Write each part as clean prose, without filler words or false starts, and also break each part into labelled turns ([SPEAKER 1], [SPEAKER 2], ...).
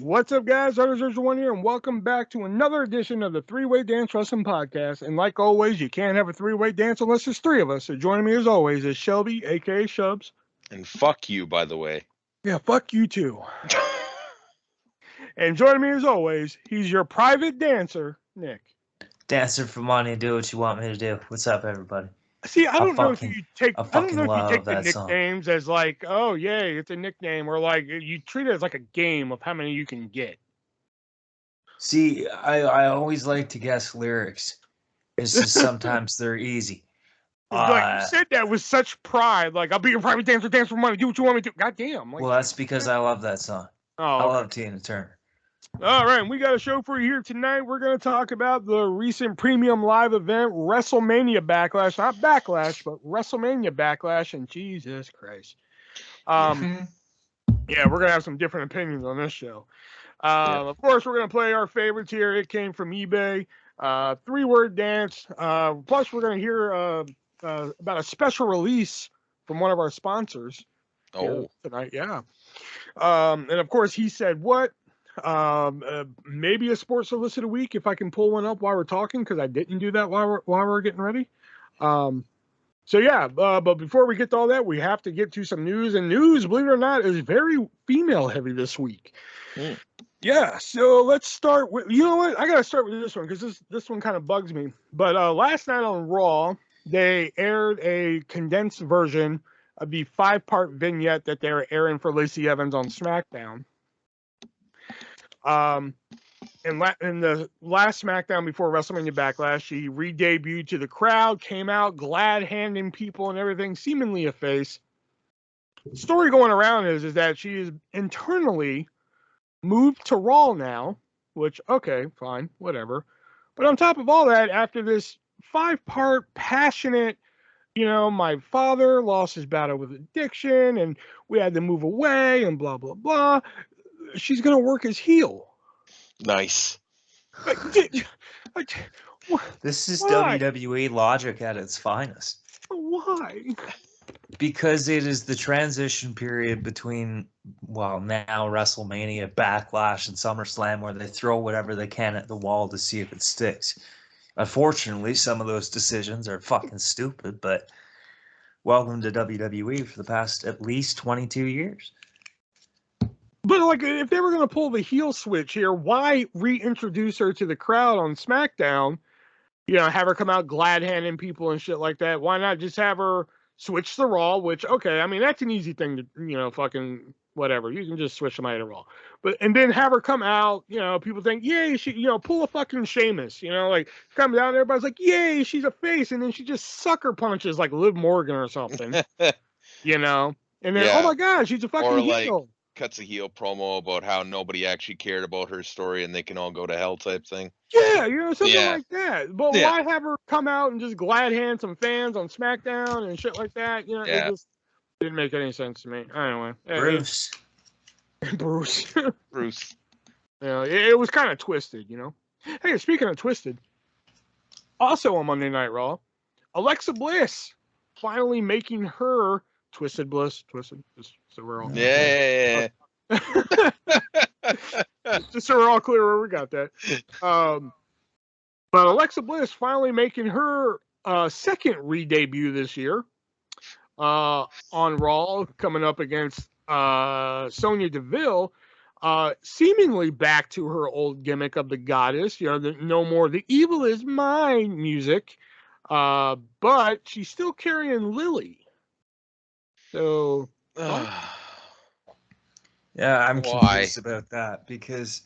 [SPEAKER 1] What's up, guys? Others One here, and welcome back to another edition of the Three-Way Dance Wrestling Podcast. And like always, you can't have a three-way dance unless there's three of us. So joining me as always is Shelby, aka Shubs.
[SPEAKER 2] And fuck you, by the way.
[SPEAKER 1] Yeah, fuck you too. And joining me as always, he's your private dancer, Nick.
[SPEAKER 3] Dancer for money, do what you want me to do. What's up, everybody?
[SPEAKER 1] See, I don't know if you take
[SPEAKER 3] love
[SPEAKER 1] the
[SPEAKER 3] that
[SPEAKER 1] nicknames as like, oh yay, it's a nickname, or like you treat it as like a game of how many you can get.
[SPEAKER 3] See, I always like to guess lyrics. It's just sometimes they're easy.
[SPEAKER 1] Like you said that with such pride, like I'll be your private dancer, dance for money, do what you want me to do. God damn. Like,
[SPEAKER 3] well, that's because I love that song. I love Tina Turner.
[SPEAKER 1] All right, and we got a show for you here tonight. We're going to talk about the recent premium live event, Wrestlemania Backlash. Not Backlash, but Wrestlemania Backlash, and Jesus Christ. Yeah, we're going to have some different opinions on this show. Of course, we're going to play our favorites here. It came from eBay. Three-word dance. Plus, we're going to hear about a special release from one of our sponsors tonight. Yeah. And, of course, he said what? Maybe a sports solicit a week if I can pull one up while we're talking, because I didn't do that while we're getting ready. But before we get to all that, we have to get to some news, and news, believe it or not, is very female heavy this week. Yeah, so let's start with, you know what, I gotta start with this one because this one kind of bugs me. But last night on Raw, they aired a condensed version of the 5-part vignette that they were airing for Lacey Evans on SmackDown. In the last SmackDown before WrestleMania Backlash, she re-debuted to the crowd, came out glad-handing people and everything, seemingly a face. The story going around is that she is internally moved to Raw now, which, okay, fine, whatever. But on top of all that, after this 5-part passionate, my father lost his battle with addiction and we had to move away and blah, blah, blah, she's going to work as heel.
[SPEAKER 2] Nice.
[SPEAKER 3] This is
[SPEAKER 1] why?
[SPEAKER 3] WWE logic at its finest.
[SPEAKER 1] Why?
[SPEAKER 3] Because it is the transition period between, now WrestleMania, Backlash, and SummerSlam, where they throw whatever they can at the wall to see if it sticks. Unfortunately, some of those decisions are fucking stupid, but welcome to WWE for the past at least 22 years.
[SPEAKER 1] But like, if they were going to pull the heel switch here, why reintroduce her to the crowd on SmackDown? Have her come out glad-handing people and shit like that. Why not just have her switch to Raw? Which, okay, I mean, that's an easy thing to, fucking whatever. You can just switch somebody to Raw. And then have her come out, people think, yay, she, pull a fucking Sheamus, like, comes out, everybody's like, yay, she's a face. And then she just sucker punches like Liv Morgan or something, And then, oh my God, she's a fucking heel.
[SPEAKER 2] Cuts a heel promo about how nobody actually cared about her story and they can all go to hell type thing.
[SPEAKER 1] Yeah, something like that. But why have her come out and just glad hand some fans on SmackDown and shit like that? It just didn't make any sense to me. Anyway.
[SPEAKER 3] Bruce.
[SPEAKER 1] It was kind of twisted, Hey, speaking of twisted, also on Monday Night Raw, Alexa Bliss finally making her twisted, just so we're all just so we're all clear where we got that. But Alexa Bliss finally making her second re-debut this year on Raw, coming up against Sonya Deville, seemingly back to her old gimmick of the goddess. No more "the evil is mine" music, but she's still carrying Lily. So,
[SPEAKER 3] yeah, I'm confused about that because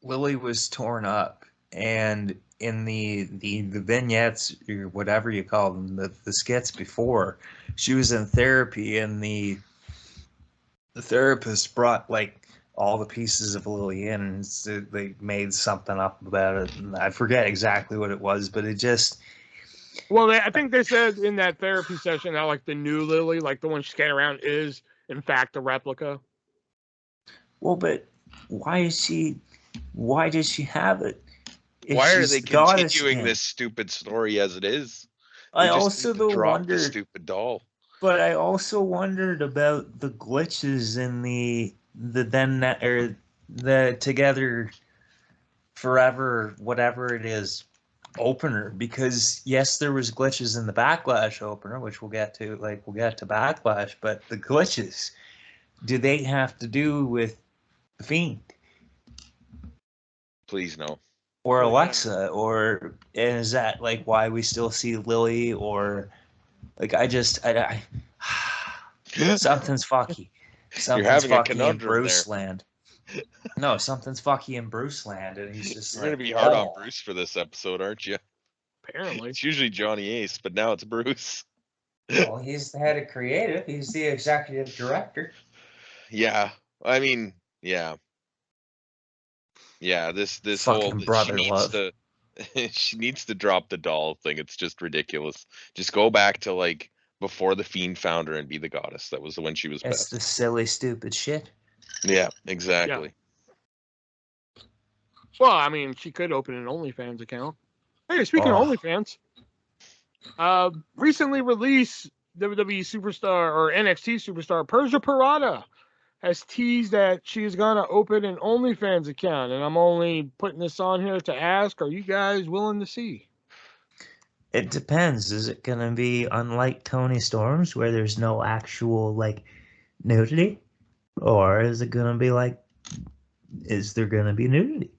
[SPEAKER 3] Lily was torn up, and in the vignettes or whatever you call them, the skits before, she was in therapy, and the therapist brought like all the pieces of Lily in, and they made something up about it, and I forget exactly what it was, but it just.
[SPEAKER 1] Well, I think they said in that therapy session that like the new Lily, like the one she's carrying around, is in fact a replica.
[SPEAKER 3] Well, but why does she have it?
[SPEAKER 2] Why are they continuing this stupid story as it is?
[SPEAKER 3] I also wondered
[SPEAKER 2] the stupid doll.
[SPEAKER 3] But I also wondered about the glitches in the the Together Forever, whatever it is, opener, because yes, there was glitches in the Backlash opener, which we'll get to. Like, we'll get to Backlash, but the glitches, do they have to do with the Fiend
[SPEAKER 2] Please no.
[SPEAKER 3] or Alexa, or and is that like why we still see Lily, or like I something's fucky. Something's
[SPEAKER 2] having a
[SPEAKER 3] fucky in
[SPEAKER 2] conundrum
[SPEAKER 3] Bruce
[SPEAKER 2] there.
[SPEAKER 3] land. No, something's fucky in Bruce land, and he's just
[SPEAKER 2] You're
[SPEAKER 3] like,
[SPEAKER 2] gonna be hard on
[SPEAKER 3] "Oh."
[SPEAKER 2] Bruce for this episode, aren't you?
[SPEAKER 1] Apparently.
[SPEAKER 2] It's usually Johnny Ace, but now it's Bruce.
[SPEAKER 3] Well, he's the head of creative. He's the executive director.
[SPEAKER 2] Yeah, I mean, yeah. This
[SPEAKER 3] Fucking
[SPEAKER 2] whole
[SPEAKER 3] brother love.
[SPEAKER 2] she needs to drop the doll thing. It's just ridiculous. Just go back to like before the Fiend found her and be the goddess. That was when she was
[SPEAKER 3] It's
[SPEAKER 2] best.
[SPEAKER 3] the silly, stupid shit.
[SPEAKER 2] Yeah, exactly.
[SPEAKER 1] Well, I mean, she could open an OnlyFans account. Hey, speaking of OnlyFans, recently released WWE superstar or NXT superstar Persia Pirotta has teased that she's gonna open an OnlyFans account, and I'm only putting this on here to ask: are you guys willing to see?
[SPEAKER 3] It depends. Is it gonna be unlike Tony Storm's, where there's no actual like nudity, or is it gonna be like, is there gonna be nudity?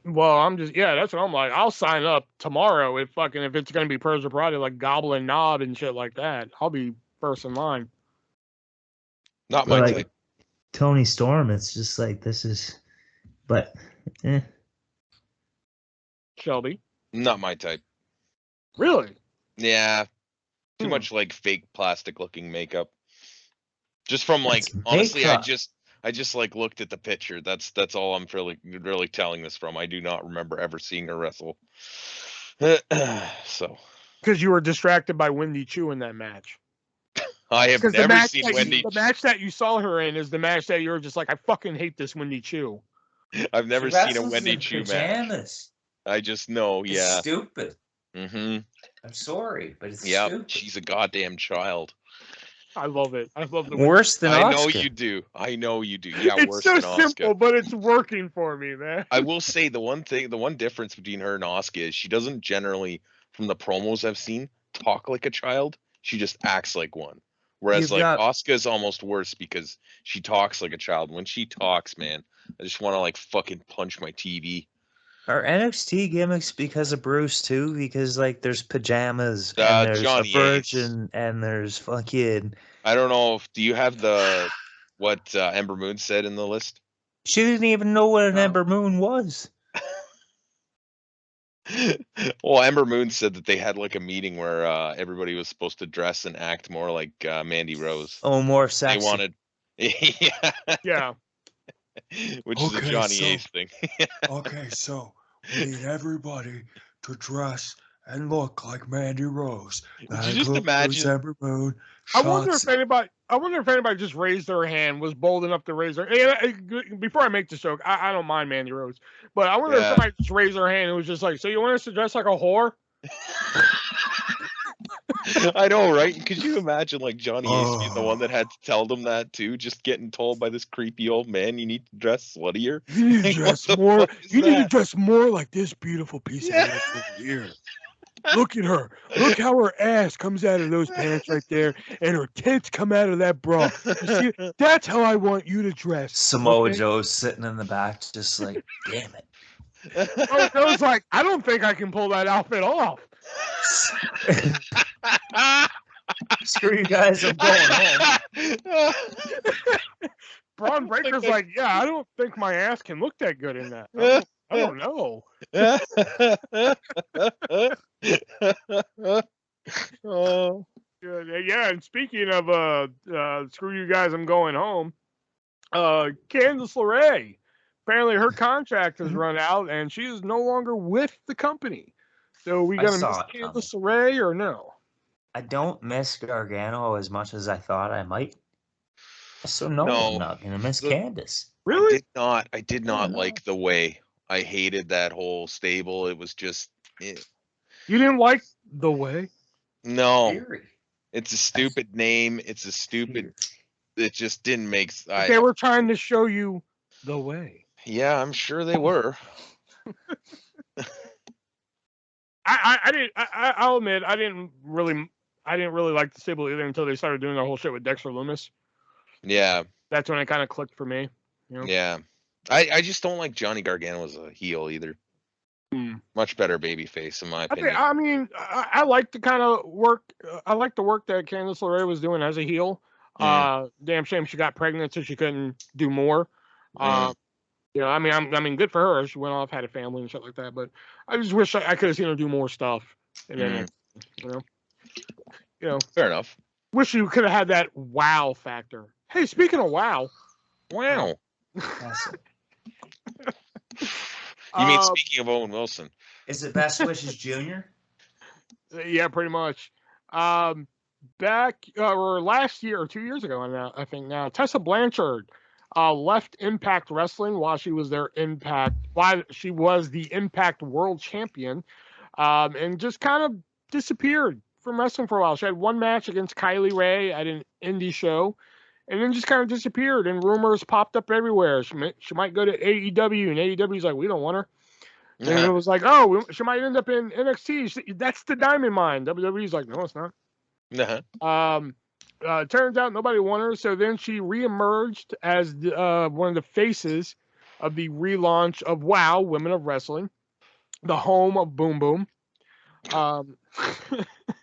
[SPEAKER 1] Well, that's what I'm like. I'll sign up tomorrow if it's gonna be Persia Pirotta, like Goblin Knob and shit like that. I'll be first in line.
[SPEAKER 2] Not my
[SPEAKER 3] Like
[SPEAKER 2] type.
[SPEAKER 3] Tony Storm, it's just like this is, but
[SPEAKER 1] Shelby,
[SPEAKER 2] Not my type.
[SPEAKER 1] really?
[SPEAKER 2] Yeah. Too much like fake plastic looking makeup. Just from like
[SPEAKER 3] It's
[SPEAKER 2] honestly,
[SPEAKER 3] makeup.
[SPEAKER 2] I just like looked at the picture. That's all I'm really telling this from. I do not remember ever seeing her wrestle. So
[SPEAKER 1] Because you were distracted by Wendy Chu in that match.
[SPEAKER 2] I have
[SPEAKER 1] Because
[SPEAKER 2] never seen Wendy.
[SPEAKER 1] the match that you saw her in is the match that you were just like, I fucking hate this Wendy Chu.
[SPEAKER 2] I've never
[SPEAKER 3] She
[SPEAKER 2] seen a
[SPEAKER 3] wrestles
[SPEAKER 2] Wendy
[SPEAKER 3] in
[SPEAKER 2] Chu match.
[SPEAKER 3] pajamas.
[SPEAKER 2] I just know,
[SPEAKER 3] It's
[SPEAKER 2] yeah.
[SPEAKER 3] stupid.
[SPEAKER 2] Mm-hmm.
[SPEAKER 3] I'm sorry, but it's
[SPEAKER 2] Yep,
[SPEAKER 3] stupid.
[SPEAKER 2] she's a goddamn child.
[SPEAKER 1] I love it. I love the
[SPEAKER 3] Worse than
[SPEAKER 2] I
[SPEAKER 3] Asuka.
[SPEAKER 2] know you do. I know you do. Yeah,
[SPEAKER 1] it's
[SPEAKER 2] worse
[SPEAKER 1] so
[SPEAKER 2] than Asuka.
[SPEAKER 1] simple, but it's working for me, man.
[SPEAKER 2] I will say the one difference between her and Asuka is she doesn't generally, from the promos I've seen, talk like a child. She just acts like one. Whereas
[SPEAKER 3] You've got-
[SPEAKER 2] Asuka is almost worse because she talks like a child. When she talks, man, I just want to like fucking punch my TV.
[SPEAKER 3] Are NXT gimmicks because of Bruce too? Because like there's pajamas and there's
[SPEAKER 2] Johnny
[SPEAKER 3] a virgin and there's fucking.
[SPEAKER 2] I don't know if do you have what Ember Moon said in the list?
[SPEAKER 3] She didn't even know what an Ember Moon was.
[SPEAKER 2] Well, Ember Moon said that they had like a meeting where everybody was supposed to dress and act more like Mandy Rose.
[SPEAKER 3] Oh, more sexy.
[SPEAKER 2] They wanted,
[SPEAKER 1] Yeah.
[SPEAKER 2] Which is a Johnny Ace thing.
[SPEAKER 4] Okay, so we need everybody to dress and look like Mandy Rose.
[SPEAKER 2] Would you just imagine?
[SPEAKER 4] Ember Moon,
[SPEAKER 1] I wonder if anybody just raised their hand, was bold enough to raise their. Before I make this joke, I don't mind Mandy Rose, but I wonder if somebody just raised their hand and was just like, "So you want us to dress like a whore?"
[SPEAKER 2] I know, right? Could you imagine like Johnny Ace being the one that had to tell them that too? Just getting told by this creepy old man, you need to dress sluttier.
[SPEAKER 4] You need to dress more. You need to dress more like this beautiful piece of ass over here. Look at her. Look how her ass comes out of those pants right there, and her tits come out of that bra. You see, that's how I want you to dress.
[SPEAKER 3] Samoa Joe's sitting in the back, just like, damn it.
[SPEAKER 1] Oh, Joe's like, I don't think I can pull that outfit off.
[SPEAKER 3] Screw you guys, I'm going home.
[SPEAKER 1] Braun Breaker's like, yeah, I don't think my ass can look that good in that. I don't know.
[SPEAKER 2] Oh.
[SPEAKER 1] Yeah, and speaking of screw you guys, I'm going home. Candice LeRae, apparently her contract has run out and she is no longer with the company. So we gonna miss Candice LeRae or no?
[SPEAKER 3] I don't miss Gargano as much as I thought I might. So no, I'm not gonna miss Candice.
[SPEAKER 1] Really?
[SPEAKER 2] I did not like the way. I hated that whole stable. It was just
[SPEAKER 1] You didn't like the way?
[SPEAKER 2] No.
[SPEAKER 3] Theory.
[SPEAKER 2] It's a stupid name. It's a stupid. It just didn't make.
[SPEAKER 1] Okay, we're trying to show you the way.
[SPEAKER 2] Yeah, I'm sure they were.
[SPEAKER 1] I'll admit I didn't really like the stable either until they started doing the whole shit with Dexter Loomis.
[SPEAKER 2] Yeah,
[SPEAKER 1] That's when it kind of clicked for me. You know?
[SPEAKER 2] yeah. I just don't like Johnny Gargano as a heel either. Much better babyface in my opinion.
[SPEAKER 1] I mean, I like the kind of work. I like the work that Candice LeRae was doing as a heel. Damn shame she got pregnant, so she couldn't do more. You know, I mean, good for her. She went off, had a family and shit like that. But I just wish I could have seen her do more stuff. And then, you know,
[SPEAKER 2] Fair enough.
[SPEAKER 1] wish you could have had that wow factor. Hey, speaking of wow,
[SPEAKER 2] Wow.
[SPEAKER 3] Awesome.
[SPEAKER 2] You mean speaking of Owen Wilson?
[SPEAKER 3] Is it Best Wishes Jr.?
[SPEAKER 1] Yeah, pretty much. Back or last year or 2 years ago now, I think now, Tessa Blanchard left Impact Wrestling while she was the Impact World Champion, and just kind of disappeared from wrestling for a while. She had one match against Kylie Ray at an indie show, and then just kind of disappeared. And rumors popped up everywhere. She might go to AEW, and AEW's like, we don't want her. And it was like, oh, she might end up in NXT. That's the Diamond Mine. WWE's like, no, it's not. Turns out nobody wanted her, so then she reemerged as one of the faces of the relaunch of WOW, Women of Wrestling, the home of Boom Boom.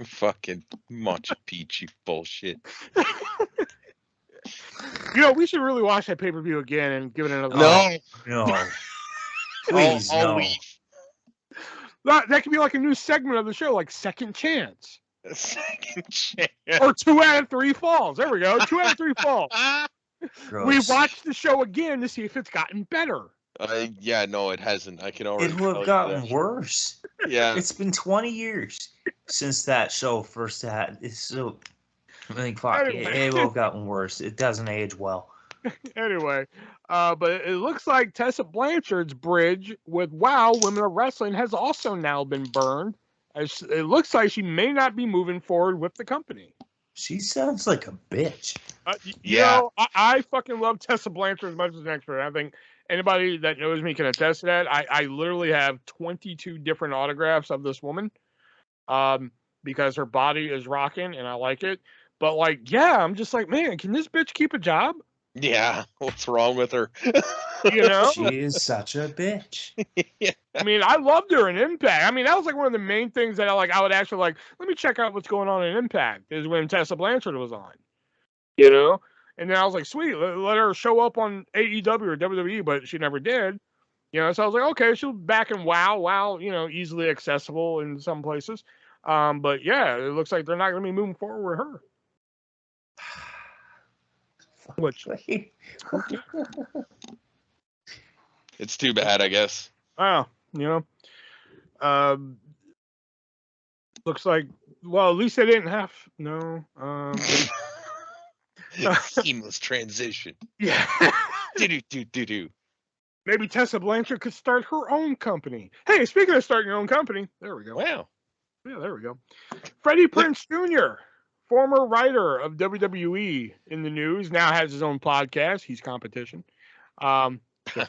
[SPEAKER 2] Fucking Machu Picchu bullshit.
[SPEAKER 1] You know, we should really watch that pay-per-view again and give it another.
[SPEAKER 3] No. Please,
[SPEAKER 2] I'll
[SPEAKER 3] no.
[SPEAKER 2] leave.
[SPEAKER 1] That could be like a new segment of the show, like Second Chance.
[SPEAKER 2] Second chance.
[SPEAKER 1] Or 2 out of 3 falls. There we go. 2 out of 3 falls.
[SPEAKER 3] Gross.
[SPEAKER 1] We watched the show again to see if it's gotten better.
[SPEAKER 2] Yeah, no, it hasn't. I can already.
[SPEAKER 3] It will have gotten worse.
[SPEAKER 2] Yeah.
[SPEAKER 3] It's been 20 years since that show first had. It's so. I mean, fuck. It will have gotten worse. It doesn't age well.
[SPEAKER 1] Anyway, but it looks like Tessa Blanchard's bridge with WOW Women of Wrestling has also now been burned. As it looks like she may not be moving forward with the company.
[SPEAKER 3] She sounds like a bitch.
[SPEAKER 1] You know, I fucking love Tessa Blanchard as much as an expert. I think anybody that knows me can attest to that. I literally have 22 different autographs of this woman, because her body is rocking and I like it. But like, yeah, I'm just like, man, can this bitch keep a job?
[SPEAKER 2] Yeah, what's wrong with her?
[SPEAKER 1] You know,
[SPEAKER 3] she is such a bitch.
[SPEAKER 2] Yeah.
[SPEAKER 1] I mean, I loved her in Impact. I mean, that was like one of the main things that I would actually like. Let me check out what's going on in Impact. Is when Tessa Blanchard was on. You know, and then I was like, sweet, let her show up on AEW or WWE, but she never did. You know, so I was like, okay, she'll back in WOW, you know, easily accessible in some places. But yeah, it looks like they're not going to be moving forward with her. Which
[SPEAKER 2] It's too bad, I guess.
[SPEAKER 1] you know, looks like, well, at least they didn't have
[SPEAKER 2] Seamless transition.
[SPEAKER 1] Yeah.
[SPEAKER 2] Do.
[SPEAKER 1] Maybe Tessa Blanchard could start her own company. Hey, speaking of starting your own company, there we go.
[SPEAKER 2] Wow.
[SPEAKER 1] Yeah, there we go. Freddie Prinze Jr., former writer of WWE in the news, now has his own podcast. He's competition. So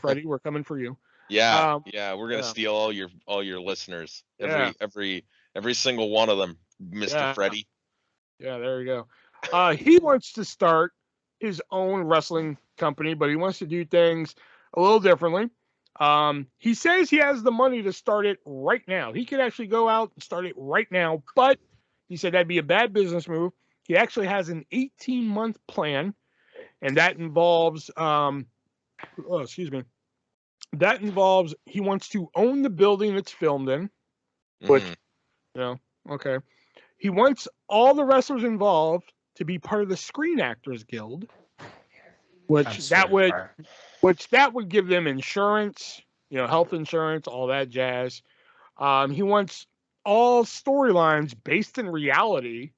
[SPEAKER 1] Freddie, we're coming for you.
[SPEAKER 2] Yeah, we're gonna steal all your listeners. Every single one of them, Mr. Freddie.
[SPEAKER 1] Yeah, there you go. He wants to start his own wrestling company, but he wants to do things a little differently. He says he has the money to start it right now. He could actually go out and start it right now, but he said that'd be a bad business move. He actually has an 18-month plan, and that involves, that involves he wants to own the building it's filmed in, which, okay. He wants all the wrestlers involved to be part of the Screen Actors Guild, which that would give them insurance, health insurance, all that jazz. He wants all storylines based in reality,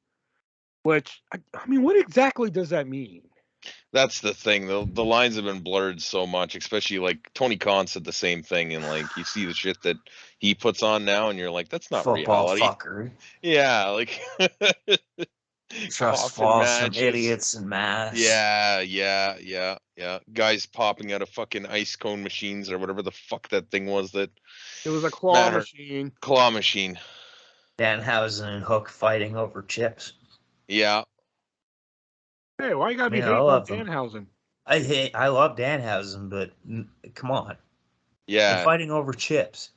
[SPEAKER 1] which, I mean, what exactly does that mean?
[SPEAKER 2] That's the thing. The lines have been blurred so much, especially like Tony Khan said the same thing, and like you see the shit that he puts on now, and you're like, that's not
[SPEAKER 3] football
[SPEAKER 2] reality.
[SPEAKER 3] Fucker.
[SPEAKER 2] Yeah, like
[SPEAKER 3] Trust
[SPEAKER 2] Coffin
[SPEAKER 3] falls from
[SPEAKER 2] matches.
[SPEAKER 3] idiots and masks.
[SPEAKER 2] Yeah. Guys popping out of fucking ice cone machines or whatever the fuck that thing was that
[SPEAKER 1] It was a claw
[SPEAKER 2] Matter-
[SPEAKER 1] machine.
[SPEAKER 2] claw machine.
[SPEAKER 3] Danhausen and Hook fighting over chips.
[SPEAKER 2] Yeah.
[SPEAKER 1] Hey, why you gotta be
[SPEAKER 3] I
[SPEAKER 1] hating on
[SPEAKER 3] love them.
[SPEAKER 1] Danhausen?
[SPEAKER 3] I love Danhausen, but come on. They're
[SPEAKER 2] Yeah.
[SPEAKER 3] fighting over chips.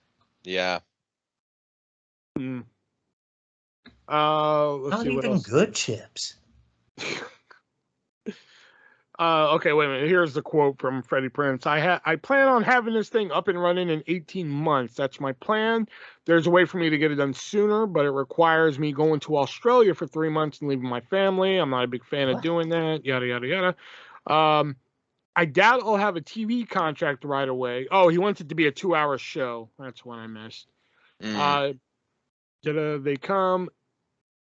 [SPEAKER 2] Yeah.
[SPEAKER 1] Hmm. Let's
[SPEAKER 3] Not
[SPEAKER 1] see what
[SPEAKER 3] even
[SPEAKER 1] else.
[SPEAKER 3] good chips.
[SPEAKER 1] Okay, wait a minute. Here's the quote from Freddie Prinze. I plan on having this thing up and running in 18 months. That's my plan. There's a way for me to get it done sooner, but it requires me going to Australia for 3 months and leaving my family. I'm not a big fan of
[SPEAKER 3] What?
[SPEAKER 1] doing that. Yada yada yada. I doubt I'll have a TV contract right away. Oh, he wants it to be a 2-hour show. That's what I missed. They come.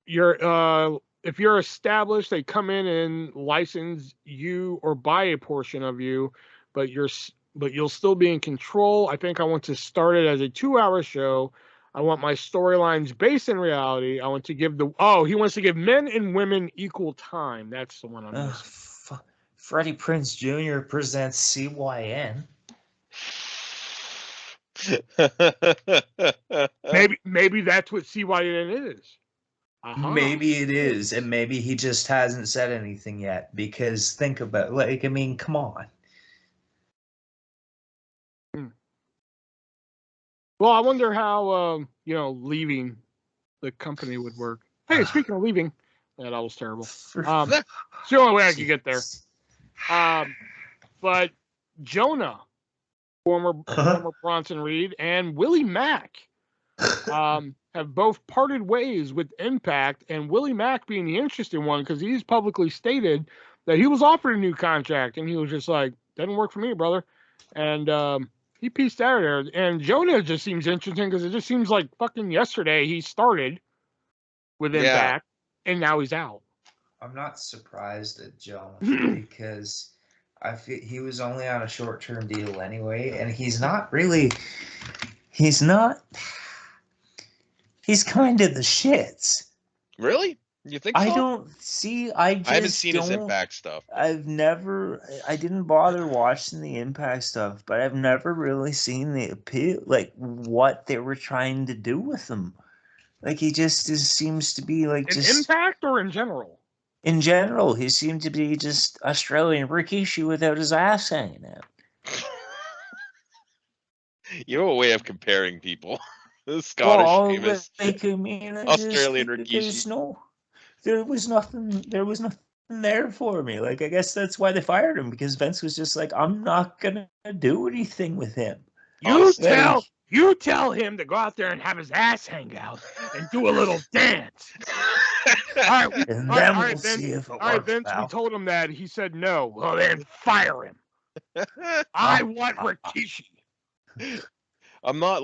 [SPEAKER 1] If you're established, they come in and license you or buy a portion of you, but you'll still be in control. I think I want to start it as a 2-hour show. I want my storylines based in reality. I want to give he wants to give men and women equal time. That's the one I'm missing.
[SPEAKER 3] Freddie Prinze Jr. presents CYN.
[SPEAKER 1] Maybe that's what CYN is. Uh-huh.
[SPEAKER 3] Maybe it is, and maybe he just hasn't said anything yet. Because think about, come on.
[SPEAKER 1] Well, I wonder how leaving the company would work. Hey, speaking of leaving, that was terrible. It's the only way I could get there. But Jonah, former Bronson Reed, and Willie Mack have both parted ways with Impact, and Willie Mack being the interesting one because he's publicly stated that he was offered a new contract, and he was just like, doesn't work for me, brother. And he pieced out of there. And Jonah just seems interesting because it just seems like fucking yesterday he started with Impact, and now he's out.
[SPEAKER 3] I'm not surprised at Jonah because I feel he was only on a short-term deal anyway, and he's kind of the shits.
[SPEAKER 2] Really? You think so?
[SPEAKER 3] I
[SPEAKER 2] haven't seen his Impact stuff.
[SPEAKER 3] I didn't bother watching the Impact stuff, but I've never really seen the appeal, like what they were trying to do with him. Like he just seems to be like just
[SPEAKER 1] Impact or in general.
[SPEAKER 3] In general, he seemed to be just Australian Rikishi without his ass hanging out.
[SPEAKER 2] You have a way of comparing people. Scottish famous Australian Rikishi.
[SPEAKER 3] There was nothing there for me. Like, I guess that's why they fired him, because Vince was just like, I'm not gonna do anything with him.
[SPEAKER 1] You tell him to go out there and have his ass hang out and do a little dance. All right,
[SPEAKER 3] we'll see if it works.
[SPEAKER 1] Vince, we told him that. He said no. Well, then fire him. I want Rikishi.
[SPEAKER 2] I'm not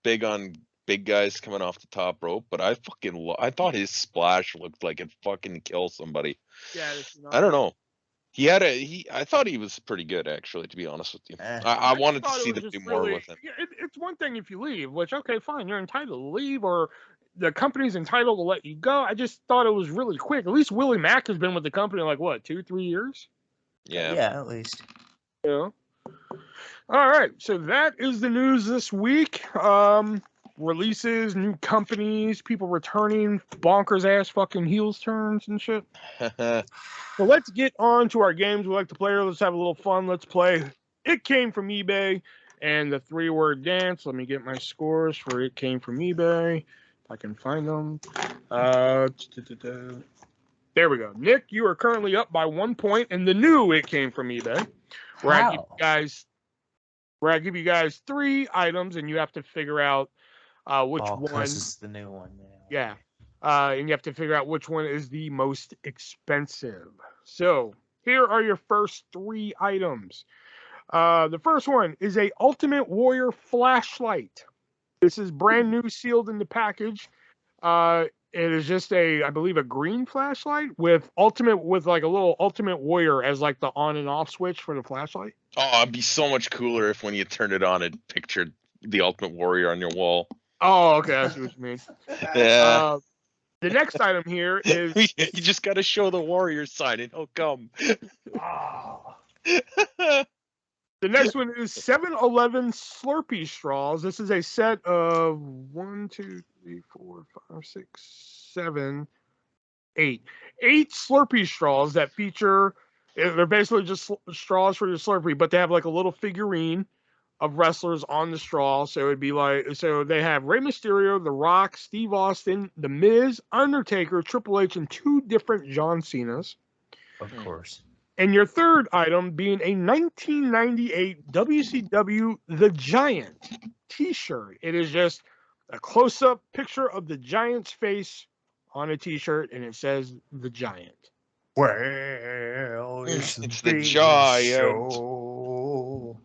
[SPEAKER 2] big on big guys coming off the top rope, but I thought his splash looked like it'd fucking kill somebody.
[SPEAKER 1] Yeah,
[SPEAKER 2] I don't know. I thought he was pretty good, actually, to be honest with you. I wanted to see them do more with him.
[SPEAKER 1] It's one thing if you leave, which, okay, fine, you're entitled to leave, or the company's entitled to let you go. I just thought it was really quick. At least Willie Mack has been with the company like, what, 2-3 years?
[SPEAKER 2] Yeah.
[SPEAKER 3] Yeah, at least.
[SPEAKER 1] Yeah. All right, so that is the news this week. Releases, new companies, people returning, bonkers ass fucking heels turns and shit. So let's get on to our games we like to play. Let's have a little fun. Let's play It Came From eBay and the 3-word dance. Let me get my scores for It Came From eBay. If I can find them. There we go. Nick, you are currently up by 1 point in the new It Came From eBay. Where I give you guys 3 items and you have to figure out which one.
[SPEAKER 3] This is the new one.
[SPEAKER 1] Yeah. And you have to figure out which one is the most expensive. So here are your first 3 items. The first one is a Ultimate Warrior flashlight. This is brand new, sealed in the package. It is just I believe a green flashlight with like a little Ultimate Warrior as like the on and off switch for the flashlight.
[SPEAKER 2] Oh, it'd be so much cooler if when you turned it on, it pictured the Ultimate Warrior on your wall.
[SPEAKER 1] Oh, okay, I see what you mean.
[SPEAKER 2] Yeah.
[SPEAKER 1] The next item here is
[SPEAKER 2] You just got to show the warrior sign and he'll come.
[SPEAKER 1] the next one is 7-Eleven Slurpee straws. This is a set of 1, 2, 3, 4, 5, 6, 7, 8. 8 Slurpee straws that feature. They're basically just straws for your Slurpee, but they have like a little figurine of wrestlers on the straw. So it'd be like, so they have Rey Mysterio, The Rock, Steve Austin, The Miz, Undertaker, Triple H, and 2 different John Cenas.
[SPEAKER 3] Of course.
[SPEAKER 1] And your third item being a 1998 WCW The Giant t-shirt. It is just a close-up picture of the Giant's face on a t-shirt, and it says The Giant.
[SPEAKER 3] Well,
[SPEAKER 2] It's
[SPEAKER 3] it's
[SPEAKER 2] the
[SPEAKER 3] the
[SPEAKER 2] giant.
[SPEAKER 3] show.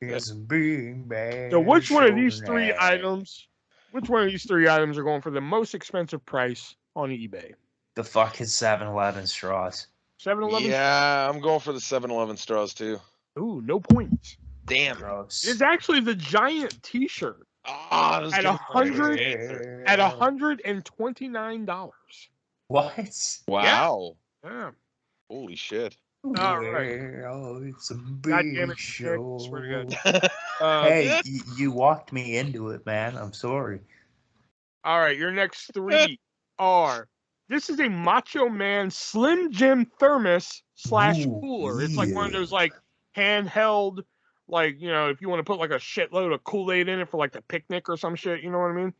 [SPEAKER 3] It's a big bad
[SPEAKER 1] So which one of these
[SPEAKER 3] show
[SPEAKER 1] three
[SPEAKER 3] tonight.
[SPEAKER 1] items, are going for the most expensive price on eBay?
[SPEAKER 3] The fucking 7-Eleven straws.
[SPEAKER 1] 7-Eleven?
[SPEAKER 2] Yeah, I'm going for the 7-Eleven straws too.
[SPEAKER 1] Ooh, no points.
[SPEAKER 2] Damn.
[SPEAKER 3] Gross.
[SPEAKER 1] It's actually the Giant t-shirt
[SPEAKER 2] Ah, this
[SPEAKER 1] at
[SPEAKER 2] gonna break my
[SPEAKER 1] 100
[SPEAKER 2] answer.
[SPEAKER 1] at $129.
[SPEAKER 3] What?
[SPEAKER 2] Wow.
[SPEAKER 1] Yeah.
[SPEAKER 2] Holy shit.
[SPEAKER 1] All right.
[SPEAKER 3] Well, it's a
[SPEAKER 1] God
[SPEAKER 3] big
[SPEAKER 1] damn it, Nick,
[SPEAKER 3] show.
[SPEAKER 1] I swear to God.
[SPEAKER 3] Hey, you walked me into it, man. I'm sorry.
[SPEAKER 1] All right, your next three are. This is a Macho Man Slim Jim thermos /
[SPEAKER 3] Ooh,
[SPEAKER 1] cooler. It's like one of
[SPEAKER 3] yeah.
[SPEAKER 1] those like handheld, like, you know, if you want to put like a shitload of Kool-Aid in it for like a picnic or some shit, you know what I mean?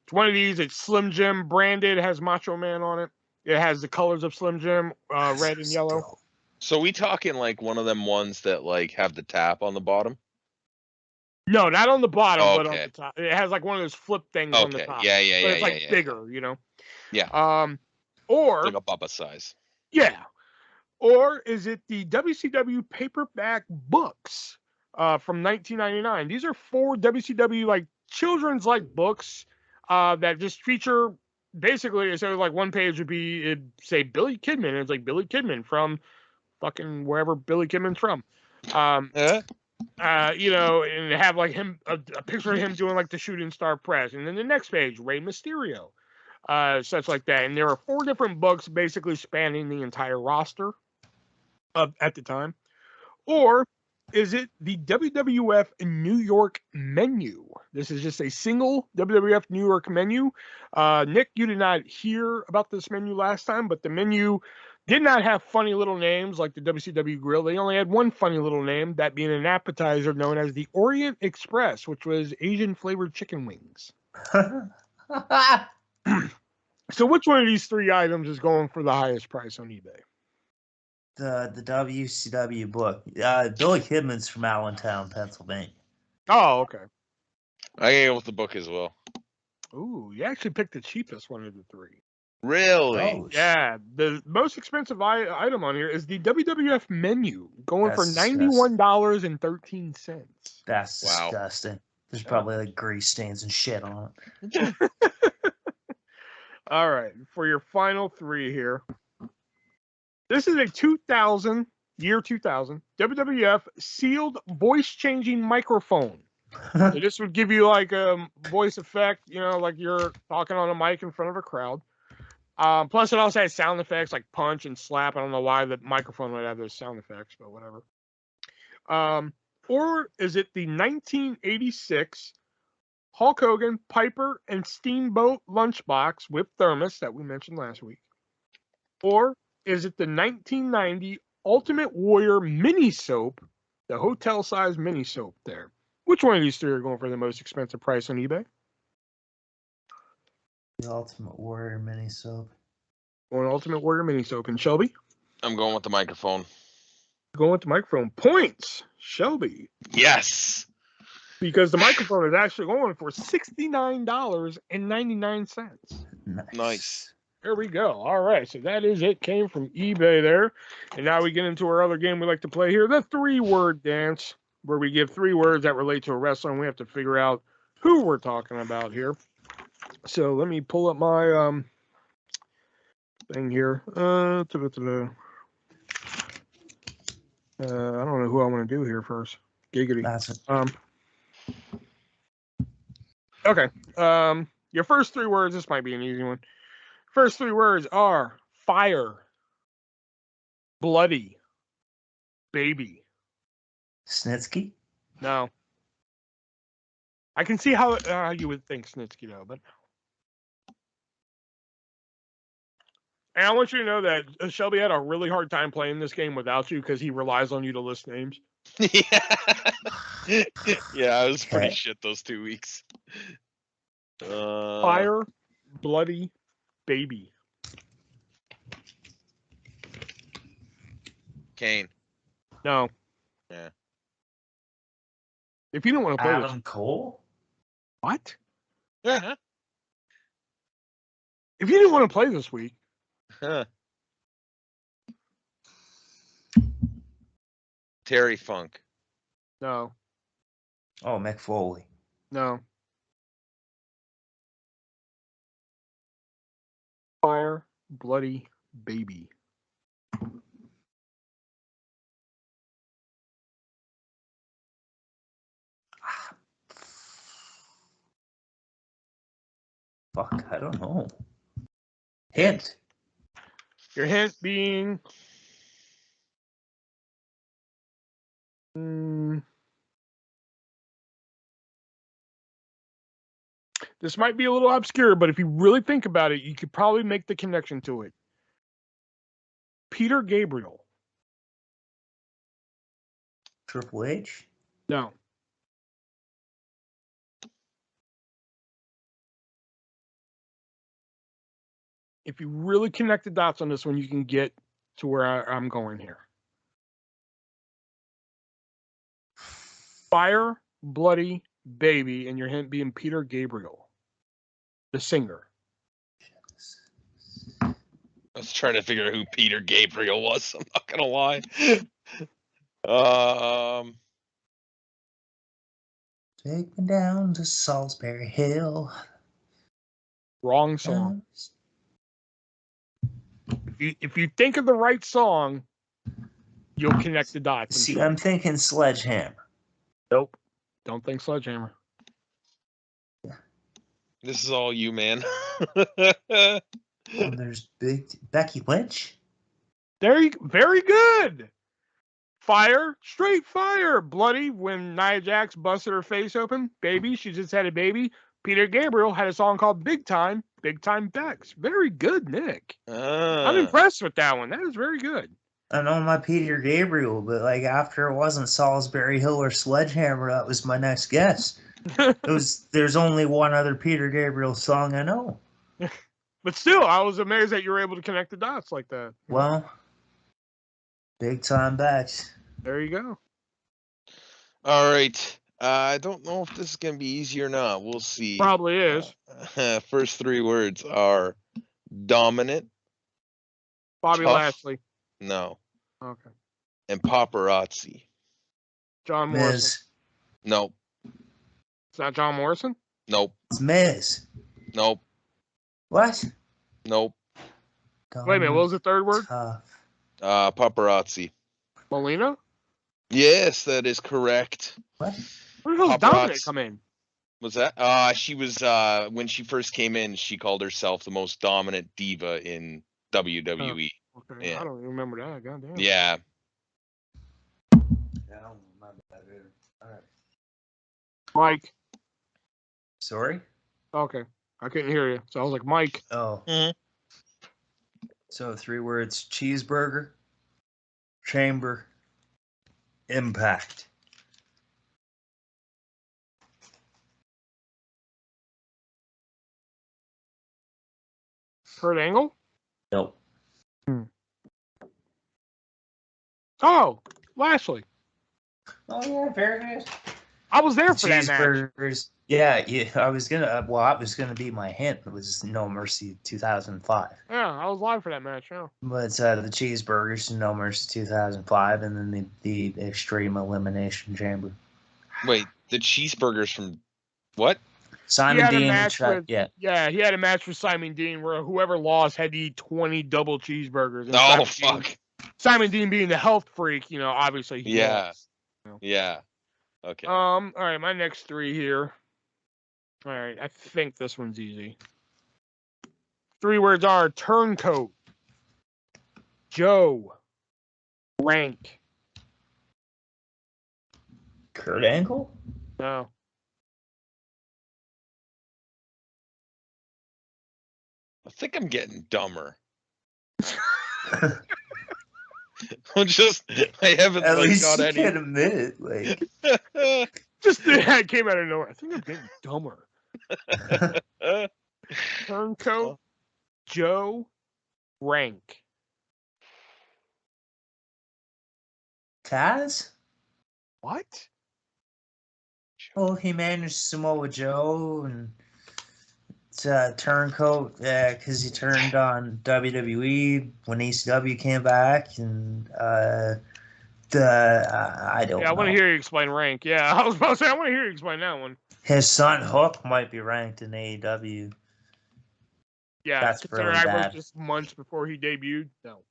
[SPEAKER 1] It's one of these. It's Slim Jim branded. It has Macho Man on it. It has the colors of Slim Jim, red and yellow.
[SPEAKER 2] So we talking like one of them ones that like have the tap on the bottom?
[SPEAKER 1] No, not on the bottom, but on
[SPEAKER 2] Okay.
[SPEAKER 1] the top. It has like one of those flip things on the
[SPEAKER 2] Okay.
[SPEAKER 1] top.
[SPEAKER 2] Yeah.
[SPEAKER 1] But it's like
[SPEAKER 2] Yeah.
[SPEAKER 1] bigger, you know?
[SPEAKER 2] Yeah.
[SPEAKER 1] Or,
[SPEAKER 2] It's like a Bubba size.
[SPEAKER 1] yeah. Or is it the WCW paperback books from 1999? These are 4 WCW like children's like books that just feature basically. So like one page would be it'd say Billy Kidman. And it's like Billy Kidman from fucking wherever Billy Kidman's from. You know, and have like him a picture of him doing like the shooting star press, and then the next page Rey Mysterio, such like that. And there are 4 different books basically spanning the entire roster at the time. Or is it the WWF New York menu? This is just a single WWF New York menu. Nick, you did not hear about this menu last time, but the menu did not have funny little names like the WCW Grill. They only had one funny little name, that being an appetizer known as the Orient Express, which was Asian flavored chicken wings. So which one of these 3 items is going for the highest price on eBay?
[SPEAKER 3] The WCW book. Billy Kidman's from Allentown, Pennsylvania.
[SPEAKER 1] Oh, okay.
[SPEAKER 2] I can go with the book as well.
[SPEAKER 1] Ooh, you actually picked the cheapest one of the 3.
[SPEAKER 2] Really?
[SPEAKER 3] Oh,
[SPEAKER 1] Yeah, the most expensive item on here is the WWF menu, going for
[SPEAKER 3] That's disgusting.
[SPEAKER 1] $91.13.
[SPEAKER 3] That's
[SPEAKER 2] Wow.
[SPEAKER 3] disgusting. There's probably like grease stains and shit on it.
[SPEAKER 1] All right, for your final 3 here. This is a 2000 WWF sealed voice-changing microphone. So this would give you like a voice effect, you know, like you're talking on a mic in front of a crowd. Plus, it also has sound effects like punch and slap. I don't know why the microphone would have those sound effects, but whatever. Or is it the 1986 Hulk Hogan, Piper, and Steamboat lunchbox with thermos that we mentioned last week? Or is it the 1990 Ultimate Warrior mini soap, the hotel size mini soap there? Which one of these 3 are going for the most expensive price on eBay?
[SPEAKER 3] The Ultimate Warrior mini soap.
[SPEAKER 1] Going Ultimate Warrior mini soap. And Shelby?
[SPEAKER 2] I'm going with the microphone.
[SPEAKER 1] Going with the microphone. Points, Shelby.
[SPEAKER 2] Yes.
[SPEAKER 1] Because the microphone is actually going for $69.99.
[SPEAKER 2] Nice.
[SPEAKER 1] There we go. All right. So that is it. Came from eBay there. And now we get into our other game we like to play here, the 3-word dance, where we give 3 words that relate to a wrestler, and we have to figure out who we're talking about here. So let me pull up my thing here. I don't know who I want to do here first. Giggity.
[SPEAKER 3] That's it.
[SPEAKER 1] Okay. Your first 3 words, this might be an easy one. First three words are fire, bloody, baby.
[SPEAKER 3] Snitsky?
[SPEAKER 1] No. I can see how you would think Snitsky, though, but no. And I want you to know that Shelby had a really hard time playing this game without you because he relies on you to list names.
[SPEAKER 2] Yeah. Yeah, I was pretty
[SPEAKER 3] Okay.
[SPEAKER 2] shit those 2 weeks.
[SPEAKER 1] Fire, bloody, baby.
[SPEAKER 2] Kane.
[SPEAKER 1] No.
[SPEAKER 2] Yeah.
[SPEAKER 1] If you don't want to play
[SPEAKER 3] Adam Cole?
[SPEAKER 1] what?
[SPEAKER 2] Uh-huh.
[SPEAKER 1] If you didn't want to play this week,
[SPEAKER 2] Huh. Terry Funk.
[SPEAKER 1] no,
[SPEAKER 3] Oh, Mick Foley.
[SPEAKER 1] no. Fire, bloody, baby.
[SPEAKER 3] Fuck, I don't know. Hint.
[SPEAKER 1] Your hint being this might be a little obscure, but if you really think about it, you could probably make the connection to it. Peter Gabriel.
[SPEAKER 3] Triple H?
[SPEAKER 1] No. If you really connect the dots on this one, you can get to where I'm going here. Fire, bloody, baby, and your hint being Peter Gabriel, the singer.
[SPEAKER 2] I was trying to figure out who Peter Gabriel was. I'm not gonna lie.
[SPEAKER 3] Take me down to Salisbury Hill.
[SPEAKER 1] Wrong song. If you think of the right song, you'll connect the dots.
[SPEAKER 3] See, I'm thinking Sledgehammer.
[SPEAKER 1] Nope. Don't think Sledgehammer.
[SPEAKER 2] This is all you, man.
[SPEAKER 3] And there's Becky Lynch.
[SPEAKER 1] Very good. Fire, straight fire. Bloody when Nia Jax busted her face open. Baby, she just had a baby. Peter Gabriel had a song called Big Time Bex. Very good, Nick. I'm impressed with that one. That is very good.
[SPEAKER 3] I know my Peter Gabriel, but like after it wasn't Salisbury Hill or Sledgehammer, that was my next guess. There's only one other Peter Gabriel song I know.
[SPEAKER 1] But still, I was amazed that you were able to connect the dots like that.
[SPEAKER 3] Well, Big Time Bex.
[SPEAKER 1] There you go.
[SPEAKER 2] All right. I don't know if this is going to be easy or not. We'll see.
[SPEAKER 1] Probably is.
[SPEAKER 2] First three words are dominant.
[SPEAKER 1] Bobby
[SPEAKER 2] tough,
[SPEAKER 1] Lashley.
[SPEAKER 2] No.
[SPEAKER 1] Okay.
[SPEAKER 2] And paparazzi.
[SPEAKER 1] John Morrison.
[SPEAKER 3] Miz.
[SPEAKER 2] Nope.
[SPEAKER 1] It's not John Morrison?
[SPEAKER 2] Nope.
[SPEAKER 3] It's Miz.
[SPEAKER 2] Nope.
[SPEAKER 3] What?
[SPEAKER 2] Nope.
[SPEAKER 1] Wait a minute. What was the third word?
[SPEAKER 3] Tough.
[SPEAKER 2] Paparazzi.
[SPEAKER 1] Melina?
[SPEAKER 2] Yes, that is correct.
[SPEAKER 3] What?
[SPEAKER 1] Where the hell did Dominic come in?
[SPEAKER 2] Was that? She was when she first came in, she called herself the most dominant diva in WWE.
[SPEAKER 1] Okay. Yeah. I don't even remember that. Goddamn.
[SPEAKER 2] Yeah.
[SPEAKER 3] I don't remember that either. All right.
[SPEAKER 1] Mike.
[SPEAKER 3] Sorry?
[SPEAKER 1] Okay. I couldn't hear you. So I was like, Mike.
[SPEAKER 3] Oh.
[SPEAKER 2] Mhm.
[SPEAKER 3] So 3 words: cheeseburger, chamber, impact.
[SPEAKER 1] Kurt Angle?
[SPEAKER 3] Nope.
[SPEAKER 1] Oh, Lashley.
[SPEAKER 3] Oh yeah, very good.
[SPEAKER 1] I was there for that match.
[SPEAKER 3] Cheeseburgers. Yeah. I was gonna be my hint. It was No Mercy 2005.
[SPEAKER 1] Yeah, I was live for that match. Yeah.
[SPEAKER 3] But the cheeseburgers, No Mercy 2005, and then the Extreme Elimination Chamber.
[SPEAKER 2] Wait, the cheeseburgers from what?
[SPEAKER 3] Simon
[SPEAKER 1] had a
[SPEAKER 3] Dean.
[SPEAKER 1] match with-
[SPEAKER 3] Yeah.
[SPEAKER 1] He had a match with Simon Dean where whoever lost had to eat 20 double cheeseburgers. And
[SPEAKER 2] Oh,
[SPEAKER 1] Simon Dean-
[SPEAKER 2] fuck.
[SPEAKER 1] Simon Dean being the health freak, obviously he
[SPEAKER 2] Yeah.
[SPEAKER 1] lost.
[SPEAKER 2] Yeah. Okay.
[SPEAKER 1] All right, my next 3 here. All right, I think this one's easy. 3 words are turncoat, Joe, rank.
[SPEAKER 3] Kurt Angle?
[SPEAKER 1] No.
[SPEAKER 2] I think I'm getting dumber. I haven't
[SPEAKER 3] At least
[SPEAKER 2] got
[SPEAKER 3] you
[SPEAKER 2] any.
[SPEAKER 3] can't admit it. Like,
[SPEAKER 1] Just that came out of nowhere. I think I'm getting dumber. Turncoat, Joe, rank.
[SPEAKER 3] Taz?
[SPEAKER 1] What?
[SPEAKER 3] Oh, he managed Samoa Joe and turncoat because he turned on WWE when ECW came back, and I don't know.
[SPEAKER 1] Yeah, I want to hear you explain rank. Yeah, I was about to say I want to hear you explain that one.
[SPEAKER 3] His son Hook might be ranked in AEW.
[SPEAKER 1] Yeah,
[SPEAKER 3] That's
[SPEAKER 1] considering
[SPEAKER 3] really
[SPEAKER 1] I
[SPEAKER 3] bad.
[SPEAKER 1] wrote this months before he debuted. No.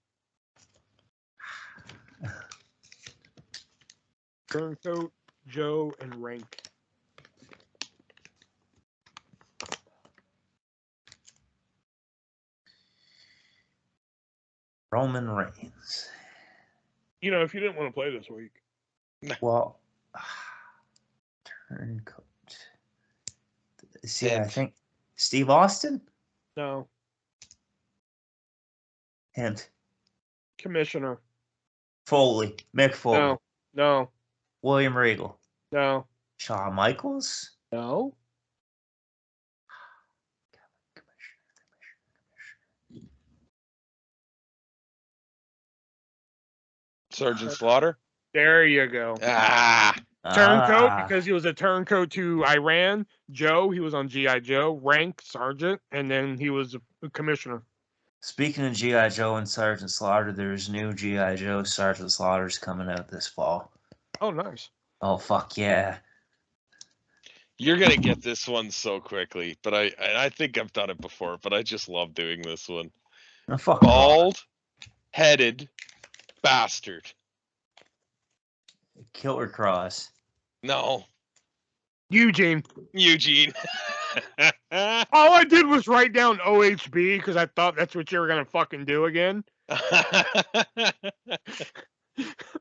[SPEAKER 1] Turncoat, Joe, and rank.
[SPEAKER 3] Roman Reigns.
[SPEAKER 1] You know, if you didn't want to play this week.
[SPEAKER 3] Well, turncoat. See, I
[SPEAKER 2] Hint.
[SPEAKER 3] think Steve Austin.
[SPEAKER 1] No.
[SPEAKER 3] Hint.
[SPEAKER 1] Commissioner.
[SPEAKER 3] Foley. Mick Foley.
[SPEAKER 1] No. No.
[SPEAKER 3] William Regal.
[SPEAKER 1] No.
[SPEAKER 3] Shawn Michaels.
[SPEAKER 1] No.
[SPEAKER 2] Sergeant Slaughter.
[SPEAKER 1] There you go. Turncoat because he was a turncoat to Iran. Joe, he was on G.I. Joe. Rank, sergeant, and then he was a commissioner.
[SPEAKER 3] Speaking of G.I. Joe and Sergeant Slaughter, there's new G.I. Joe Sergeant Slaughter's coming out this fall.
[SPEAKER 1] Oh, nice.
[SPEAKER 3] Oh, fuck yeah.
[SPEAKER 2] You're gonna get this one so quickly, but I think I've done it before, but I just love doing this one.
[SPEAKER 3] Oh, fuck
[SPEAKER 2] Bald-headed bastard.
[SPEAKER 3] Killer Cross.
[SPEAKER 2] No,
[SPEAKER 1] Eugene.
[SPEAKER 2] Eugene.
[SPEAKER 1] All I did was write down OHB because I thought that's what you were going to fucking do again.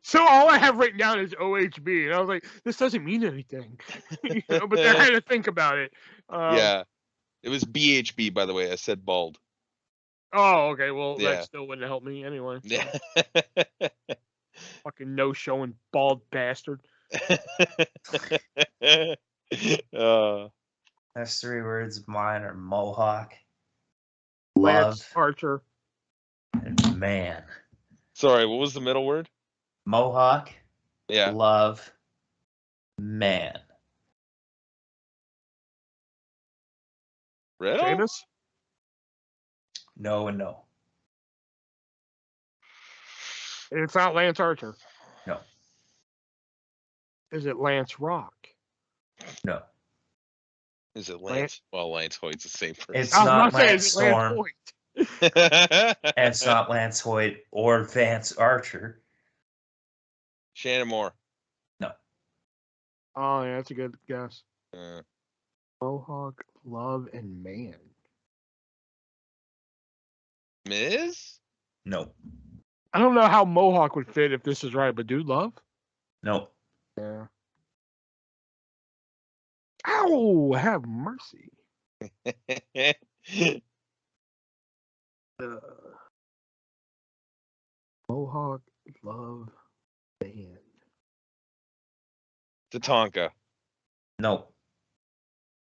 [SPEAKER 1] So all I have written down is OHB. And I was like, this doesn't mean anything. But then I had to think about it.
[SPEAKER 2] Yeah. It was BHB, by the way. I said bald.
[SPEAKER 1] Oh, okay. Well,
[SPEAKER 2] Yeah.
[SPEAKER 1] that still wouldn't help me anyway. So.
[SPEAKER 2] Yeah.
[SPEAKER 1] Fucking no-showing bald bastard.
[SPEAKER 3] That's 3 words of mine are Mohawk,
[SPEAKER 1] Lance
[SPEAKER 3] love,
[SPEAKER 1] Archer.
[SPEAKER 3] and man.
[SPEAKER 2] Sorry, what was the middle word?
[SPEAKER 3] Mohawk,
[SPEAKER 2] Yeah.
[SPEAKER 3] love, man.
[SPEAKER 2] Riddle?
[SPEAKER 1] Sheamus?
[SPEAKER 3] No and no.
[SPEAKER 1] It's not Lance Archer.
[SPEAKER 3] No.
[SPEAKER 1] Is it Lance Rock?
[SPEAKER 3] No.
[SPEAKER 2] Is it Lance? Well, Lance Hoyt's the same person.
[SPEAKER 3] It's
[SPEAKER 1] I was
[SPEAKER 3] not
[SPEAKER 1] gonna say,
[SPEAKER 3] Lance
[SPEAKER 1] is it Lance
[SPEAKER 3] Storm.
[SPEAKER 1] Hoyt?
[SPEAKER 3] And it's not Lance Hoyt or Vance Archer.
[SPEAKER 2] Shannon Moore.
[SPEAKER 3] No.
[SPEAKER 1] Oh, yeah, that's a good guess.
[SPEAKER 2] Uh,
[SPEAKER 1] Mohawk, Love, and Man.
[SPEAKER 2] Miz?
[SPEAKER 3] No.
[SPEAKER 1] I don't know how Mohawk would fit if this is right, but Dude Love?
[SPEAKER 3] No.
[SPEAKER 1] Yeah. Ow! Have mercy. Mohawk, Love, Man.
[SPEAKER 2] Tatanka.
[SPEAKER 3] No.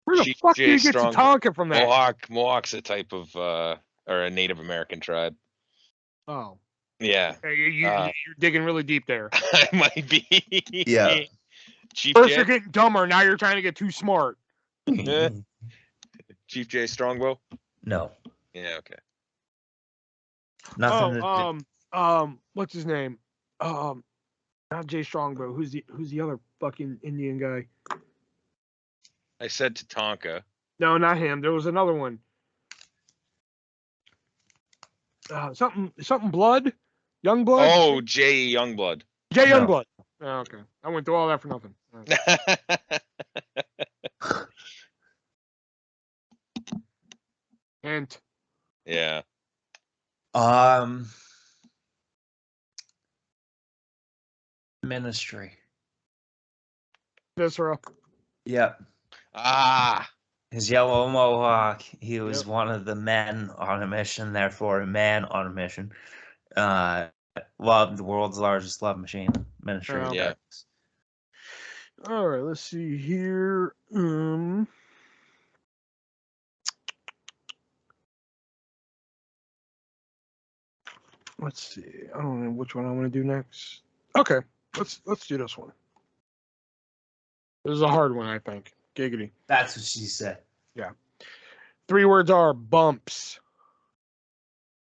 [SPEAKER 1] Where the
[SPEAKER 2] Chief
[SPEAKER 1] fuck
[SPEAKER 2] J.
[SPEAKER 1] do you get
[SPEAKER 2] Strong-
[SPEAKER 1] Tatanka from that?
[SPEAKER 2] Mohawk's a type of, or a Native American tribe.
[SPEAKER 1] Oh.
[SPEAKER 2] Yeah.
[SPEAKER 1] Hey, you're digging really deep there.
[SPEAKER 2] I might be.
[SPEAKER 3] Yeah.
[SPEAKER 2] Chief
[SPEAKER 1] First
[SPEAKER 2] J.
[SPEAKER 1] you're getting dumber, now you're trying to get too smart.
[SPEAKER 2] Chief J. Strongbow?
[SPEAKER 3] No.
[SPEAKER 2] Yeah, okay.
[SPEAKER 3] Nothing to do.
[SPEAKER 1] What's his name? Not Jay Strongbow. Who's the other fucking Indian guy?
[SPEAKER 2] I said Tatanka.
[SPEAKER 1] No, not him. There was another one. Something Blood? Young Blood?
[SPEAKER 2] Oh, Jay Youngblood.
[SPEAKER 1] Jay
[SPEAKER 3] No.
[SPEAKER 1] Youngblood. Oh, okay. I went through all that for nothing. All right. Hint.
[SPEAKER 3] Ministry.
[SPEAKER 1] Viscera.
[SPEAKER 3] Yep.
[SPEAKER 2] Ah,
[SPEAKER 3] His yellow mohawk. He was
[SPEAKER 1] Yep.
[SPEAKER 3] one of the men on a mission, therefore a man on a mission. Love, the world's largest love machine. Ministry of
[SPEAKER 2] Yeah.
[SPEAKER 3] Darkness.
[SPEAKER 1] All right, let's see here. Let's see. I don't know which one I want to do next. Okay, let's do this one. This is a hard one, I think. Giggity.
[SPEAKER 3] That's what she said.
[SPEAKER 1] 3 words are bumps,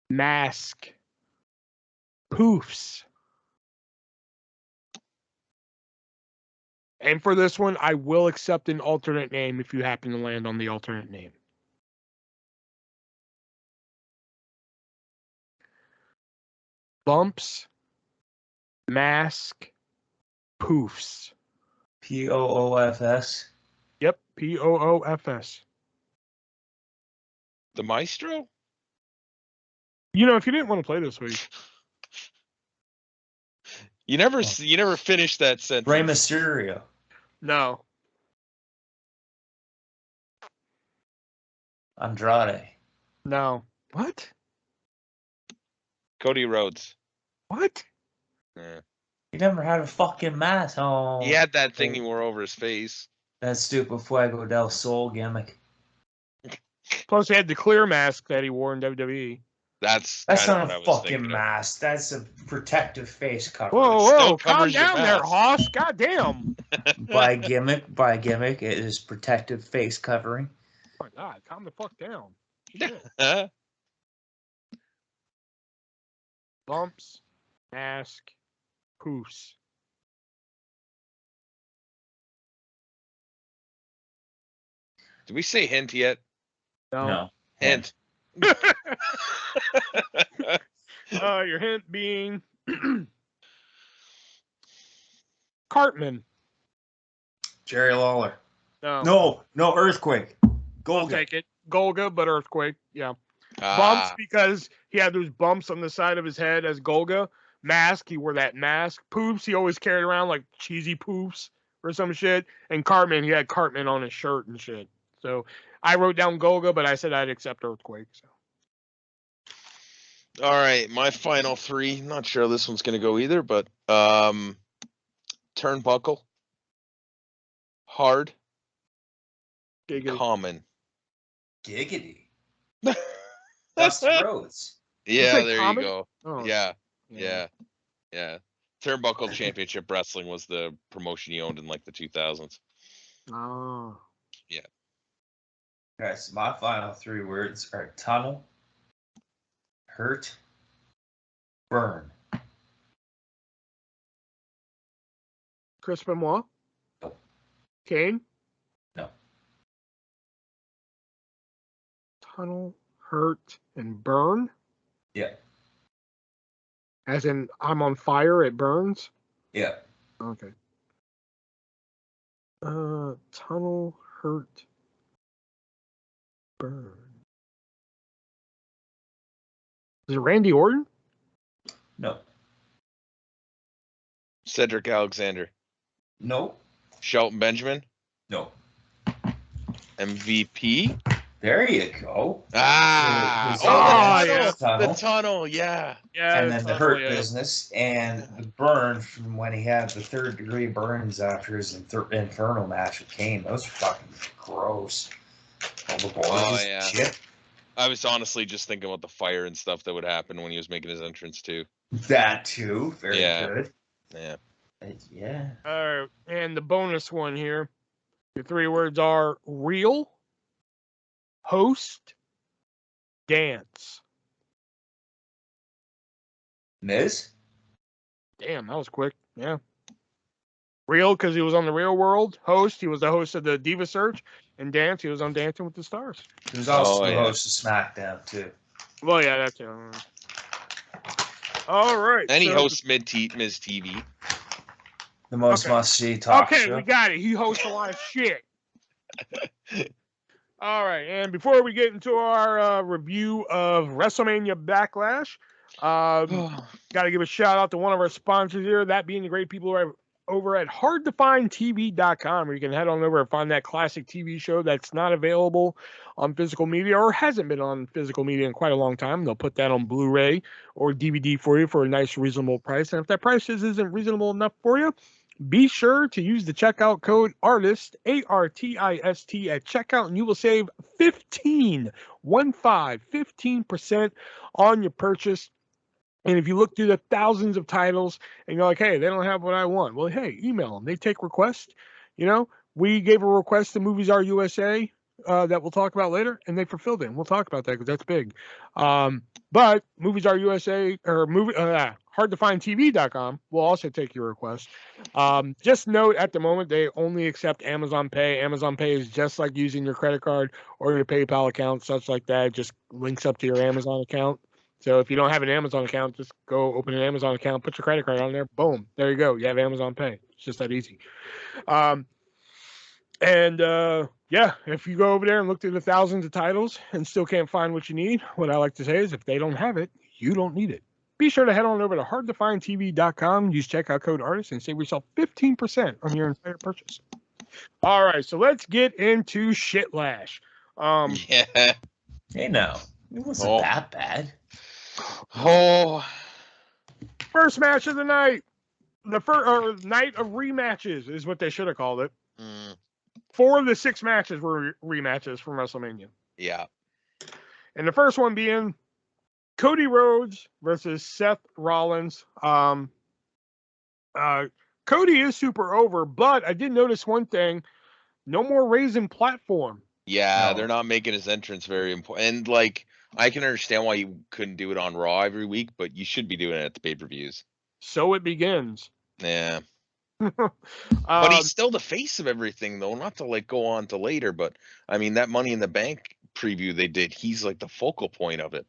[SPEAKER 1] mask, poofs. And for this one, I will accept an alternate name if you happen to land on the alternate name. Bumps, mask, poofs.
[SPEAKER 3] Poofs.
[SPEAKER 1] Yep, Poofs.
[SPEAKER 2] the Maestro?
[SPEAKER 1] You know, if you didn't want to play this week,
[SPEAKER 2] You never finished that sentence.
[SPEAKER 3] Rey Mysterio.
[SPEAKER 1] no.
[SPEAKER 3] Andrade.
[SPEAKER 1] No. What?
[SPEAKER 2] Cody Rhodes.
[SPEAKER 1] What?
[SPEAKER 2] Yeah.
[SPEAKER 3] He never had a fucking mask. Oh.
[SPEAKER 2] He had that thing he wore over his face.
[SPEAKER 3] That stupid Fuego del Sol gimmick.
[SPEAKER 1] Plus, he had the clear mask that he wore in WWE.
[SPEAKER 2] That's
[SPEAKER 3] That's
[SPEAKER 2] kind
[SPEAKER 3] not
[SPEAKER 2] of what I
[SPEAKER 3] a
[SPEAKER 2] was
[SPEAKER 3] fucking
[SPEAKER 2] thinking of.
[SPEAKER 3] mask. That's a protective face cover.
[SPEAKER 1] Whoa,
[SPEAKER 2] still
[SPEAKER 1] whoa, calm
[SPEAKER 2] covers your
[SPEAKER 1] down there,
[SPEAKER 2] mask.
[SPEAKER 1] Hoss. Goddamn.
[SPEAKER 3] By gimmick, it is protective face covering.
[SPEAKER 1] Oh my God, calm the fuck down. Shit.
[SPEAKER 2] Huh?
[SPEAKER 1] Bumps, mask, poofs.
[SPEAKER 2] Did we say hint yet?
[SPEAKER 3] No.
[SPEAKER 2] Hint.
[SPEAKER 1] Your hint being Cartman.
[SPEAKER 3] Jerry Lawler.
[SPEAKER 1] No.
[SPEAKER 3] No, Earthquake.
[SPEAKER 1] I'll take it. Golga, but Earthquake. Yeah. Bumps because he had those bumps on the side of his head as Golga. Mask, he wore that mask. Poofs, he always carried around like cheesy poofs or some shit. And Cartman, he had Cartman on his shirt and shit. So I wrote down Golga, but I said I'd accept Earthquake. So.
[SPEAKER 2] All right, my final 3. Not sure how this one's gonna go either, but turnbuckle, hard,
[SPEAKER 1] Giggity.
[SPEAKER 2] common.
[SPEAKER 3] Giggity. Dusty Rhodes.
[SPEAKER 2] Yeah,
[SPEAKER 1] say
[SPEAKER 2] there
[SPEAKER 1] common?
[SPEAKER 2] you go.
[SPEAKER 1] Oh,
[SPEAKER 2] Yeah. Turnbuckle Championship Wrestling was the promotion he owned in like the 2000s.
[SPEAKER 1] Oh.
[SPEAKER 3] Okay, so my final 3 words are tunnel, hurt, burn.
[SPEAKER 1] Chris Benoit?
[SPEAKER 3] No.
[SPEAKER 1] Kane?
[SPEAKER 3] No.
[SPEAKER 1] Tunnel, hurt, and burn?
[SPEAKER 3] Yeah.
[SPEAKER 1] As in, I'm on fire, it burns?
[SPEAKER 3] Yeah.
[SPEAKER 1] Okay. Tunnel, hurt, burn. Is it Randy Orton?
[SPEAKER 3] No.
[SPEAKER 2] Cedric Alexander,
[SPEAKER 3] No.
[SPEAKER 2] Shelton Benjamin,
[SPEAKER 3] No.
[SPEAKER 2] MVP.
[SPEAKER 3] There you go.
[SPEAKER 2] Ah,
[SPEAKER 3] The
[SPEAKER 2] the tunnel. Yeah.
[SPEAKER 1] Yeah.
[SPEAKER 3] And then the hurt business and the burn from when he had the 3rd-degree burns after his Inferno match with Kane. Those are fucking gross. All the boys.
[SPEAKER 2] Oh, yeah.
[SPEAKER 3] Shit.
[SPEAKER 2] I was honestly just thinking about the fire and stuff that would happen when he was making his entrance too.
[SPEAKER 3] That too. Very
[SPEAKER 2] Yeah.
[SPEAKER 3] good.
[SPEAKER 2] Yeah.
[SPEAKER 3] Yeah.
[SPEAKER 1] All right. And the bonus one here. The 3 words are real, host, dance.
[SPEAKER 3] Miz?
[SPEAKER 1] Damn, that was quick. Yeah. Real, because he was on the Real World. Host, he was the host of the Diva Search. And dance, he was on Dancing with the Stars.
[SPEAKER 3] He was also
[SPEAKER 2] Oh,
[SPEAKER 3] the
[SPEAKER 2] yeah.
[SPEAKER 3] host of SmackDown too.
[SPEAKER 1] Well, yeah, that's it. All right.
[SPEAKER 2] And he
[SPEAKER 1] so-
[SPEAKER 2] hosts Miz TV.
[SPEAKER 3] The most
[SPEAKER 1] Okay.
[SPEAKER 3] must-see talk
[SPEAKER 1] Okay,
[SPEAKER 3] show.
[SPEAKER 1] we got it. He hosts a lot of shit. All right, and before we get into our review of WrestleMania Backlash, got to give a shout out to one of our sponsors here, that being the great people over at hardtofindtv.com, where you can head on over and find that classic TV show that's not available on physical media or hasn't been on physical media in quite a long time. They'll put that on Blu-ray or DVD for you for a nice, reasonable price. And if that price isn't reasonable enough for you, be sure to use the checkout code ARTIST, ARTIST, at checkout, and you will save 15% on your purchase. And if you look through the thousands of titles and you're like, hey, they don't have what I want, well, hey, email them. They take requests. You know, we gave a request to Movies Are USA that we'll talk about later, and they fulfilled it. And we'll talk about that because that's big. But Movies Are USA or hardtofindtv.com will also take your request. Just note at the moment they only accept Amazon Pay. Amazon Pay is just like using your credit card or your PayPal account, such like that. It just links up to your Amazon account. So if you don't have an Amazon account, just go open an Amazon account, put your credit card on there, boom, there you go. You have Amazon Pay. It's just that easy. Yeah, if you go over there and look through the thousands of titles and still can't find what you need, what I like to say is if they don't have it, you don't need it. Be sure to head on over to hardtofindtv.com, use checkout code ARTIST, and save yourself 15% on your entire purchase. All right, so let's get into Shitlash.
[SPEAKER 2] Yeah.
[SPEAKER 3] Hey, no, it wasn't that bad.
[SPEAKER 1] First match of the night. The first night of rematches is what they should have called it. 4 of the 6 matches were rematches from WrestleMania.
[SPEAKER 2] Yeah.
[SPEAKER 1] And the first one being Cody Rhodes versus Seth Rollins. Cody is super over, but I did notice one thing. No more raising platform.
[SPEAKER 2] Yeah, they're not making his entrance very important. And, like, I can understand why you couldn't do it on Raw every week, but you should be doing it at the pay-per-views.
[SPEAKER 1] So it begins.
[SPEAKER 2] Yeah. But he's still the face of everything, though. Not to, like, go on to later, but, I mean, that Money in the Bank preview they did, he's, like, the focal point of it.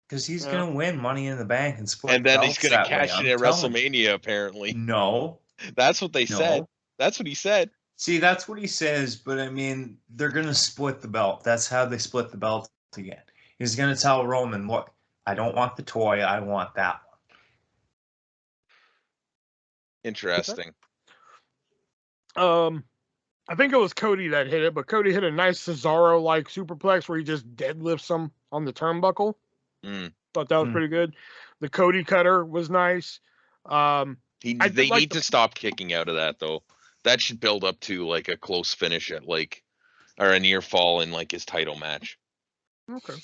[SPEAKER 3] Because he's going to win Money in the Bank and split
[SPEAKER 2] and then he's going to cash it at WrestleMania, apparently.
[SPEAKER 3] No.
[SPEAKER 2] That's what they said. That's what he said.
[SPEAKER 3] See, that's what he says, but I mean, they're going to split the belt. That's how they split the belt again. He's going to tell Roman, look, I don't want the toy, I want that one.
[SPEAKER 2] Interesting.
[SPEAKER 1] I think it was Cody that hit it, but Cody hit a nice Cesaro-like superplex where he just deadlifts him on the turnbuckle. Thought that was pretty good. The Cody cutter was nice.
[SPEAKER 2] They need to stop kicking out of that, though. That should build up to, like, a close finish at, like, or a near fall in, like, his title match.
[SPEAKER 1] Okay.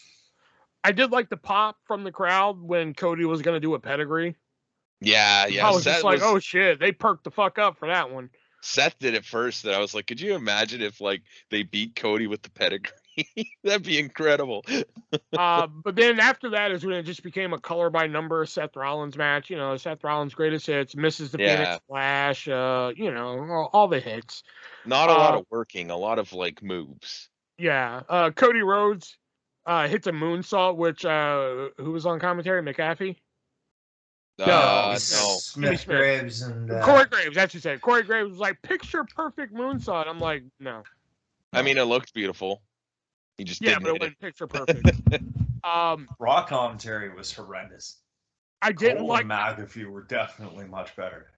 [SPEAKER 1] I did like the pop from the crowd when Cody was going to do a pedigree.
[SPEAKER 2] Yeah.
[SPEAKER 1] I was just like, oh, shit. They perked the fuck up for that one.
[SPEAKER 2] Seth did it first, and I was like, could you imagine if, like, they beat Cody with the pedigree? That'd be incredible.
[SPEAKER 1] But then after that is when it just became a color by number Seth Rollins match. You know, Seth Rollins' greatest hits, misses the Phoenix Splash, you know, all the hits.
[SPEAKER 2] Not a lot of working, a lot of, like, moves.
[SPEAKER 1] Yeah. Cody Rhodes hits a moonsault, which, who was on commentary? McAfee?
[SPEAKER 2] No.
[SPEAKER 3] Smith Graves and
[SPEAKER 1] Corey Graves, that's what you said. Corey Graves was like, picture perfect moonsault. I'm like, no.
[SPEAKER 2] I mean, it looked beautiful. He just didn't
[SPEAKER 1] but it
[SPEAKER 2] hit
[SPEAKER 1] wasn't picture perfect.
[SPEAKER 3] Raw commentary was horrendous.
[SPEAKER 1] I didn't
[SPEAKER 3] Cole
[SPEAKER 1] like
[SPEAKER 3] and McAfee were definitely much better.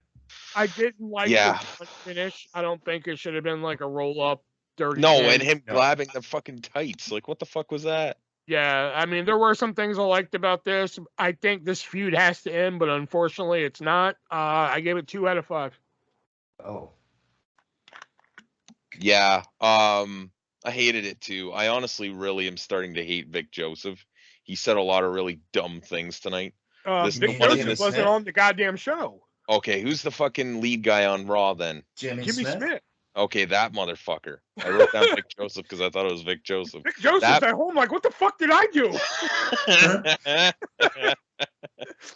[SPEAKER 1] I didn't like the finish. I don't think it should have been like a roll up dirty.
[SPEAKER 2] And him grabbing the fucking tights. Like, what the fuck was that?
[SPEAKER 1] Yeah, I mean, there were some things I liked about this. I think this feud has to end, but unfortunately it's not. I gave it 2 out of 5.
[SPEAKER 3] Oh.
[SPEAKER 2] Yeah. I hated it too. I honestly really am starting to hate Vic Joseph. He said a lot of really dumb things tonight.
[SPEAKER 1] Vic Joseph wasn't on the goddamn show.
[SPEAKER 2] Okay, who's the fucking lead guy on Raw then?
[SPEAKER 3] Jimmy Smith.
[SPEAKER 2] Okay, that motherfucker. I wrote down Vic Joseph because I thought it was Vic Joseph.
[SPEAKER 1] Vic Joseph's at home like, what the fuck did I do?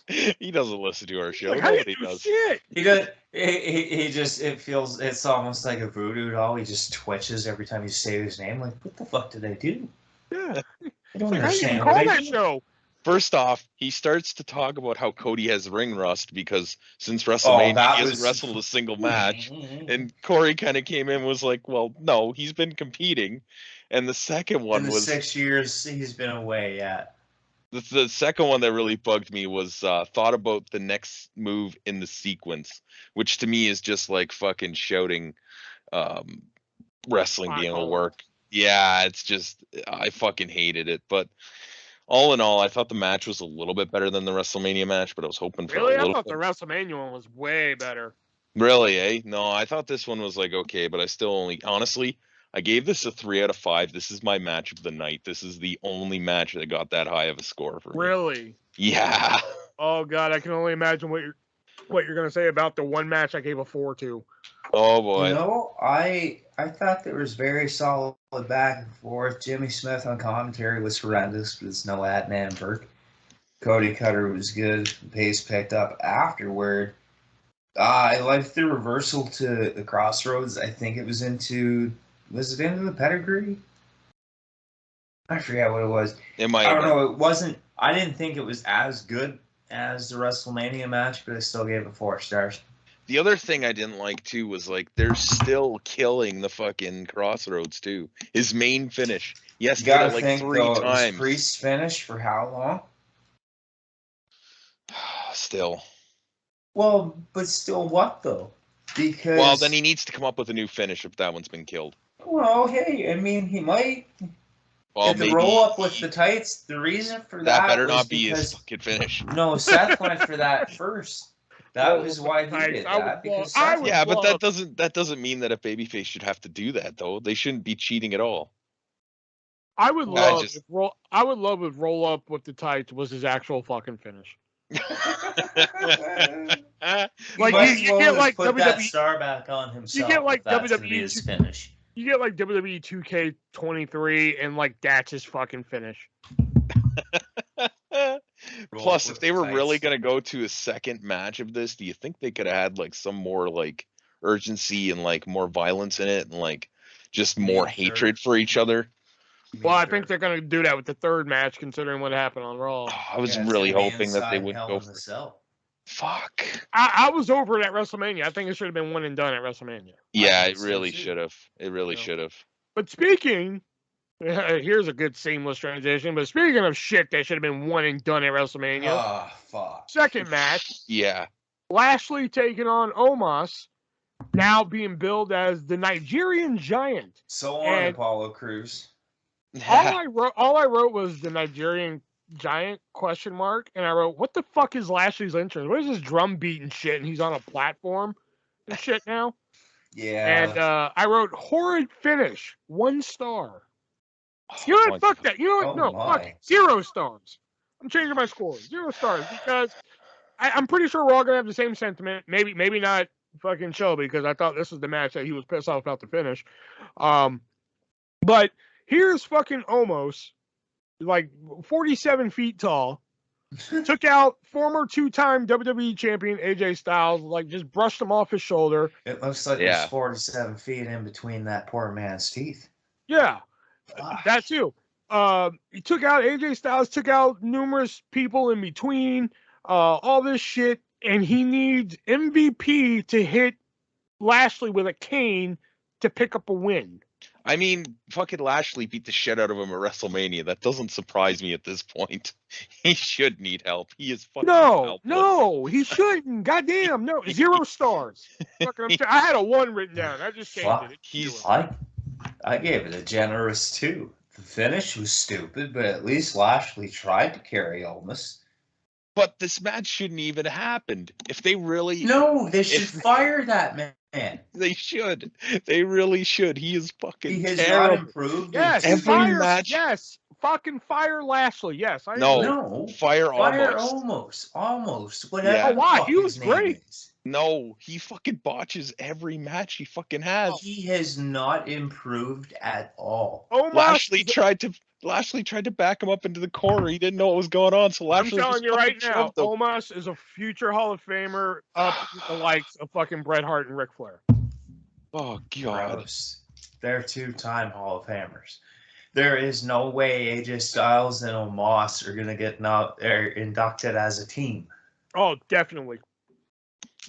[SPEAKER 2] He doesn't listen to our show.
[SPEAKER 1] Like,
[SPEAKER 2] Nobody does.
[SPEAKER 1] Shit.
[SPEAKER 3] He does. He just. It's almost like a voodoo doll. He just twitches every time you say his name. Like, what the fuck did I do?
[SPEAKER 1] Yeah.
[SPEAKER 3] I don't
[SPEAKER 1] like,
[SPEAKER 3] understand.
[SPEAKER 1] Call that show.
[SPEAKER 2] First off, he starts to talk about how Cody has ring rust because since WrestleMania
[SPEAKER 3] that
[SPEAKER 2] he hasn't
[SPEAKER 3] was-
[SPEAKER 2] wrestled a single match. And Corey kind of came in and was like, well, no, he's been competing. And the second
[SPEAKER 3] In
[SPEAKER 2] one
[SPEAKER 3] the
[SPEAKER 2] was
[SPEAKER 3] 6 years he's been away, yeah.
[SPEAKER 2] the second one that really bugged me was thought about the next move in the sequence, which to me is just like fucking shouting wrestling being a work. Yeah, it's just I fucking hated it. But all in all, I thought the match was a little bit better than the WrestleMania match, but I was hoping for
[SPEAKER 1] Really?
[SPEAKER 2] a
[SPEAKER 1] I
[SPEAKER 2] little
[SPEAKER 1] thought
[SPEAKER 2] bit.
[SPEAKER 1] the WrestleMania one was way better.
[SPEAKER 2] Really, eh? No, I thought this one was like okay, but I still only honestly I gave this a 3 out of 5. This is my match of the night. This is the only match that got that high of a score for me.
[SPEAKER 1] Really?
[SPEAKER 2] Yeah.
[SPEAKER 1] Oh god, I can only imagine what you're gonna say about the one match I gave a 4 to.
[SPEAKER 2] Oh boy.
[SPEAKER 3] You know, I thought there was very solid back and forth. Jimmy Smith on commentary was horrendous. There's no Adnan Burke. Cody Cutter was good. The pace picked up afterward. I liked the reversal to the Crossroads. I think it was into the pedigree? I forget what it was.
[SPEAKER 2] It might
[SPEAKER 3] I
[SPEAKER 2] have
[SPEAKER 3] don't
[SPEAKER 2] been.
[SPEAKER 3] know. It wasn't. I didn't think it was as good as the WrestleMania match, but I still gave it 4 stars.
[SPEAKER 2] The other thing I didn't like too was like they're still killing the fucking Crossroads too. His main finish. Yes,
[SPEAKER 3] You
[SPEAKER 2] did
[SPEAKER 3] gotta
[SPEAKER 2] it like
[SPEAKER 3] think
[SPEAKER 2] 3
[SPEAKER 3] though, it was
[SPEAKER 2] times.
[SPEAKER 3] Priest's finish for how long?
[SPEAKER 2] Still.
[SPEAKER 3] Well, but still, what though? Because
[SPEAKER 2] Well, then he needs to come up with a new finish if that one's been killed.
[SPEAKER 3] Well, hey, I mean, he might
[SPEAKER 2] Well,
[SPEAKER 3] get the
[SPEAKER 2] maybe
[SPEAKER 3] roll up with the tights. The reason for
[SPEAKER 2] that
[SPEAKER 3] that
[SPEAKER 2] better
[SPEAKER 3] was
[SPEAKER 2] not be his
[SPEAKER 3] because
[SPEAKER 2] fucking finish.
[SPEAKER 3] no, Seth went for that first. That
[SPEAKER 1] Roll
[SPEAKER 3] was
[SPEAKER 1] up
[SPEAKER 3] why
[SPEAKER 1] with
[SPEAKER 3] he
[SPEAKER 1] the
[SPEAKER 3] did
[SPEAKER 1] tights. I would
[SPEAKER 3] that because
[SPEAKER 1] love- I
[SPEAKER 3] Seth
[SPEAKER 1] would-
[SPEAKER 2] Yeah, but
[SPEAKER 1] love-
[SPEAKER 2] that doesn't mean that a babyface should have to do that though. They shouldn't be cheating at all.
[SPEAKER 1] I would
[SPEAKER 2] Yeah, I
[SPEAKER 1] love
[SPEAKER 2] just-
[SPEAKER 1] if roll up with the tights was his actual fucking finish. Like
[SPEAKER 3] Might
[SPEAKER 1] you get like
[SPEAKER 3] put that
[SPEAKER 1] WWE,
[SPEAKER 3] star back on himself.
[SPEAKER 1] get like
[SPEAKER 3] if that's gonna
[SPEAKER 1] WWE
[SPEAKER 3] be his
[SPEAKER 1] to-
[SPEAKER 3] finish.
[SPEAKER 1] you get like WWE 2K23 and like that's his fucking finish.
[SPEAKER 2] Plus,
[SPEAKER 3] with
[SPEAKER 2] if they
[SPEAKER 3] the
[SPEAKER 2] were really
[SPEAKER 3] tights.
[SPEAKER 2] gonna go to a second match of this, do you think they could have had like some more like urgency and like more violence in it and like just more
[SPEAKER 3] Maybe
[SPEAKER 2] hatred for each other?
[SPEAKER 1] Well, I think they're gonna do that with the third match, considering what happened on Raw.
[SPEAKER 2] I was
[SPEAKER 3] Yeah, it's
[SPEAKER 2] really
[SPEAKER 3] gonna be
[SPEAKER 2] hoping that they
[SPEAKER 3] inside
[SPEAKER 2] would
[SPEAKER 3] Hell
[SPEAKER 2] go
[SPEAKER 3] in the
[SPEAKER 2] for
[SPEAKER 3] Cell.
[SPEAKER 2] fuck.
[SPEAKER 1] I was over it at WrestleMania. I think it should have been one and done at WrestleMania.
[SPEAKER 2] Yeah,
[SPEAKER 3] think
[SPEAKER 2] it
[SPEAKER 3] so,
[SPEAKER 2] really
[SPEAKER 3] too.
[SPEAKER 2] should have. It really
[SPEAKER 1] No.
[SPEAKER 2] should have.
[SPEAKER 1] But speaking, here's a good seamless transition. But speaking of shit that should have been one and done at WrestleMania,
[SPEAKER 3] Ah, fuck.
[SPEAKER 1] second match,
[SPEAKER 2] Yeah.
[SPEAKER 1] Lashley taking on Omos, now being billed as the Nigerian Giant.
[SPEAKER 3] So on,
[SPEAKER 1] And-
[SPEAKER 3] Apollo Crews.
[SPEAKER 1] All I wrote was the Nigerian Giant ? And I wrote, what the fuck is Lashley's entrance? What is this drum beat and shit? And he's on a platform and shit now.
[SPEAKER 3] Yeah.
[SPEAKER 1] And I wrote horrid finish, 1 star. You know
[SPEAKER 2] Oh,
[SPEAKER 1] what? Fuck that. You know what?
[SPEAKER 3] Oh
[SPEAKER 1] No, fuck
[SPEAKER 3] my.
[SPEAKER 1] it. 0 stars. I'm changing my score. 0 stars because I'm pretty sure we're all gonna have the same sentiment. Maybe not fucking show because I thought this was the match that he was pissed off about the finish. But here's fucking Omos, like 47 feet tall, took out former 2-time WWE champion AJ Styles, like just brushed him off his shoulder.
[SPEAKER 3] It looks like
[SPEAKER 2] Yeah.
[SPEAKER 3] there's 47 feet in between that poor man's teeth.
[SPEAKER 1] Yeah,
[SPEAKER 3] Fuck.
[SPEAKER 1] that too. He took out AJ Styles, took out numerous people in between, all this shit, and he needs MVP to hit Lashley with a cane to pick up a win.
[SPEAKER 2] I mean, fucking Lashley beat the shit out of him at WrestleMania. That doesn't surprise me at this point. He should need help. He is fucking helpless.
[SPEAKER 1] No, he shouldn't. Goddamn, no, 0 stars. Fucking, I had a 1 written down. I just changed
[SPEAKER 3] Fuck.
[SPEAKER 1] it. It's
[SPEAKER 2] He's-
[SPEAKER 1] 0.
[SPEAKER 3] I gave it a generous 2. The finish was stupid, but at least Lashley tried to carry Omos.
[SPEAKER 2] But this match shouldn't even have happened. If they really
[SPEAKER 3] No, they should
[SPEAKER 2] If-
[SPEAKER 3] fire that man.
[SPEAKER 2] they should. They really should. He is fucking
[SPEAKER 3] He has not
[SPEAKER 2] terrible.
[SPEAKER 3] improved.
[SPEAKER 1] Yes,
[SPEAKER 3] in
[SPEAKER 2] Every
[SPEAKER 1] fire.
[SPEAKER 2] match-
[SPEAKER 1] Yes, fucking fire Lashley. Yes, I
[SPEAKER 2] No.
[SPEAKER 1] agree.
[SPEAKER 3] No.
[SPEAKER 2] Fire
[SPEAKER 3] Fire
[SPEAKER 2] almost.
[SPEAKER 3] almost. Whatever.
[SPEAKER 2] Yeah.
[SPEAKER 3] the
[SPEAKER 1] Oh, why?
[SPEAKER 3] fuck
[SPEAKER 1] He was
[SPEAKER 3] his name
[SPEAKER 1] great.
[SPEAKER 3] is.
[SPEAKER 2] No, he fucking botches every match he fucking has.
[SPEAKER 3] He has not improved at all.
[SPEAKER 1] Omos,
[SPEAKER 2] Lashley tried to back him up into the corner. He didn't know what was going on, so
[SPEAKER 1] I'm
[SPEAKER 2] Lashley
[SPEAKER 1] telling
[SPEAKER 2] just
[SPEAKER 1] you right
[SPEAKER 2] fucking
[SPEAKER 1] now,
[SPEAKER 2] shoved him.
[SPEAKER 1] Omos is a future Hall of Famer up with the likes of fucking Bret Hart and Ric Flair.
[SPEAKER 2] Oh god.
[SPEAKER 3] Gross. They're 2-time Hall of Famers. There is no way AJ Styles and Omos are gonna get inducted as a team.
[SPEAKER 1] Oh, definitely.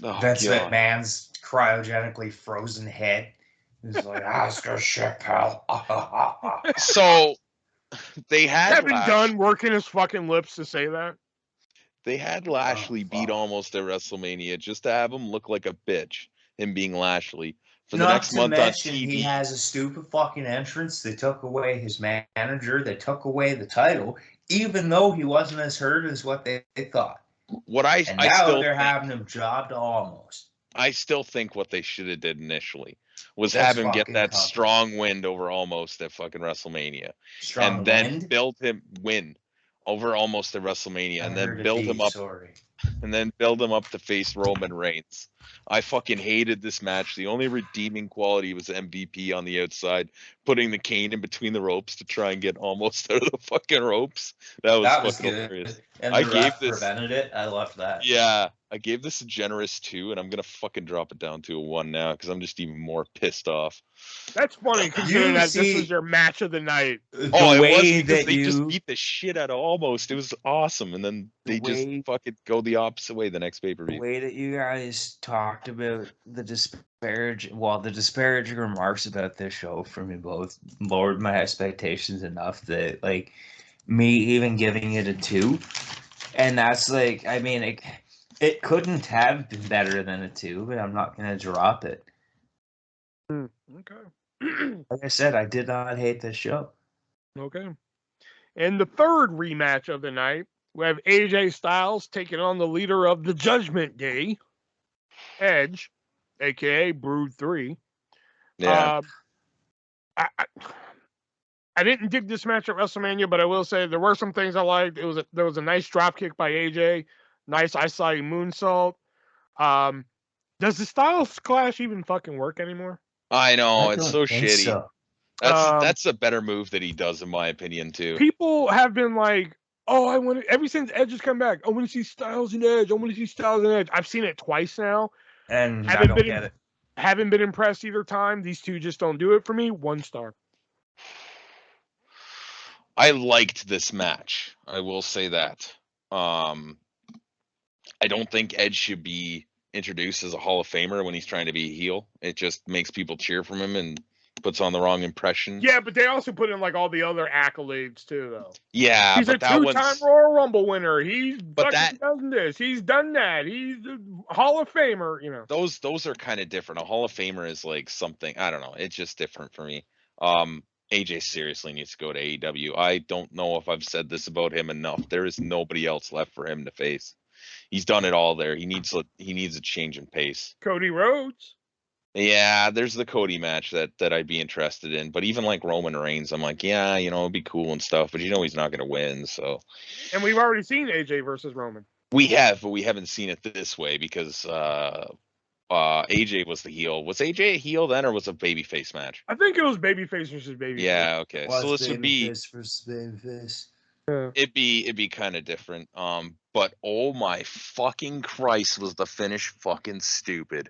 [SPEAKER 2] Oh,
[SPEAKER 3] Vince
[SPEAKER 2] God.
[SPEAKER 3] McMahon's cryogenically frozen head. He's like, ask her shit, pal.
[SPEAKER 2] So they had
[SPEAKER 1] Kevin Dunn working his fucking lips to say that.
[SPEAKER 2] They had Lashley beat
[SPEAKER 3] fuck.
[SPEAKER 2] almost at WrestleMania just to have him look like a bitch, him being Lashley. For the
[SPEAKER 3] Not
[SPEAKER 2] next
[SPEAKER 3] to
[SPEAKER 2] month on
[SPEAKER 3] mention,
[SPEAKER 2] TV,
[SPEAKER 3] he has a stupid fucking entrance. They took away his manager. They took away the title, even though he wasn't as hurt as what they thought.
[SPEAKER 2] what
[SPEAKER 3] And
[SPEAKER 2] I
[SPEAKER 3] now
[SPEAKER 2] still
[SPEAKER 3] they're
[SPEAKER 2] think,
[SPEAKER 3] having him jobbed almost.
[SPEAKER 2] I still think what they should have did initially was
[SPEAKER 3] That's
[SPEAKER 2] have him get
[SPEAKER 3] fucking
[SPEAKER 2] that
[SPEAKER 3] company.
[SPEAKER 2] strong wind over almost at fucking WrestleMania,
[SPEAKER 3] Strong
[SPEAKER 2] and then
[SPEAKER 3] wind.
[SPEAKER 2] build him win over almost at WrestleMania,
[SPEAKER 3] I
[SPEAKER 2] and
[SPEAKER 3] heard
[SPEAKER 2] then
[SPEAKER 3] a
[SPEAKER 2] build
[SPEAKER 3] D,
[SPEAKER 2] him up
[SPEAKER 3] sorry.
[SPEAKER 2] and then build him up to face Roman Reigns. I fucking hated this match. The only redeeming quality was MVP on the outside, putting the cane in between the ropes to try and get almost out of the fucking ropes. That was
[SPEAKER 3] That was
[SPEAKER 2] fucking
[SPEAKER 3] good.
[SPEAKER 2] hilarious.
[SPEAKER 3] And
[SPEAKER 2] I
[SPEAKER 3] the
[SPEAKER 2] gave
[SPEAKER 3] ref
[SPEAKER 2] this,
[SPEAKER 3] prevented it. I loved that.
[SPEAKER 2] yeah, I gave this a generous 2, and I'm gonna fucking drop it down to a 1 now because I'm just even more pissed off.
[SPEAKER 1] That's funny considering
[SPEAKER 3] You
[SPEAKER 1] that this
[SPEAKER 3] see-
[SPEAKER 1] was your match of the night.
[SPEAKER 3] The
[SPEAKER 2] Oh, it was
[SPEAKER 3] way
[SPEAKER 2] because
[SPEAKER 3] that
[SPEAKER 2] they just
[SPEAKER 3] you,
[SPEAKER 2] beat the shit out of almost. It was awesome, and then
[SPEAKER 3] The
[SPEAKER 2] they just
[SPEAKER 3] way-
[SPEAKER 2] fucking go the opposite way the next
[SPEAKER 3] the
[SPEAKER 2] pay-per-view.
[SPEAKER 3] way that you guys talked about the disparaging remarks about this show from you both lowered my expectations enough that, like, me even giving it a 2, and that's like, I mean, it couldn't have been better than a 2, but I'm not gonna drop it.
[SPEAKER 1] Okay.
[SPEAKER 3] Like I said, I did not hate this show.
[SPEAKER 1] Okay. And the third rematch of the night, we have AJ Styles taking on the leader of the Judgment Day, Edge, aka Brood 3.
[SPEAKER 2] Yeah.
[SPEAKER 1] I didn't dig this match at WrestleMania, but I will say there were some things I liked. There was a nice drop kick by AJ, nice I saw you moonsault. Does the Styles Clash even fucking work anymore?
[SPEAKER 2] I know,
[SPEAKER 3] I
[SPEAKER 2] it's
[SPEAKER 3] don't
[SPEAKER 2] so
[SPEAKER 3] think
[SPEAKER 2] shitty.
[SPEAKER 3] so.
[SPEAKER 2] That's a better move that he does, in my opinion, too.
[SPEAKER 1] People have been like, "Oh, I want to." Ever since Edge has come back, I want to see Styles and Edge. I want to see Styles and Edge. I've seen it twice now.
[SPEAKER 3] And I don't get it.
[SPEAKER 1] Haven't been impressed either time. These two just don't do it for me. 1 star.
[SPEAKER 2] I liked this match. I will say that. I don't think Edge should be introduced as a Hall of Famer when he's trying to be a heel. It just makes people cheer from him and puts on the wrong impression.
[SPEAKER 1] Yeah, but they also put in like all the other accolades too, though.
[SPEAKER 2] Yeah,
[SPEAKER 1] He's a
[SPEAKER 2] but that
[SPEAKER 1] 2-time
[SPEAKER 2] one's
[SPEAKER 1] Royal Rumble winner. He's
[SPEAKER 2] But
[SPEAKER 1] fucking done this. He's done that. He's a Hall of Famer. You know.
[SPEAKER 2] those are kind of different. A Hall of Famer is like something, I don't know. It's just different for me. AJ seriously needs to go to AEW. I don't know if I've said this about him enough. There is nobody else left for him to face. He's done it all there. He needs a change in pace.
[SPEAKER 1] Cody Rhodes.
[SPEAKER 2] Yeah, there's the Cody match that I'd be interested in. But even like Roman Reigns, I'm like, yeah, it'd be cool and stuff, but he's not gonna win, so.
[SPEAKER 1] And we've already seen AJ versus Roman.
[SPEAKER 2] We have, but we haven't seen it this way because AJ was the heel. Was AJ a heel then, or was it a babyface match?
[SPEAKER 1] I think it was babyface versus babyface.
[SPEAKER 2] Yeah, okay. So this would be
[SPEAKER 3] babyface.
[SPEAKER 2] it'd be kind of different. But oh my fucking Christ, was the finish fucking stupid.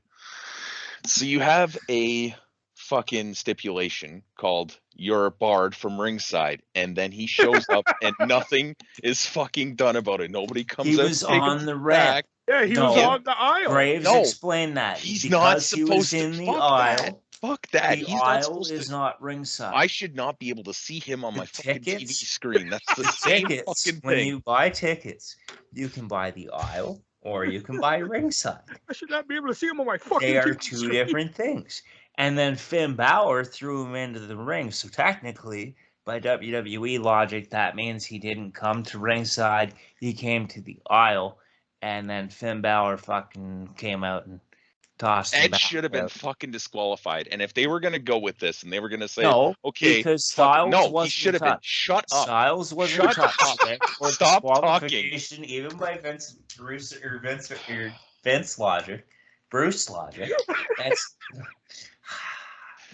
[SPEAKER 2] So you have a fucking stipulation called "You're barred from ringside," and then he shows up and nothing is fucking done about it. Nobody comes
[SPEAKER 3] He
[SPEAKER 2] out
[SPEAKER 3] was
[SPEAKER 2] to take
[SPEAKER 3] on
[SPEAKER 2] him
[SPEAKER 3] the ramp.
[SPEAKER 2] back.
[SPEAKER 1] Yeah, he was
[SPEAKER 3] No.
[SPEAKER 1] on the aisle.
[SPEAKER 3] Graves
[SPEAKER 2] No,
[SPEAKER 3] explained that.
[SPEAKER 2] He's
[SPEAKER 3] because
[SPEAKER 2] not
[SPEAKER 3] he
[SPEAKER 2] supposed
[SPEAKER 3] was
[SPEAKER 2] to.
[SPEAKER 3] in the
[SPEAKER 2] Fuck
[SPEAKER 3] aisle.
[SPEAKER 2] that. Fuck that.
[SPEAKER 3] The
[SPEAKER 2] He's not
[SPEAKER 3] aisle
[SPEAKER 2] supposed
[SPEAKER 3] is
[SPEAKER 2] to.
[SPEAKER 3] not ringside.
[SPEAKER 2] I should not be able to see him on
[SPEAKER 3] The
[SPEAKER 2] my fucking TV
[SPEAKER 3] tickets-
[SPEAKER 2] screen. That's the
[SPEAKER 3] The
[SPEAKER 2] same
[SPEAKER 3] tickets,
[SPEAKER 2] fucking
[SPEAKER 3] when
[SPEAKER 2] thing.
[SPEAKER 3] you buy tickets, you can buy the aisle or you can buy ringside.
[SPEAKER 1] I should not be able to see him on my fucking
[SPEAKER 3] They are
[SPEAKER 1] TV
[SPEAKER 3] two
[SPEAKER 1] screen.
[SPEAKER 3] different things. And then Finn Balor threw him into the ring. So technically, by WWE logic, that means he didn't come to ringside. He came to the aisle. And then Finn Balor fucking came out and tossed him
[SPEAKER 2] Edge
[SPEAKER 3] back
[SPEAKER 2] should have been
[SPEAKER 3] out.
[SPEAKER 2] fucking disqualified. And if they were gonna go with this and they were gonna say,
[SPEAKER 3] No,
[SPEAKER 2] okay,
[SPEAKER 3] because
[SPEAKER 2] fuck it.
[SPEAKER 3] Styles
[SPEAKER 2] No, he
[SPEAKER 3] wasn't
[SPEAKER 2] should have been.
[SPEAKER 3] touched.
[SPEAKER 2] Shut up.
[SPEAKER 3] Styles wasn't
[SPEAKER 2] Shut
[SPEAKER 3] touched.
[SPEAKER 2] up.
[SPEAKER 3] Or
[SPEAKER 2] Stop
[SPEAKER 3] disqualification, even by Vince logic, Bruce logic. That's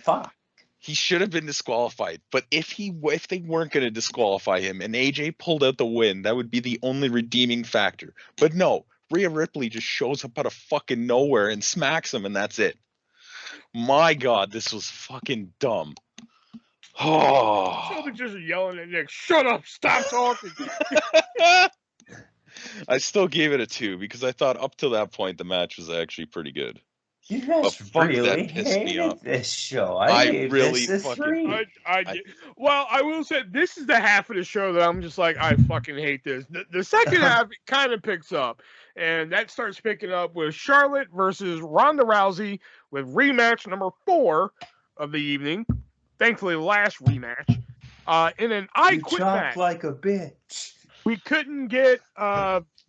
[SPEAKER 3] fuck.
[SPEAKER 2] He should have been disqualified. But if they weren't gonna disqualify him and AJ pulled out the win, that would be the only redeeming factor. But no, Rhea Ripley just shows up out of fucking nowhere and smacks him, and that's it. My God, this was fucking dumb. Oh.
[SPEAKER 1] Shelby just yelling at Nick, "Shut up! Stop talking!"
[SPEAKER 2] I still gave it a 2 because I thought up to that point the match was actually pretty good.
[SPEAKER 3] You guys
[SPEAKER 2] fuck, that
[SPEAKER 3] really
[SPEAKER 2] pissed me
[SPEAKER 3] hated
[SPEAKER 2] off.
[SPEAKER 3] this show.
[SPEAKER 2] I
[SPEAKER 3] I gave
[SPEAKER 2] really
[SPEAKER 3] this a
[SPEAKER 2] fucking-
[SPEAKER 3] 3.
[SPEAKER 1] I did. Well, I will say this is the half of the show that I'm just like, I fucking hate this. The second half kind of picks up, and that starts picking up with Charlotte versus Ronda Rousey with rematch number 4 of the evening. Thankfully, the last rematch. In an I
[SPEAKER 3] You
[SPEAKER 1] Quit
[SPEAKER 3] chop
[SPEAKER 1] match.
[SPEAKER 3] like a bitch.
[SPEAKER 1] We couldn't get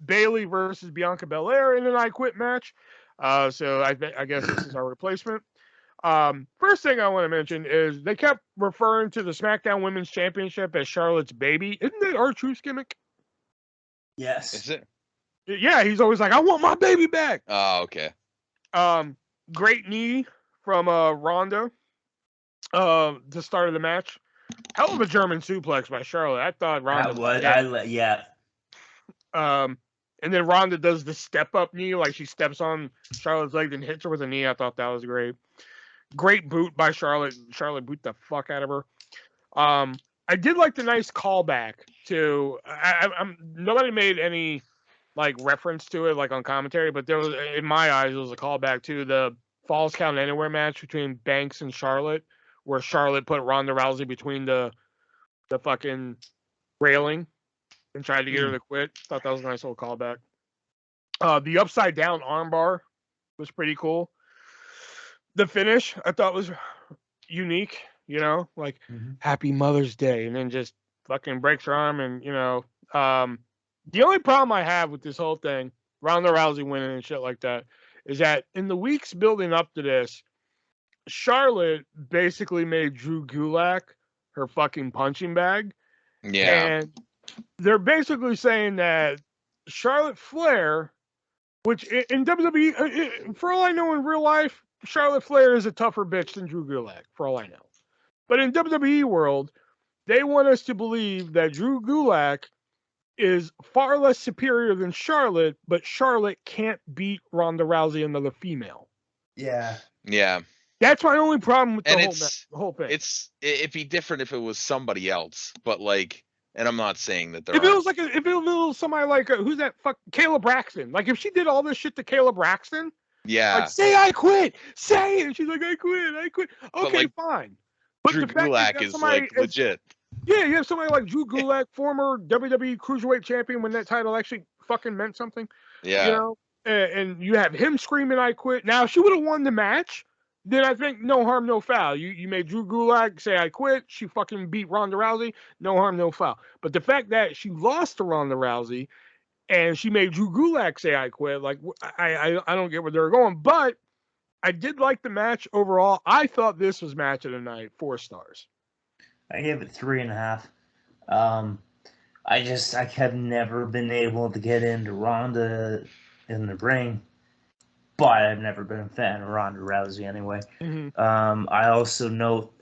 [SPEAKER 1] Bailey versus Bianca Belair in an I Quit match. So I guess this is our replacement. First thing I want to mention is they kept referring to the SmackDown Women's Championship as Charlotte's baby. Isn't it R-Truth's gimmick?
[SPEAKER 3] Yes.
[SPEAKER 2] Is it?
[SPEAKER 1] Yeah, he's always like, "I want my baby back."
[SPEAKER 2] Oh, okay.
[SPEAKER 1] Great knee from Ronda to start of the match. Hell of a German suplex by Charlotte. I thought Ronda was dead.
[SPEAKER 3] Yeah.
[SPEAKER 1] And then Ronda does the step up knee, like she steps on Charlotte's leg and hits her with a knee. I thought that was great. Great boot by Charlotte. Charlotte boot the fuck out of her. I did like the nice callback to. Nobody made any like reference to it, like on commentary, but there was, in my eyes, it was a callback to the Falls Count Anywhere match between Banks and Charlotte, where Charlotte put Ronda Rousey between the fucking railing and tried to get her to quit. Thought that was a nice little callback. The upside down armbar was pretty cool. The finish I thought was unique, like Happy Mother's Day, and then just fucking breaks her arm, and the only problem I have with this whole thing, Ronda Rousey winning and shit like that, is that in the weeks building up to this, Charlotte basically made Drew Gulak her fucking punching bag.
[SPEAKER 2] Yeah.
[SPEAKER 1] And they're basically saying that Charlotte Flair, which in WWE, for all I know in real life, Charlotte Flair is a tougher bitch than Drew Gulak, for all I know. But in WWE world, they want us to believe that Drew Gulak is far less superior than Charlotte, but Charlotte can't beat Ronda Rousey, another female.
[SPEAKER 3] Yeah.
[SPEAKER 2] Yeah.
[SPEAKER 1] That's my only problem with
[SPEAKER 2] And
[SPEAKER 1] the whole thing.
[SPEAKER 2] It'd be different if it was somebody else, but like, and I'm not saying that there.
[SPEAKER 1] If it was somebody like who's that fuck Kayla Braxton? Like if she did all this shit to Kayla Braxton,
[SPEAKER 2] yeah,
[SPEAKER 1] like say I quit, say it. And she's like I quit. Okay,
[SPEAKER 2] like,
[SPEAKER 1] fine. But
[SPEAKER 2] Drew
[SPEAKER 1] the fact
[SPEAKER 2] Gulak is like legit.
[SPEAKER 1] Yeah, you have somebody like Drew Gulak, former WWE Cruiserweight Champion, when that title actually fucking meant something.
[SPEAKER 2] Yeah.
[SPEAKER 1] And you have him screaming I quit. Now if she would have won the match, then I think no harm, no foul. You made Drew Gulak say I quit. She fucking beat Ronda Rousey. No harm, no foul. But the fact that she lost to Ronda Rousey and she made Drew Gulak say I quit, like I don't get where they're going. But I did like the match overall. I thought this was match of the night, 4 stars.
[SPEAKER 3] I gave it 3.5. I have never been able to get into Ronda in the ring. But I've never been a fan of Ronda Rousey anyway.
[SPEAKER 1] Mm-hmm.
[SPEAKER 3] I also note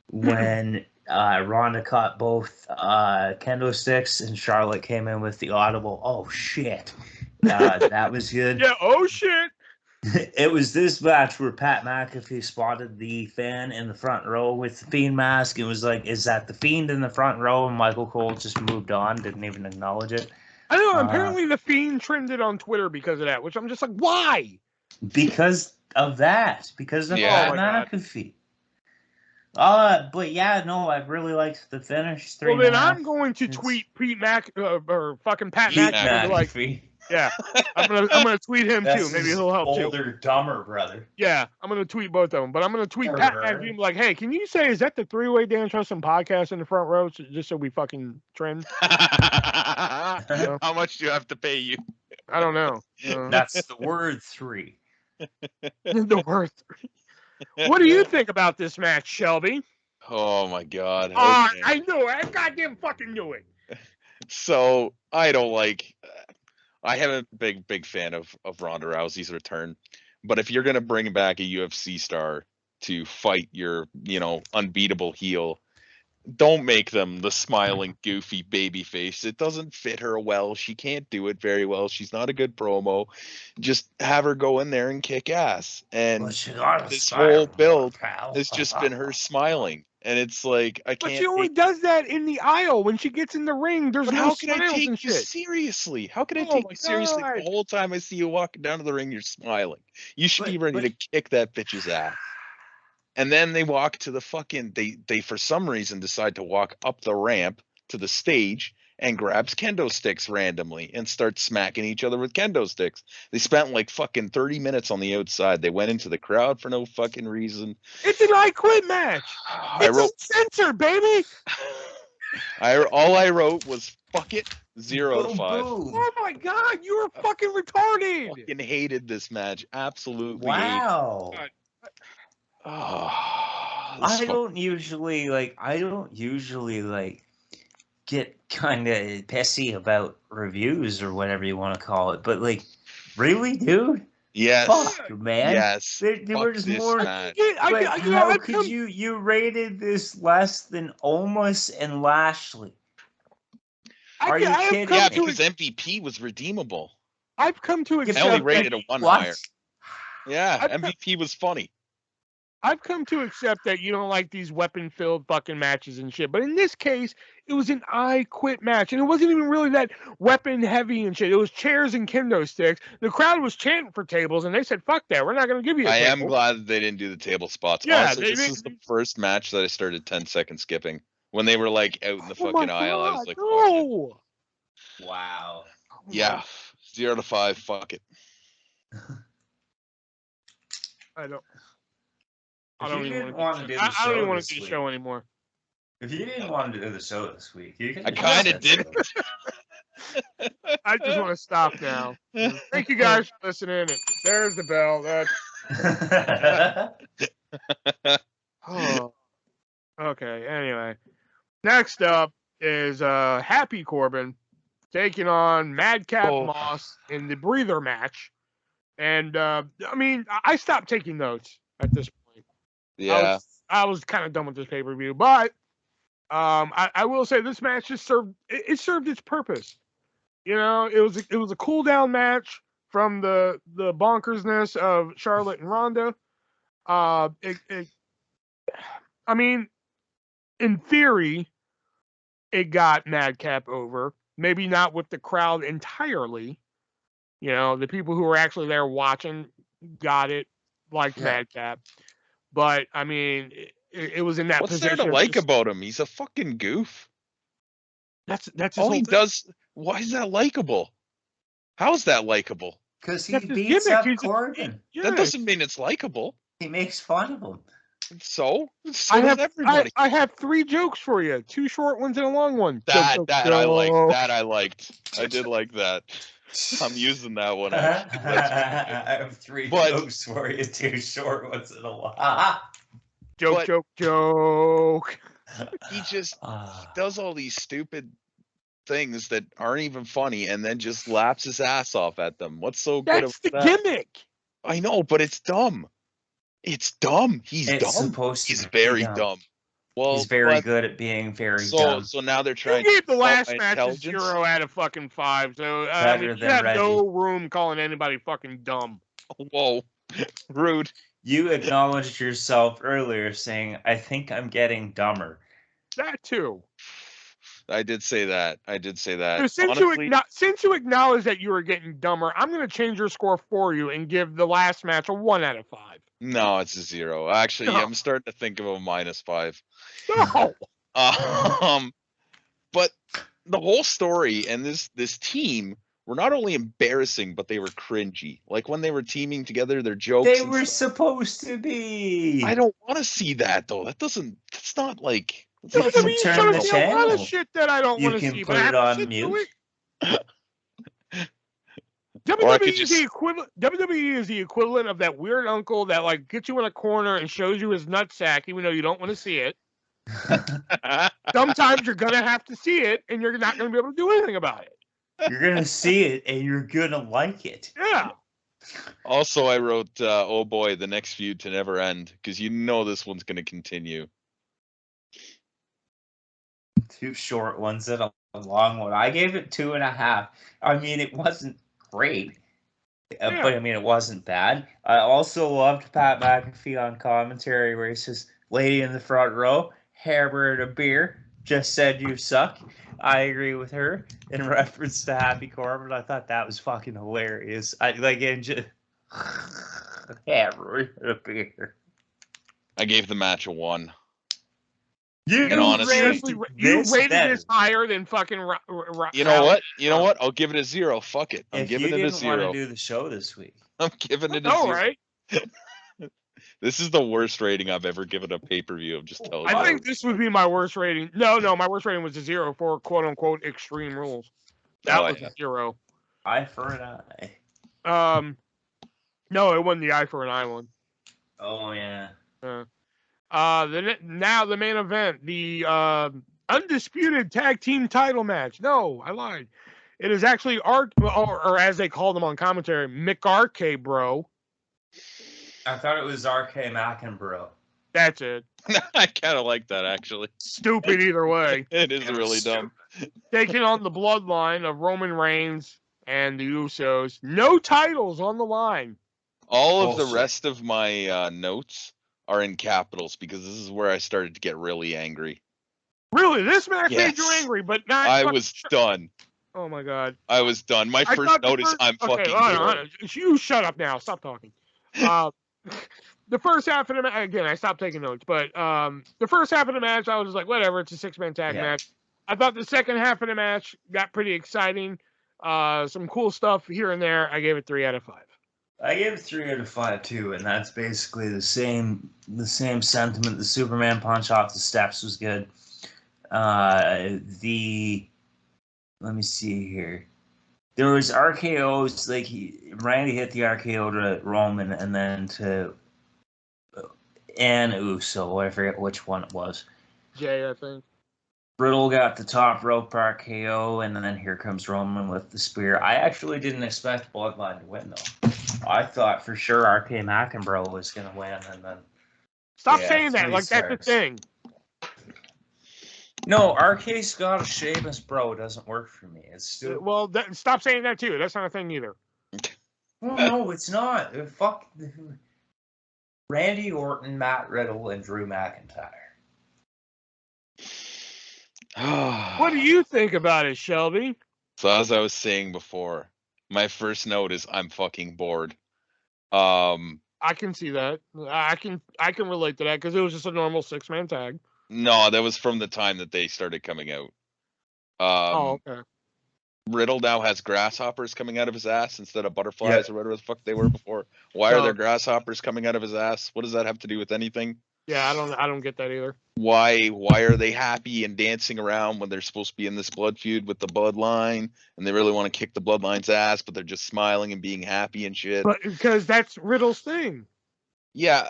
[SPEAKER 3] when Ronda caught both kendo sticks and Charlotte came in with the audible, "Oh shit." That was good.
[SPEAKER 1] Yeah, oh shit.
[SPEAKER 3] It was this match where Pat McAfee spotted the fan in the front row with the Fiend mask and was like, "Is that the Fiend in the front row?" And Michael Cole just moved on, didn't even acknowledge it.
[SPEAKER 1] I know. Apparently, the Fiend trended on Twitter because of that, which I'm just like, why?
[SPEAKER 3] Because of that. Because of Pat McAfee. But yeah, no, I really liked the finish.
[SPEAKER 1] Well, then I'm going to tweet Pete or fucking Pat McAfee. Like, yeah, I'm gonna tweet him too. Maybe he'll help too.
[SPEAKER 3] Older, dumber brother.
[SPEAKER 1] Yeah, I'm gonna tweet both of them, but I'm gonna tweet Pat McAfee like, hey, can you say is that the 3-way Dan Trustin podcast in the front row, just so we fucking trend?
[SPEAKER 2] How much do you have to pay you?
[SPEAKER 1] I don't know.
[SPEAKER 3] That's the word 3.
[SPEAKER 1] The word 3. What do you think about this match, Shelby?
[SPEAKER 2] Oh my god. Okay.
[SPEAKER 1] I knew it. I goddamn fucking knew it.
[SPEAKER 2] So I haven't been big fan of Ronda Rousey's return, but if you're gonna bring back a UFC star to fight your unbeatable heel, don't make them the smiling goofy baby face. It doesn't fit her well. She can't do it very well. She's not a good promo. Just have her go in there and kick ass. And this whole build has just been her smiling. And it's like I
[SPEAKER 1] But
[SPEAKER 2] can't.
[SPEAKER 1] she only does that in the aisle when she gets in the ring. There's
[SPEAKER 2] But
[SPEAKER 1] no
[SPEAKER 2] how can I
[SPEAKER 1] smiles
[SPEAKER 2] take
[SPEAKER 1] and
[SPEAKER 2] you
[SPEAKER 1] shit.
[SPEAKER 2] seriously? How can I
[SPEAKER 1] Oh
[SPEAKER 2] take
[SPEAKER 1] my
[SPEAKER 2] you seriously
[SPEAKER 1] God.
[SPEAKER 2] the whole time I see you walking down to the ring? You're smiling. You should be
[SPEAKER 3] But-
[SPEAKER 2] ready to kick that bitch's ass. And then they walk to the fucking. They for some reason decide to walk up the ramp to the stage and grabs kendo sticks randomly and start smacking each other with kendo sticks. They spent like fucking 30 minutes on the outside. They went into the crowd for no fucking reason.
[SPEAKER 1] It's an I Quit match.
[SPEAKER 2] I
[SPEAKER 1] It's
[SPEAKER 2] wrote.
[SPEAKER 1] uncensored, baby.
[SPEAKER 2] All I wrote was fuck it. 0 out of
[SPEAKER 3] Boom,
[SPEAKER 2] 5.
[SPEAKER 3] boom.
[SPEAKER 1] Oh my God, you are fucking retarded.
[SPEAKER 2] Fucking hated this match. Absolutely
[SPEAKER 3] Wow.
[SPEAKER 1] God.
[SPEAKER 2] Oh,
[SPEAKER 3] I don't usually get kind of pissy about reviews or whatever you want to call it, but like, really, dude?
[SPEAKER 2] Yes.
[SPEAKER 3] Fuck, man.
[SPEAKER 2] Yes.
[SPEAKER 3] There were just
[SPEAKER 2] this
[SPEAKER 3] more.
[SPEAKER 2] match.
[SPEAKER 3] But
[SPEAKER 1] You know,
[SPEAKER 3] how
[SPEAKER 1] I've
[SPEAKER 3] could
[SPEAKER 1] come,
[SPEAKER 3] you rated this less than Omos and Lashley? Are you
[SPEAKER 1] I have
[SPEAKER 3] kidding
[SPEAKER 1] come
[SPEAKER 2] Yeah,
[SPEAKER 3] me?
[SPEAKER 1] to
[SPEAKER 2] because MVP was redeemable.
[SPEAKER 1] I've come to
[SPEAKER 3] You
[SPEAKER 2] I
[SPEAKER 1] accept
[SPEAKER 2] only
[SPEAKER 3] felt
[SPEAKER 1] that,
[SPEAKER 2] rated a 1
[SPEAKER 3] What?
[SPEAKER 2] higher. Yeah,
[SPEAKER 1] I've come-
[SPEAKER 2] MVP was funny.
[SPEAKER 1] I've come to accept that you don't like these weapon-filled fucking matches and shit. But in this case, it was an I Quit match, and it wasn't even really that weapon-heavy and shit. It was chairs and kendo sticks. The crowd was chanting for tables, and they said, "Fuck that, we're not going to give you a
[SPEAKER 2] I
[SPEAKER 1] table."
[SPEAKER 2] am glad that they didn't do the table spots.
[SPEAKER 1] Yeah,
[SPEAKER 2] Honestly, this is the first match that I started 10 seconds skipping. When they were like out in the
[SPEAKER 1] Oh
[SPEAKER 2] fucking
[SPEAKER 1] my
[SPEAKER 2] aisle, I was
[SPEAKER 1] God,
[SPEAKER 2] like, fuck it.
[SPEAKER 1] no.
[SPEAKER 3] Wow.
[SPEAKER 2] Yeah, 0 to 5, fuck it.
[SPEAKER 1] I don't.
[SPEAKER 3] If you didn't
[SPEAKER 1] want
[SPEAKER 3] want to do the
[SPEAKER 1] I don't even
[SPEAKER 3] show
[SPEAKER 1] want
[SPEAKER 3] this
[SPEAKER 1] to do the
[SPEAKER 3] week,
[SPEAKER 1] show anymore.
[SPEAKER 3] if you didn't want to do the show this week, you can.
[SPEAKER 2] I kind of didn't.
[SPEAKER 1] I just want to stop now. Thank you guys for listening. And there's the bell. Oh. Okay. Anyway, next up is Happy Corbin taking on Madcap
[SPEAKER 2] Oh.
[SPEAKER 1] Moss in the breather match. And I mean, I stopped taking notes at this point.
[SPEAKER 2] Yeah.
[SPEAKER 1] I was kind of done with this pay-per-view, but I will say this match just served its purpose. You know, it was a cool down match from the bonkersness of Charlotte and Ronda. I mean, in theory, it got Madcap over. Maybe not with the crowd entirely. You know, the people who were actually there watching got it, like Madcap. But I mean, it was in that
[SPEAKER 2] What's there
[SPEAKER 1] position.
[SPEAKER 2] to like about him? He's a fucking goof.
[SPEAKER 1] That's his
[SPEAKER 2] All
[SPEAKER 1] whole
[SPEAKER 2] he
[SPEAKER 1] thing.
[SPEAKER 2] does. Why is that likable? How is that likable?
[SPEAKER 3] Because he
[SPEAKER 1] That's his
[SPEAKER 3] beats
[SPEAKER 1] gimmick.
[SPEAKER 3] up
[SPEAKER 1] He's
[SPEAKER 3] Corbin.
[SPEAKER 2] That doesn't mean it's likable.
[SPEAKER 3] He makes fun of him.
[SPEAKER 2] So
[SPEAKER 1] I
[SPEAKER 2] does
[SPEAKER 1] have
[SPEAKER 2] everybody.
[SPEAKER 1] I have 3 jokes for you. 2 short ones and a long one.
[SPEAKER 2] That
[SPEAKER 1] Joke,
[SPEAKER 2] I liked.
[SPEAKER 1] joke.
[SPEAKER 2] That I liked. I did like that. I'm using that one actually. That's
[SPEAKER 3] I have 3
[SPEAKER 2] But-
[SPEAKER 3] jokes for you, 2 short ones in a while.
[SPEAKER 1] Joke,
[SPEAKER 2] But-
[SPEAKER 1] joke, joke.
[SPEAKER 2] he just does all these stupid things that aren't even funny and then just laughs his ass off at them. What's so good
[SPEAKER 1] That's the
[SPEAKER 2] about that?
[SPEAKER 1] gimmick.
[SPEAKER 2] I know, but it's dumb. It's dumb. He's
[SPEAKER 3] It's
[SPEAKER 2] dumb.
[SPEAKER 3] supposed to
[SPEAKER 2] He's
[SPEAKER 3] be
[SPEAKER 2] very
[SPEAKER 3] dumb.
[SPEAKER 2] dumb. Well,
[SPEAKER 3] He's very
[SPEAKER 2] but-
[SPEAKER 3] good at being very
[SPEAKER 2] so
[SPEAKER 3] dumb.
[SPEAKER 2] so now they're
[SPEAKER 1] You
[SPEAKER 2] trying
[SPEAKER 1] gave the
[SPEAKER 2] to
[SPEAKER 1] last
[SPEAKER 2] my
[SPEAKER 1] match a
[SPEAKER 2] intelligence.
[SPEAKER 1] 0 out of fucking 5. So I
[SPEAKER 3] Better
[SPEAKER 1] mean, you
[SPEAKER 3] than
[SPEAKER 1] have no
[SPEAKER 3] Reggie.
[SPEAKER 1] room calling anybody fucking dumb.
[SPEAKER 2] Whoa, rude.
[SPEAKER 3] You acknowledged yourself earlier saying, I think I'm getting dumber.
[SPEAKER 1] That too.
[SPEAKER 2] I did say that.
[SPEAKER 1] So
[SPEAKER 2] Honestly,
[SPEAKER 1] since you acknowledge that you were getting dumber, I'm going to change your score for you and give the last match a 1 out of 5.
[SPEAKER 2] no, it's a 0. Actually,
[SPEAKER 1] No.
[SPEAKER 2] I'm starting to think of a -5.
[SPEAKER 1] No.
[SPEAKER 2] But the whole story and this team were not only embarrassing, but they were cringy. Like when they were teaming together, their jokes.
[SPEAKER 3] They
[SPEAKER 2] and
[SPEAKER 3] were
[SPEAKER 2] stuff.
[SPEAKER 3] supposed to be.
[SPEAKER 2] I don't want to see that though. That's not like.
[SPEAKER 3] You
[SPEAKER 2] That's
[SPEAKER 3] can
[SPEAKER 2] not
[SPEAKER 1] WWE
[SPEAKER 3] turn
[SPEAKER 1] showed
[SPEAKER 3] the
[SPEAKER 1] me a lot of
[SPEAKER 3] channel.
[SPEAKER 1] shit that I don't
[SPEAKER 3] You
[SPEAKER 1] want to
[SPEAKER 3] can
[SPEAKER 1] see,
[SPEAKER 3] put
[SPEAKER 1] but I
[SPEAKER 3] it
[SPEAKER 1] have to
[SPEAKER 3] on
[SPEAKER 1] sit through
[SPEAKER 3] mute.
[SPEAKER 1] it.
[SPEAKER 2] Or I could
[SPEAKER 1] WWE is
[SPEAKER 2] just-
[SPEAKER 1] the equivalent. WWE is the equivalent of that weird uncle that like gets you in a corner and shows you his nutsack, even though you don't want to see it. Sometimes you're gonna have to see it, and you're not gonna be able to do anything about it.
[SPEAKER 3] You're going to see it and you're going to like it.
[SPEAKER 1] Yeah.
[SPEAKER 2] Also, I wrote, "Oh boy, the next feud to never end," because you know this one's going to continue.
[SPEAKER 3] 2 short ones and a long one. I gave it 2.5. I mean, it wasn't great,
[SPEAKER 1] Yeah.
[SPEAKER 3] but I mean, it wasn't bad. I also loved Pat McAfee on commentary where he says, "Lady in the front row, hammer and a beer just said you suck. I agree with her in reference to Happy Corbin. I thought that was fucking hilarious. I like and just hammer and a beer.
[SPEAKER 2] I gave the match a 1.
[SPEAKER 3] You
[SPEAKER 2] And honestly,
[SPEAKER 1] Seriously, you rated this higher than fucking.
[SPEAKER 2] You know what? You know what? I'll give it a 0. Fuck it. I'm
[SPEAKER 3] If
[SPEAKER 2] giving
[SPEAKER 3] you
[SPEAKER 2] it a
[SPEAKER 3] didn't want
[SPEAKER 2] 0.
[SPEAKER 3] to do the show this week,
[SPEAKER 2] I'm giving it a
[SPEAKER 1] All
[SPEAKER 2] 0.
[SPEAKER 1] right.
[SPEAKER 2] This is the worst rating I've ever given a pay-per-view. I'm just telling you.
[SPEAKER 1] I think this would be my worst rating. No, my worst rating was a 0 for quote unquote extreme rules. That was a 0.
[SPEAKER 3] eye for an eye.
[SPEAKER 1] No, it wasn't the eye for an eye one.
[SPEAKER 3] Oh yeah.
[SPEAKER 1] Now the main event, the undisputed tag team title match. No, I lied. It is actually or as they call them on commentary, McRK Bro.
[SPEAKER 3] I thought it was RK McEnbro.
[SPEAKER 1] That's it.
[SPEAKER 2] I kind of like that, actually.
[SPEAKER 1] Stupid either way.
[SPEAKER 2] It is really dumb.
[SPEAKER 1] Taking on the bloodline of Roman Reigns and the Usos. No titles on the line.
[SPEAKER 2] All of the rest of my notes are in capitals because this is where I started to get really angry.
[SPEAKER 1] Really? This match made you angry, but not...
[SPEAKER 2] I was done.
[SPEAKER 1] Oh, my God.
[SPEAKER 2] I was done. My first note is I'm fucking bored.
[SPEAKER 1] You shut up now. Stop talking. The first half of the match, again, I stopped taking notes, but the first half of the match, I was just like, whatever, it's a 6-man tag match. I thought the second half of the match got pretty exciting. Some cool stuff here and there. I gave it 3 out of 5.
[SPEAKER 3] I gave it 3 out of 5 too, and that's basically the same sentiment. The Superman punch off the steps was good. Let me see here. There was RKOs, like Randy hit the RKO to Roman and then to Uso. I forget which one it was.
[SPEAKER 1] Jay, I think.
[SPEAKER 3] Riddle got the top rope RKO, and then here comes Roman with the spear. I actually didn't expect Bloodline to win, though. I thought for sure RK McEnbro was going to win, and then...
[SPEAKER 1] Stop saying that, like that's the thing.
[SPEAKER 3] No, RK Scott or Sheamus, bro, doesn't work for me. It's still...
[SPEAKER 1] Well, stop saying that, too. That's not a thing either.
[SPEAKER 3] Well, no, it's not. Fuck... Randy Orton, Matt Riddle, and Drew McIntyre.
[SPEAKER 1] What do you think about it, Shelby?
[SPEAKER 2] So as I was saying before, my first note is I'm fucking bored.
[SPEAKER 1] I can see that. I can relate to that because it was just a normal 6-man tag.
[SPEAKER 2] No, that was from the time that they started coming out.
[SPEAKER 1] Okay.
[SPEAKER 2] Riddle now has grasshoppers coming out of his ass instead of butterflies or whatever the fuck they were before. Why are there grasshoppers coming out of his ass? What does that have to do with anything?
[SPEAKER 1] Yeah, I don't get that either.
[SPEAKER 2] Why are they happy and dancing around when they're supposed to be in this blood feud with the bloodline and they really want to kick the bloodline's ass, but they're just smiling and being happy and shit?
[SPEAKER 1] But because that's Riddle's thing.
[SPEAKER 2] Yeah,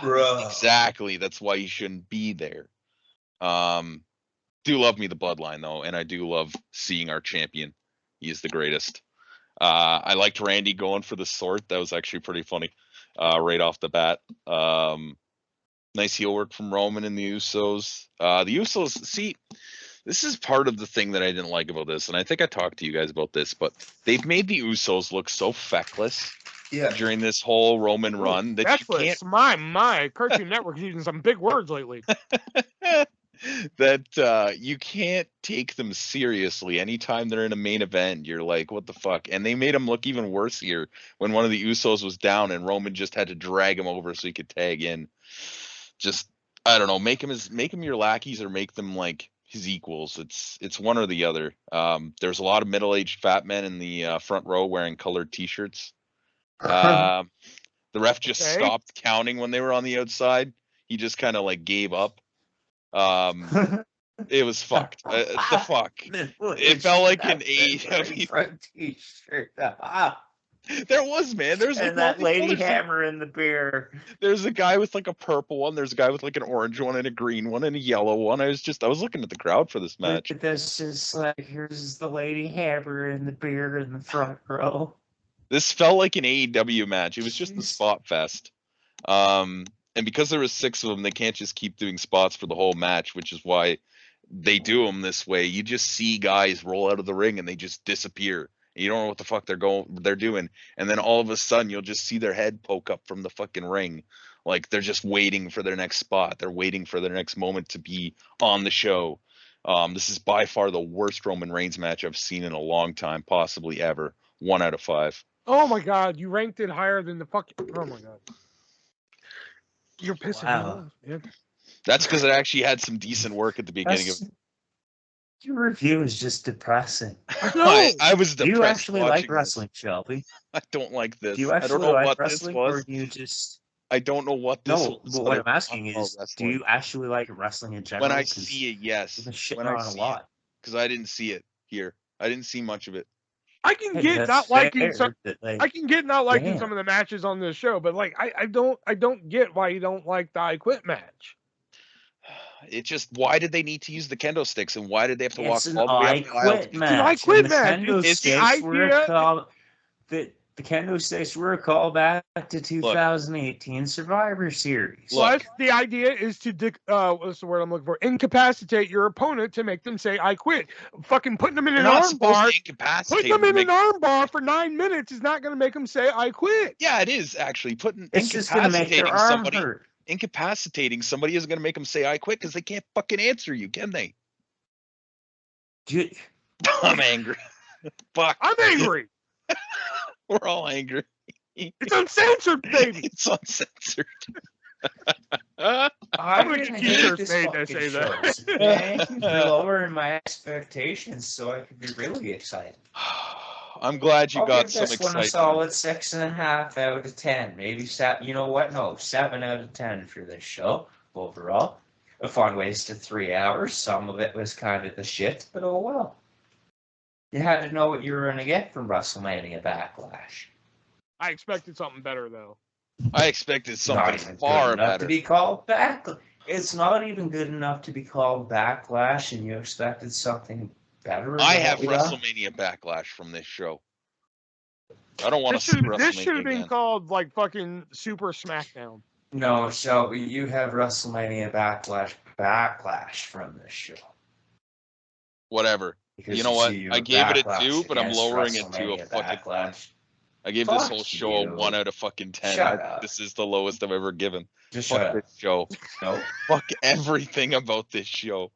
[SPEAKER 3] Bruh.
[SPEAKER 2] exactly. That's why you shouldn't be there. Do love me the bloodline though, and I do love seeing our champion. He is the greatest. I liked Randy going for the sword. That was actually pretty funny, right off the bat. Nice heel work from Roman and the Usos. The Usos, see, this is part of the thing that I didn't like about this, and I think I talked to you guys about this, but they've made the Usos look so feckless during this whole Roman run that you can't...
[SPEAKER 1] My Cartoon Network's using some big words lately.
[SPEAKER 2] that you can't take them seriously. Anytime they're in a main event, you're like, what the fuck? And they made them look even worse here when one of the Usos was down and Roman just had to drag him over so he could tag in. Just, I don't know, make them your lackeys or make them like his equals. It's one or the other. There's a lot of middle-aged fat men in the front row wearing colored t-shirts. The ref just stopped counting when they were on the outside. He just kind of like gave up. It was fucked. The fuck. It felt like an AEW
[SPEAKER 3] t-shirt.
[SPEAKER 2] There was, man. There's
[SPEAKER 3] and that lady hammer in the beer.
[SPEAKER 2] There's a guy with like a purple one. There's a guy with like an orange one and a green one and a yellow one. I was looking at the crowd for this match.
[SPEAKER 3] This is like, here's the lady hammer in the beer in the front row.
[SPEAKER 2] This felt like an AEW match. It was just the spot fest. And because there was 6 of them, they can't just keep doing spots for the whole match, which is why they do them this way. You just see guys roll out of the ring and they just disappear. You don't know what the fuck they're doing. And then all of a sudden you'll just see their head poke up from the fucking ring. Like they're just waiting for their next spot. They're waiting for their next moment to be on the show. This is by far the worst Roman Reigns match I've seen in a long time, possibly ever. 1 out of 5.
[SPEAKER 1] Oh my God, you ranked it higher than the fucking. Oh my God, you're pissing me off, man.
[SPEAKER 2] That's because it actually had some decent work at the beginning of.
[SPEAKER 3] Your review is just depressing.
[SPEAKER 1] No,
[SPEAKER 2] I was depressed.
[SPEAKER 3] Do you actually like
[SPEAKER 2] watching
[SPEAKER 3] wrestling,
[SPEAKER 2] this.
[SPEAKER 3] Shelby?
[SPEAKER 2] I don't like this.
[SPEAKER 3] Do you
[SPEAKER 2] I
[SPEAKER 3] actually
[SPEAKER 2] don't know
[SPEAKER 3] like
[SPEAKER 2] what
[SPEAKER 3] wrestling,
[SPEAKER 2] this was.
[SPEAKER 3] or do you just?
[SPEAKER 2] I don't know what this
[SPEAKER 3] No,
[SPEAKER 2] was.
[SPEAKER 3] but what I'm asking is, do
[SPEAKER 2] wrestling.
[SPEAKER 3] you actually like wrestling in general?
[SPEAKER 2] When I see it, yes.
[SPEAKER 3] You've been shitting
[SPEAKER 2] When I
[SPEAKER 3] on it a
[SPEAKER 2] see
[SPEAKER 3] lot.
[SPEAKER 2] it, because I didn't see it here. I didn't see much of it.
[SPEAKER 1] I can
[SPEAKER 3] Hey,
[SPEAKER 1] get
[SPEAKER 3] that's
[SPEAKER 1] not liking
[SPEAKER 3] fair,
[SPEAKER 1] some.
[SPEAKER 3] but, like,
[SPEAKER 1] I can get not liking
[SPEAKER 3] damn.
[SPEAKER 1] some of the matches on this show, but like I don't get why you don't like the I Quit match.
[SPEAKER 2] It just, why did they need to use the kendo sticks, and why did they have to walk
[SPEAKER 3] It's an
[SPEAKER 2] all the way
[SPEAKER 3] I
[SPEAKER 2] up the aisle?
[SPEAKER 3] Quit
[SPEAKER 1] It's an
[SPEAKER 3] match.
[SPEAKER 1] I Quit
[SPEAKER 3] and the
[SPEAKER 1] match.
[SPEAKER 3] Kendo
[SPEAKER 1] It's the
[SPEAKER 3] sticks were
[SPEAKER 1] idea.
[SPEAKER 3] called the kendo sticks were a callback to 2018 Survivor Series.
[SPEAKER 1] Plus, the idea is to what's the word I'm looking for? Incapacitate your opponent to make them say "I quit." Fucking putting them in
[SPEAKER 2] You're
[SPEAKER 1] an
[SPEAKER 2] not
[SPEAKER 1] arm
[SPEAKER 2] supposed
[SPEAKER 1] bar.
[SPEAKER 2] to incapacitate
[SPEAKER 1] Putting them in
[SPEAKER 2] make...
[SPEAKER 1] an arm bar for 9 minutes is not going to make them say "I quit."
[SPEAKER 2] Yeah, it is actually
[SPEAKER 3] It's just going to make their
[SPEAKER 2] incapacitating
[SPEAKER 3] arm
[SPEAKER 2] somebody.
[SPEAKER 3] hurt.
[SPEAKER 2] Incapacitating somebody isn't going to make them say "I quit" because they can't fucking answer you, can they?
[SPEAKER 3] Dude,
[SPEAKER 2] I'm angry. Fuck.
[SPEAKER 1] I'm angry.
[SPEAKER 2] We're all angry.
[SPEAKER 1] It's uncensored, baby.
[SPEAKER 2] It's uncensored.
[SPEAKER 1] I'm gonna get t-shirts made that say that.
[SPEAKER 3] Thank you for lowering my expectations so I could be really excited.
[SPEAKER 2] I'm glad you
[SPEAKER 3] I'll
[SPEAKER 2] got
[SPEAKER 3] give
[SPEAKER 2] some
[SPEAKER 3] this one a
[SPEAKER 2] excitement.
[SPEAKER 3] solid 6.5 out of 10. Maybe 7. You know what? No, 7 out of 10 for this show overall. A fun waste of 3 hours. Some of it was kind of the shit, but oh well. You had to know what you were going to get from WrestleMania Backlash.
[SPEAKER 1] I expected something better though.
[SPEAKER 2] I expected
[SPEAKER 3] Not
[SPEAKER 2] something
[SPEAKER 3] even
[SPEAKER 2] far
[SPEAKER 3] good enough
[SPEAKER 2] better.
[SPEAKER 3] to be called Backlash. It's not even good enough to be called Backlash, and you expected something better.
[SPEAKER 2] I have
[SPEAKER 3] about it?
[SPEAKER 2] WrestleMania Backlash from this show. I don't want to see
[SPEAKER 1] This should
[SPEAKER 2] WrestleMania
[SPEAKER 1] have been
[SPEAKER 2] again.
[SPEAKER 1] called like fucking Super SmackDown.
[SPEAKER 3] No, Shelby, you have WrestleMania Backlash from this show.
[SPEAKER 2] Whatever.
[SPEAKER 3] Because
[SPEAKER 2] You know what?
[SPEAKER 3] see,
[SPEAKER 2] I gave it a
[SPEAKER 3] Backlash
[SPEAKER 2] 2, but I'm
[SPEAKER 3] against
[SPEAKER 2] lowering it to a
[SPEAKER 3] WrestleMania
[SPEAKER 2] fucking 1.
[SPEAKER 3] Backlash.
[SPEAKER 2] I gave this
[SPEAKER 3] Fuck
[SPEAKER 2] whole show a
[SPEAKER 3] you.
[SPEAKER 2] 1 out of fucking 10.
[SPEAKER 3] Shut up.
[SPEAKER 2] This is the lowest I've ever given.
[SPEAKER 3] Just
[SPEAKER 2] Fuck
[SPEAKER 3] shut
[SPEAKER 2] this
[SPEAKER 3] up.
[SPEAKER 2] show.
[SPEAKER 3] No.
[SPEAKER 2] Fuck everything about this show.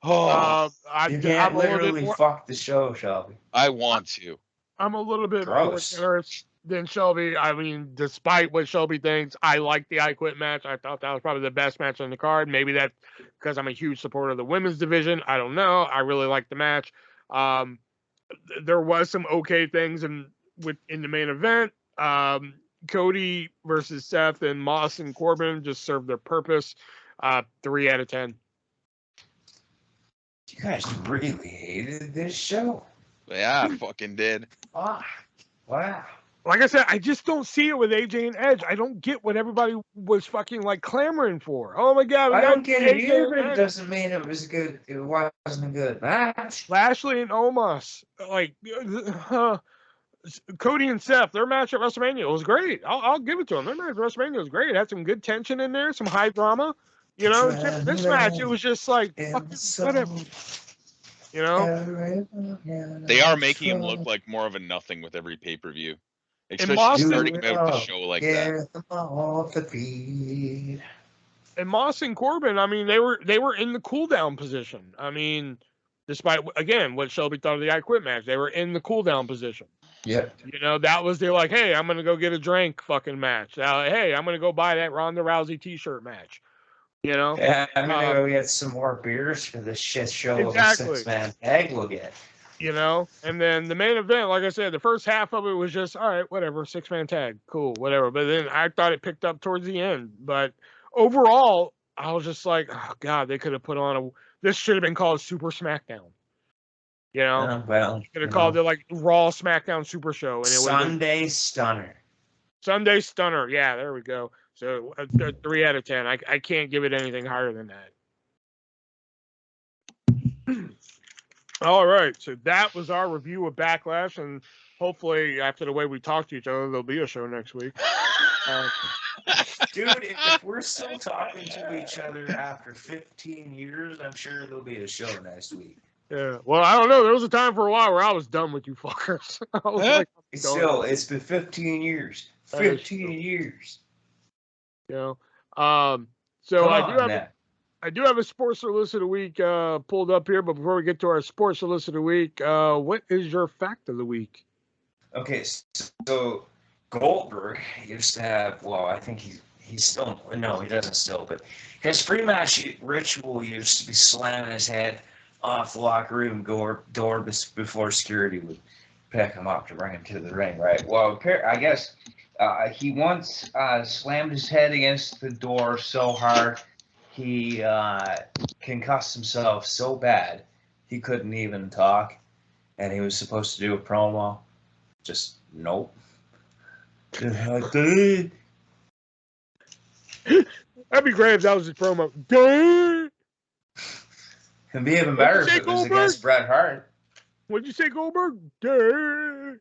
[SPEAKER 2] Oh,
[SPEAKER 3] You
[SPEAKER 1] I'm
[SPEAKER 3] can't
[SPEAKER 1] a little bit
[SPEAKER 3] literally
[SPEAKER 1] more.
[SPEAKER 3] fuck the show, Shelby.
[SPEAKER 2] I want to.
[SPEAKER 1] I'm a little bit more
[SPEAKER 3] Gross.
[SPEAKER 1] generous than Shelby. I mean, despite what Shelby thinks, I like the I Quit match. I thought that was probably the best match on the card. Maybe that's because I'm a huge supporter of the women's division. I don't know. I really like the match. There was some okay things in the main event. Cody versus Seth and Moss and Corbin just served their purpose. 3 out of 10.
[SPEAKER 3] You guys really hated this show.
[SPEAKER 2] Yeah, I fucking did.
[SPEAKER 3] Fuck. Wow.
[SPEAKER 1] Like I said, I just don't see it with AJ and Edge. I don't get what everybody was fucking like clamoring for. Oh my God,
[SPEAKER 3] I don't get it
[SPEAKER 1] AJ
[SPEAKER 3] either,
[SPEAKER 1] and
[SPEAKER 3] but it
[SPEAKER 1] Edge.
[SPEAKER 3] doesn't mean it was good. It wasn't a good match.
[SPEAKER 1] Lashley and Omos, like Cody and Seth, their match at WrestleMania was great. I'll give it to them. Their match at WrestleMania was great. It had some good tension in there, some high drama. You know, this match, it was just like fucking whatever. You know,
[SPEAKER 2] They are making him look like more of a nothing with every pay-per-view. Especially
[SPEAKER 1] Boston-
[SPEAKER 2] starting out the show like that.
[SPEAKER 1] and Moss and Corbin, I mean, they were in the cool down position. I mean, despite again what Shelby thought of the I Quit match, they were in the cool down position.
[SPEAKER 3] Yep.
[SPEAKER 1] You know, that was their like, hey, I'm gonna go get a drink fucking match. Hey, I'm gonna go buy that Ronda Rousey T-shirt match. You know,
[SPEAKER 3] Yeah, I'm gonna go get some more beers for this shit show
[SPEAKER 1] Exactly.
[SPEAKER 3] of a 6-man tag we'll get.
[SPEAKER 1] you know, and then the main event, like I said, the first half of it was just all right, whatever, 6-man tag, cool, whatever. But then I thought it picked up towards the end. But overall, I was just like, oh God, they could have put on this should have been called Super SmackDown. You know,
[SPEAKER 3] Well,
[SPEAKER 1] could have called it like Raw SmackDown Super Show, and it would
[SPEAKER 3] Sunday Stunner.
[SPEAKER 1] Sunday Stunner. Yeah, there we go. So a 3 out of 10. I can't give it anything higher than that. All right, so that was our review of Backlash, and hopefully after the way we talk to each other, there'll be a show next week.
[SPEAKER 3] Dude, if we're still talking to each other after 15 years, I'm sure there'll be a show next week.
[SPEAKER 1] Yeah, well, I don't know. There was a time for a while where I was done with you fuckers. I was like,
[SPEAKER 3] Still, it's been 15 years. 15 years.
[SPEAKER 1] You know. So
[SPEAKER 3] Come
[SPEAKER 1] I
[SPEAKER 3] on
[SPEAKER 1] do have
[SPEAKER 3] now.
[SPEAKER 1] I do have a sports list of the week pulled up here, but before we get to our sports list of the week, what is your fact of the week?
[SPEAKER 3] Okay, so Goldberg used to have. Well, I think he's still. No, he doesn't still. But his pre-match ritual used to be slamming his head off the locker room door before security would pick him up to bring him to the ring. Right. Well, I guess he once slammed his head against the door so hard he concussed himself so bad he couldn't even talk, and he was supposed to do a promo. Just nope.
[SPEAKER 1] That'd be great if that was his promo. Duh!
[SPEAKER 3] It'd be even
[SPEAKER 1] What'd
[SPEAKER 3] better
[SPEAKER 1] you
[SPEAKER 3] if
[SPEAKER 1] say,
[SPEAKER 3] it was
[SPEAKER 1] Goldberg?
[SPEAKER 3] against Bret Hart.
[SPEAKER 1] What'd you say, Goldberg? Duh!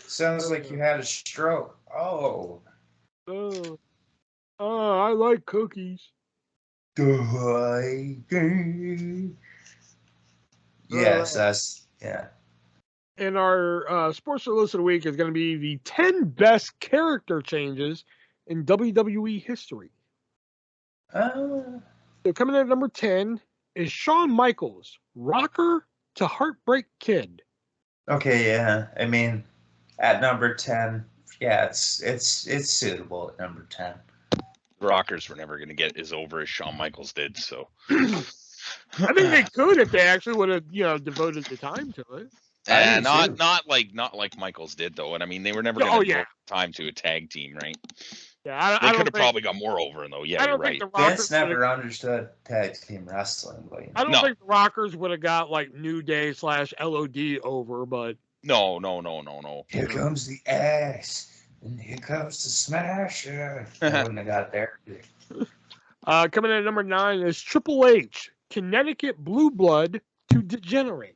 [SPEAKER 3] Sounds like you had a stroke. Oh.
[SPEAKER 1] I like cookies.
[SPEAKER 3] Yes, that's yeah.
[SPEAKER 1] And our sports list of the week is going to be the 10 best character changes in WWE history. So coming in at number 10 is Shawn Michaels, rocker to Heartbreak Kid.
[SPEAKER 3] Okay, yeah. I mean, at number 10, yeah, it's suitable at number 10.
[SPEAKER 2] Rockers were never going to get as over as Shawn Michaels did, so.
[SPEAKER 1] I think they could if they actually would have, devoted the time to it.
[SPEAKER 2] And not like Michaels did though, and I mean they were never going to devote time to a tag team, right?
[SPEAKER 1] Yeah,
[SPEAKER 2] they could have probably got more over though. Yeah, you're right.
[SPEAKER 3] Vince never understood tag team wrestling, but
[SPEAKER 1] I don't think the Rockers would have got like New Day / LOD over, but
[SPEAKER 2] no.
[SPEAKER 3] Here comes the ass, and here comes the smasher. They wouldn't have got there.
[SPEAKER 1] Coming in at number 9 is Triple H, Connecticut Blue Blood to Degenerate.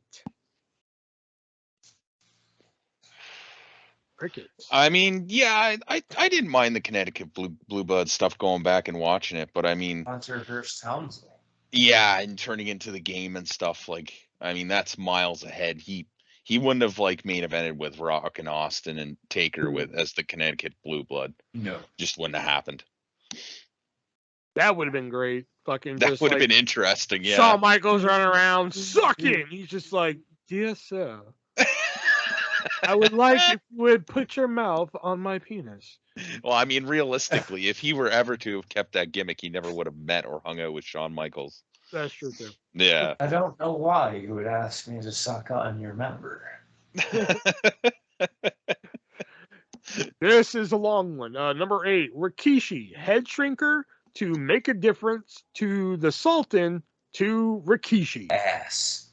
[SPEAKER 1] Crickets.
[SPEAKER 2] I mean, yeah, I didn't mind the Connecticut Blue Blood stuff going back and watching it, but I mean,
[SPEAKER 3] Hunter Hearst Helmsley.
[SPEAKER 2] Yeah, and turning into the game and stuff, like, I mean, that's miles ahead. He wouldn't have like main evented with Rock and Austin and Taker with as the Connecticut Blue Blood.
[SPEAKER 3] No,
[SPEAKER 2] just wouldn't have happened.
[SPEAKER 1] That would have been great.
[SPEAKER 2] That would have been interesting. Yeah.
[SPEAKER 1] Shawn Michaels running around sucking. He's just like, dear sir, I would like if you would put your mouth on my penis.
[SPEAKER 2] Well, I mean, realistically, if he were ever to have kept that gimmick, he never would have met or hung out with Shawn Michaels.
[SPEAKER 1] That's true too.
[SPEAKER 2] Yeah.
[SPEAKER 3] I don't know why you would ask me to suck on your member.
[SPEAKER 1] This is a long one. Number 8, Rikishi, head shrinker to make a difference to the Sultan to Rikishi.
[SPEAKER 3] Ass.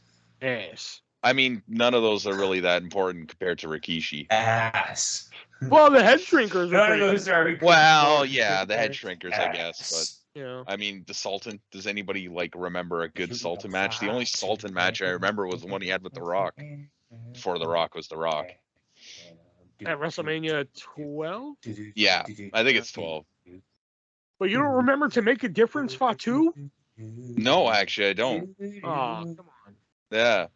[SPEAKER 2] I mean, none of those are really that important compared to Rikishi.
[SPEAKER 3] Ass.
[SPEAKER 1] Well, the head shrinkers
[SPEAKER 3] are
[SPEAKER 2] well, yeah, the head shrinkers, I guess, but
[SPEAKER 1] yeah.
[SPEAKER 2] I mean, the Sultan. Does anybody like remember a good Sultan match? The only Sultan match I remember was the one he had with The Rock. Before The Rock was The Rock.
[SPEAKER 1] At WrestleMania 12?
[SPEAKER 2] Yeah, I think it's 12.
[SPEAKER 1] But you don't remember to make a difference, Fatu?
[SPEAKER 2] No, actually, I don't.
[SPEAKER 1] Oh, come on.
[SPEAKER 2] Yeah.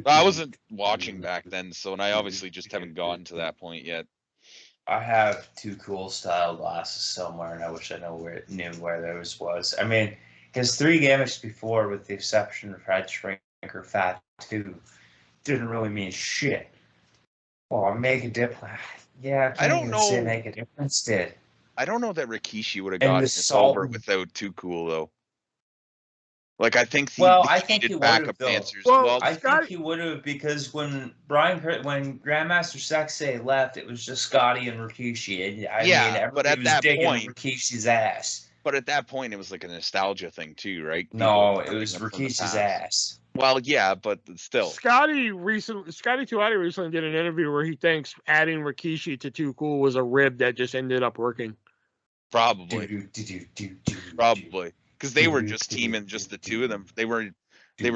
[SPEAKER 2] I wasn't watching back then, and I obviously just haven't gotten to that point yet.
[SPEAKER 3] I have 2 cool style glasses somewhere, and I wish I knew where those was. I mean, his 3 gimmicks before, with the exception of Head Shrinker, Fat 2, didn't really mean shit. Well, make a difference. Yeah, I don't know. Say make a difference did.
[SPEAKER 2] I don't know that Rikishi would have gotten this over without Too Cool though. Like I think he did backup dancers.
[SPEAKER 3] Well, I think he would have, because when Grandmaster Sexay left, it was just Scotty and Rikishi. I mean,
[SPEAKER 2] but at that point,
[SPEAKER 3] Rikishi's ass.
[SPEAKER 2] But at that point, it was like a nostalgia thing too, right?
[SPEAKER 3] No, it was Rikishi's ass.
[SPEAKER 2] Well, yeah, but still.
[SPEAKER 1] Scotty Tuati recently did an interview where he thinks adding Rikishi to Too Cool was a rib that just ended up working.
[SPEAKER 2] Probably. Because they were just teaming, just the two of them. They were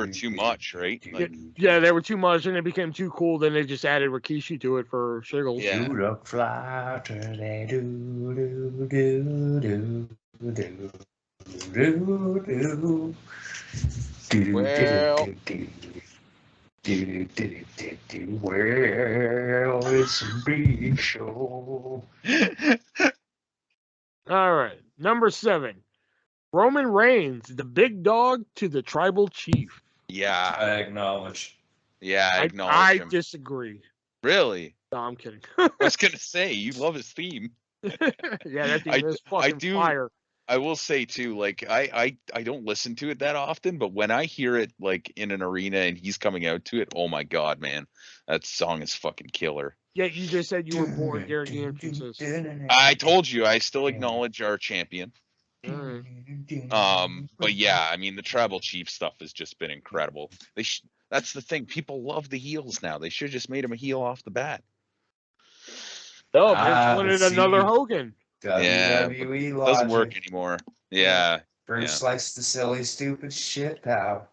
[SPEAKER 2] too much, right? Like,
[SPEAKER 1] yeah, they were too much, and it became too cool. Then they just added Rikishi to it for shiggles.
[SPEAKER 2] Yeah.
[SPEAKER 3] Well, it's a big show.
[SPEAKER 1] All right. Number 7. Roman Reigns, the big dog to the tribal chief.
[SPEAKER 2] Yeah.
[SPEAKER 3] I acknowledge.
[SPEAKER 2] Yeah, I acknowledge
[SPEAKER 1] I
[SPEAKER 2] him.
[SPEAKER 1] disagree.
[SPEAKER 2] Really?
[SPEAKER 1] No, I'm kidding.
[SPEAKER 2] I was gonna say you love his theme.
[SPEAKER 1] Yeah, that thing is fucking fire.
[SPEAKER 2] I will say too, like I don't listen to it that often, but when I hear it like in an arena and he's coming out to it, oh my god, man, that song is fucking killer.
[SPEAKER 1] Yeah, you just said you were bored during the entrances.
[SPEAKER 2] I told you, I still acknowledge our champion.
[SPEAKER 1] All right.
[SPEAKER 2] But yeah, I mean the tribal chief stuff has just been incredible. That's the thing. People love the heels now. They should have just made him a heel off the bat.
[SPEAKER 1] Oh, Vince wanted another Hogan.
[SPEAKER 2] Yeah,
[SPEAKER 3] WWE
[SPEAKER 2] it doesn't work anymore. Yeah.
[SPEAKER 3] Bruce likes the silly, stupid shit, pal.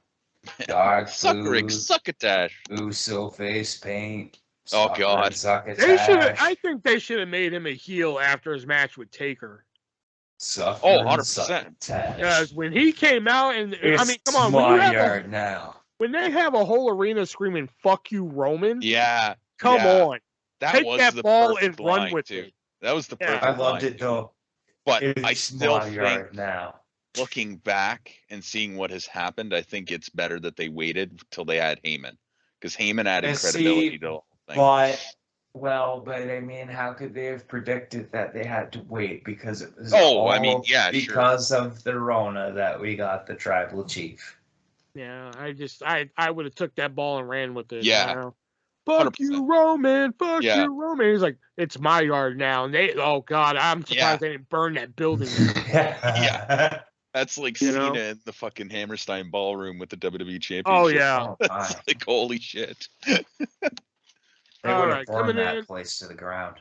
[SPEAKER 3] Dog food,
[SPEAKER 2] succotash.
[SPEAKER 3] Uso face paint.
[SPEAKER 2] Oh god.
[SPEAKER 1] They should. I think they should have made him a heel after his match with Taker.
[SPEAKER 2] Oh, 100%.
[SPEAKER 1] Because when he came out, and
[SPEAKER 3] it's
[SPEAKER 1] I mean, come on,
[SPEAKER 3] my yard now.
[SPEAKER 1] When they have a whole arena screaming "fuck you, Roman,"
[SPEAKER 2] yeah,
[SPEAKER 1] come on,
[SPEAKER 2] take
[SPEAKER 1] that ball and run with it.
[SPEAKER 2] That was the perfect
[SPEAKER 3] I loved
[SPEAKER 2] line.
[SPEAKER 3] it though.
[SPEAKER 2] But
[SPEAKER 3] it's
[SPEAKER 2] I still think
[SPEAKER 3] now.
[SPEAKER 2] Looking back and seeing what has happened, I think it's better that they waited till they had Heyman, because Heyman added credibility to the whole thing.
[SPEAKER 3] But I mean, how could they have predicted that they had to wait? Because it was because of the Rona that we got the tribal chief.
[SPEAKER 1] Yeah, I would have took that ball and ran with it.
[SPEAKER 2] Yeah.
[SPEAKER 1] You know? Fuck 100%. You, Roman. Fuck you, Roman. He's like, it's my yard now. And oh God, I'm surprised they didn't burn that building.
[SPEAKER 2] Yeah. That's like Cena in the fucking Hammerstein ballroom with the WWE Championship.
[SPEAKER 1] Oh yeah.
[SPEAKER 2] That's like holy shit.
[SPEAKER 3] They would have burned that place to the ground.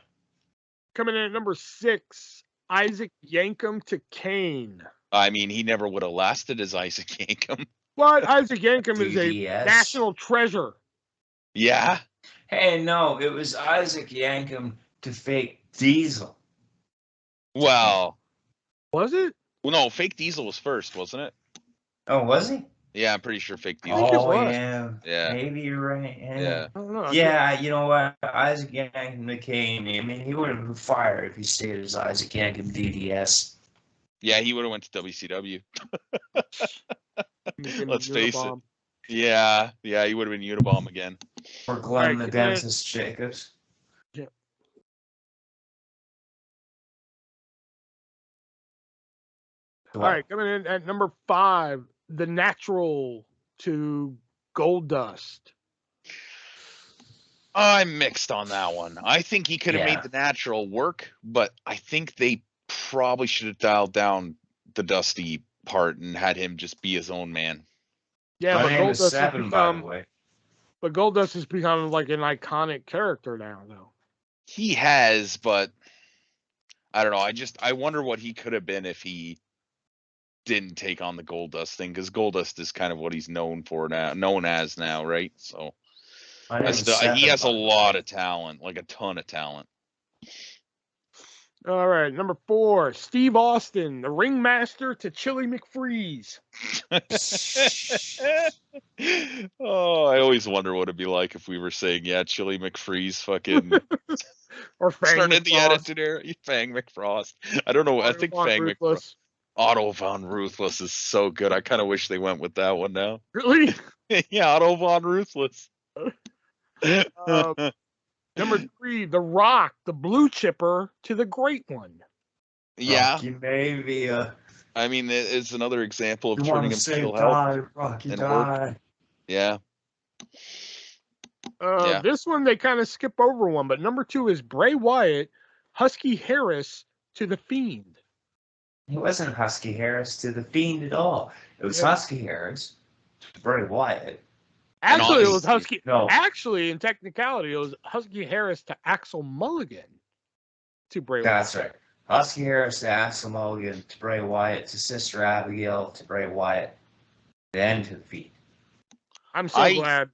[SPEAKER 1] Coming in at number 6, Isaac Yankem to Kane.
[SPEAKER 2] I mean, he never would have lasted as Isaac Yankem.
[SPEAKER 1] But Isaac Yankem is a national treasure.
[SPEAKER 2] Yeah.
[SPEAKER 3] Hey, no, it was Isaac Yankem to fake Diesel.
[SPEAKER 2] Well.
[SPEAKER 1] Was it?
[SPEAKER 2] Well, no, fake Diesel was first, wasn't it?
[SPEAKER 3] Oh, was he?
[SPEAKER 2] Yeah, I'm pretty sure fake Diesel.
[SPEAKER 3] Oh, yeah. Maybe you're right.
[SPEAKER 2] Yeah.
[SPEAKER 1] I don't know.
[SPEAKER 3] Yeah, you know what? Isaac Yankem McCain, I mean, he would have been fired if he stayed as Isaac Yankem DDS.
[SPEAKER 2] Yeah, he would have went to WCW. Let's face it. Yeah, he would have been Unabomb again.
[SPEAKER 3] Or Glenn the Dentist Jacobs.
[SPEAKER 1] Yeah. All right, coming in at number 5, The Natural to Goldust.
[SPEAKER 2] I'm mixed on that one. I think he could have made The Natural work, but I think they probably should have dialed down the Dusty part and had him just be his own man.
[SPEAKER 1] Yeah,
[SPEAKER 3] but
[SPEAKER 1] Goldust has become like an iconic character now, though.
[SPEAKER 2] He has, but I don't know. I wonder what he could have been if he didn't take on the Goldust thing, because Goldust is kind of what he's known as now, right? So he has a lot of talent, like a ton of talent.
[SPEAKER 1] All right, number 4, Steve Austin, the ringmaster to Chili McFreeze.
[SPEAKER 2] Oh, I always wonder what it'd be like if we were saying, Chili McFreeze, fucking,
[SPEAKER 1] or Fang
[SPEAKER 2] started
[SPEAKER 1] McFrost.
[SPEAKER 2] The Attitude Era. Fang McFrost. I don't know. I think Fang McFrost. Otto Von Ruthless is so good. I kind of wish they went with that one now.
[SPEAKER 1] Really?
[SPEAKER 2] Yeah, Otto Von Ruthless.
[SPEAKER 1] Number 3, The Rock, the blue chipper to the Great One.
[SPEAKER 2] Yeah.
[SPEAKER 3] Rocky maybe.
[SPEAKER 2] I mean, it's another example of turning him to health.
[SPEAKER 3] Rocky die.
[SPEAKER 2] Yeah.
[SPEAKER 1] This one, they kind of skip over one, but number 2 is Bray Wyatt, Husky Harris to the Fiend.
[SPEAKER 3] It wasn't Husky Harris to the Fiend at all. It was Husky Harris to Bray Wyatt.
[SPEAKER 1] Actually, it was Husky.
[SPEAKER 3] No.
[SPEAKER 1] Actually, in technicality, it was Husky Harris to Axel Mulligan to Bray Wyatt.
[SPEAKER 3] That's right. Husky Harris to Axel Mulligan to Bray Wyatt to Sister Abigail to Bray Wyatt, then to the Fiend.
[SPEAKER 1] I'm so glad.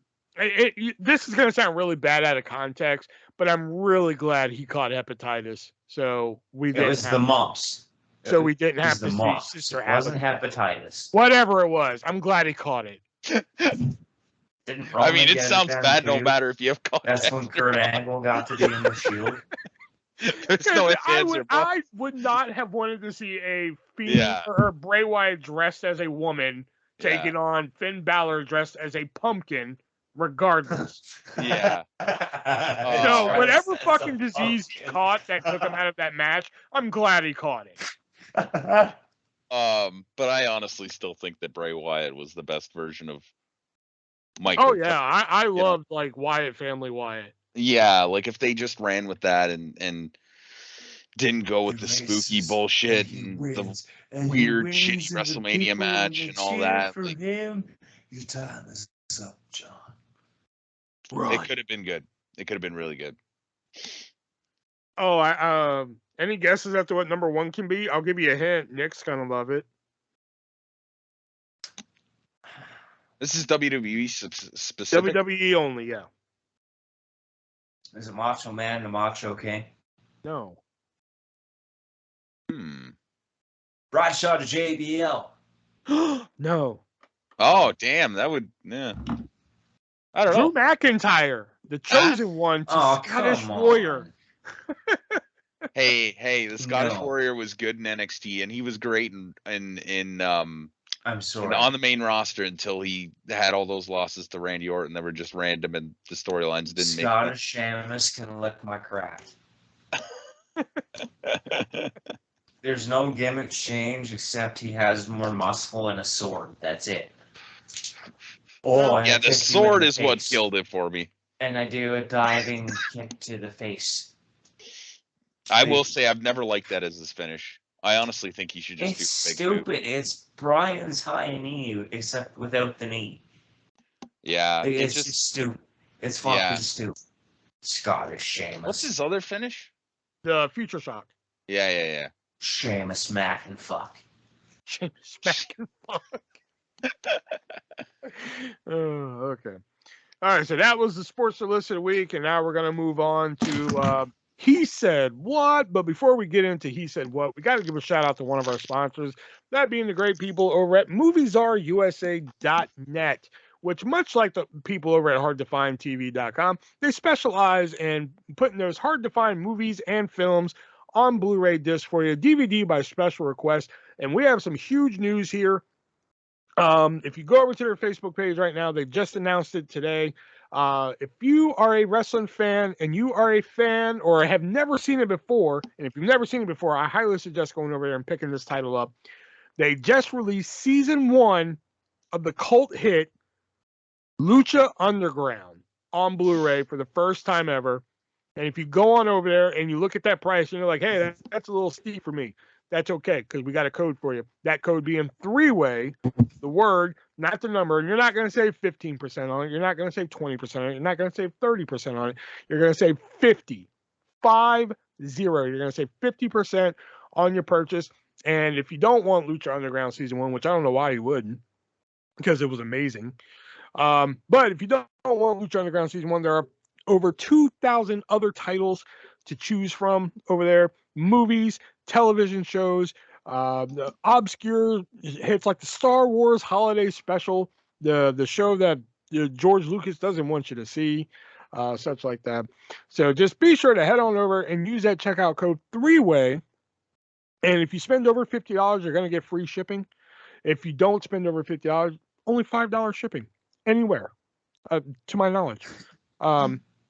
[SPEAKER 1] This is going to sound really bad out of context, but I'm really glad he caught hepatitis. So we didn't.
[SPEAKER 3] It was the mumps.
[SPEAKER 1] So we didn't have to see Sister Abigail.
[SPEAKER 3] It wasn't hepatitis.
[SPEAKER 1] Whatever it was, I'm glad he caught it.
[SPEAKER 2] I mean, it sounds bad no matter if you have contact.
[SPEAKER 3] That's when Kurt Angle got to be in the Shield.
[SPEAKER 2] There's no ifs, ands, or buts.
[SPEAKER 1] I would not have wanted to see a Fiend
[SPEAKER 2] Yeah.
[SPEAKER 1] or Bray Wyatt dressed as a woman taking
[SPEAKER 2] Yeah.
[SPEAKER 1] on Finn Balor dressed as a pumpkin, regardless.
[SPEAKER 2] Yeah.
[SPEAKER 1] So
[SPEAKER 2] Oh.
[SPEAKER 1] whatever fucking disease he caught that took him out of that match, I'm glad he caught it.
[SPEAKER 2] But I honestly still think that Bray Wyatt was the best version of Michael.
[SPEAKER 1] Oh yeah, I loved like Wyatt family Wyatt.
[SPEAKER 2] Yeah, like if they just ran with that and didn't go with the spooky bullshit and the weird shitty WrestleMania match and all that.
[SPEAKER 3] For
[SPEAKER 2] Like,
[SPEAKER 3] him, your time is up, John.
[SPEAKER 2] it could have been good. It could have been really good.
[SPEAKER 1] Oh, any guesses as to what number one can be? I'll give you a hint. Nick's gonna love it.
[SPEAKER 2] This is WWE specific.
[SPEAKER 1] WWE only, yeah.
[SPEAKER 3] Is it Macho Man and Macho King?
[SPEAKER 1] No.
[SPEAKER 3] Bradshaw to JBL.
[SPEAKER 1] No.
[SPEAKER 2] Oh, damn. That would, yeah. I don't
[SPEAKER 1] Drew
[SPEAKER 2] know.
[SPEAKER 1] McIntyre, the chosen one to Scottish Warrior.
[SPEAKER 2] Hey, the Scottish
[SPEAKER 3] No.
[SPEAKER 2] Warrior was good in NXT, and he was great in
[SPEAKER 3] I'm sorry.
[SPEAKER 2] on the main roster until he had all those losses to Randy Orton that were just random, and the storylines didn't make
[SPEAKER 3] Scottish Shamus can lick my crack. There's no gimmick change except he has more muscle and a sword. That's it. Oh, and
[SPEAKER 2] yeah,
[SPEAKER 3] I
[SPEAKER 2] the
[SPEAKER 3] kick you in
[SPEAKER 2] sword
[SPEAKER 3] the
[SPEAKER 2] is what
[SPEAKER 3] face.
[SPEAKER 2] killed it for me.
[SPEAKER 3] And I do a diving kick to the face.
[SPEAKER 2] I will say I've never liked that as his finish. I honestly think he should just
[SPEAKER 3] It's
[SPEAKER 2] do a big move.
[SPEAKER 3] stupid. It's Brian's high knee, except without the knee.
[SPEAKER 2] Yeah,
[SPEAKER 3] It's just stupid. It's fucking
[SPEAKER 2] Yeah.
[SPEAKER 3] stupid. Scottish Shamus.
[SPEAKER 2] What's his other finish?
[SPEAKER 1] The Future Shock.
[SPEAKER 2] Yeah.
[SPEAKER 3] Shamus Mac and fuck.
[SPEAKER 1] James McIntyre. Okay. All right, so that was the Sports Illicit Week, and now we're going to move on to He Said What. But before we get into He Said What, we got to give a shout out to one of our sponsors, that being the great people over at MoviesRUSA.net, which, much like the people over at HardToFindTV.com, they specialize in putting those hard-to-find movies and films on Blu-ray disc for you, DVD by special request. And we have some huge news here. If you go over to their Facebook page right now, they just announced it today. If you are a wrestling fan and you are a fan or have never seen it before, and if you've never seen it before, I highly suggest going over there and picking this title up. They just released season 1 of the cult hit Lucha Underground on Blu-ray for the first time ever. And if you go on over there and you look at that price and you're like, hey, that's a little steep for me, that's okay, because we got a code for you. That code being 3-way, the word, not the number. And you're not going to save 15% on it. You're not going to save 20% on it. You're not going to save 30% on it. You're going to save 50. 50. You're going to save 50% on your purchase. And if you don't want Lucha Underground Season 1, which I don't know why you wouldn't, because it was amazing. But if you don't want Lucha Underground Season 1, there are over 2,000 other titles to choose from over there. Movies, television shows, the obscure hits like the Star Wars Holiday Special, the show that George Lucas doesn't want you to see, such like that. So just be sure to head on over and use that checkout code 3-way. And if you spend over $50, you're going to get free shipping. If you don't spend over $50, only $5 shipping anywhere, to my knowledge.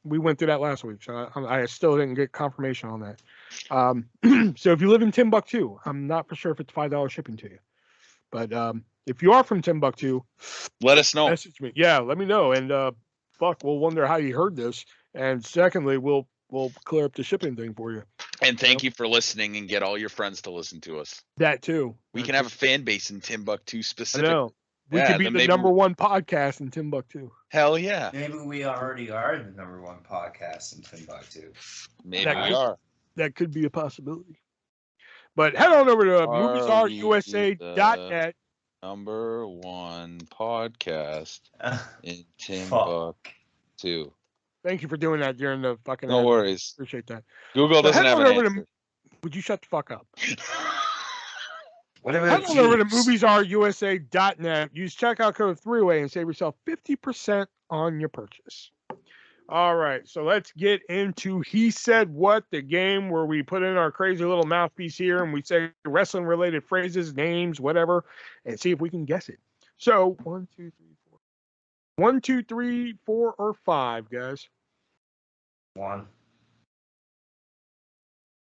[SPEAKER 1] We went through that last week, so I still didn't get confirmation on that. So if you live in Timbuktu, I'm not for sure if it's $5 shipping to you. But if you are from Timbuktu,
[SPEAKER 2] let us know.
[SPEAKER 1] Message me. Yeah, let me know. And we'll wonder how you heard this. And secondly, we'll clear up the shipping thing for you.
[SPEAKER 2] And thank you for listening, and get all your friends to listen to us.
[SPEAKER 1] That too.
[SPEAKER 2] We can have a fan base in Timbuktu specifically.
[SPEAKER 1] I know. We could be the number one podcast in Timbuktu.
[SPEAKER 2] Hell yeah.
[SPEAKER 3] Maybe we already are the number one podcast in Timbuktu.
[SPEAKER 2] Maybe we are.
[SPEAKER 1] That could be a possibility. But head on over to moviesrUSA.net.
[SPEAKER 2] Number one podcast in Timbuktu.
[SPEAKER 1] Thank you for doing that during the fucking.
[SPEAKER 2] No worries.
[SPEAKER 1] Appreciate that.
[SPEAKER 2] Google doesn't have an answer.
[SPEAKER 1] Would you shut the fuck up?
[SPEAKER 3] What about
[SPEAKER 1] head on over to moviesrUSA.net. Use checkout code 3-way and save yourself 50% on your purchase. All right, so let's get into He Said What, the game where we put in our crazy little mouthpiece here and we say wrestling related phrases, names, whatever, and see if we can guess it. So 1, 2, 3, 4. 1, 2, 3, 4, or 5, guys.
[SPEAKER 3] 1.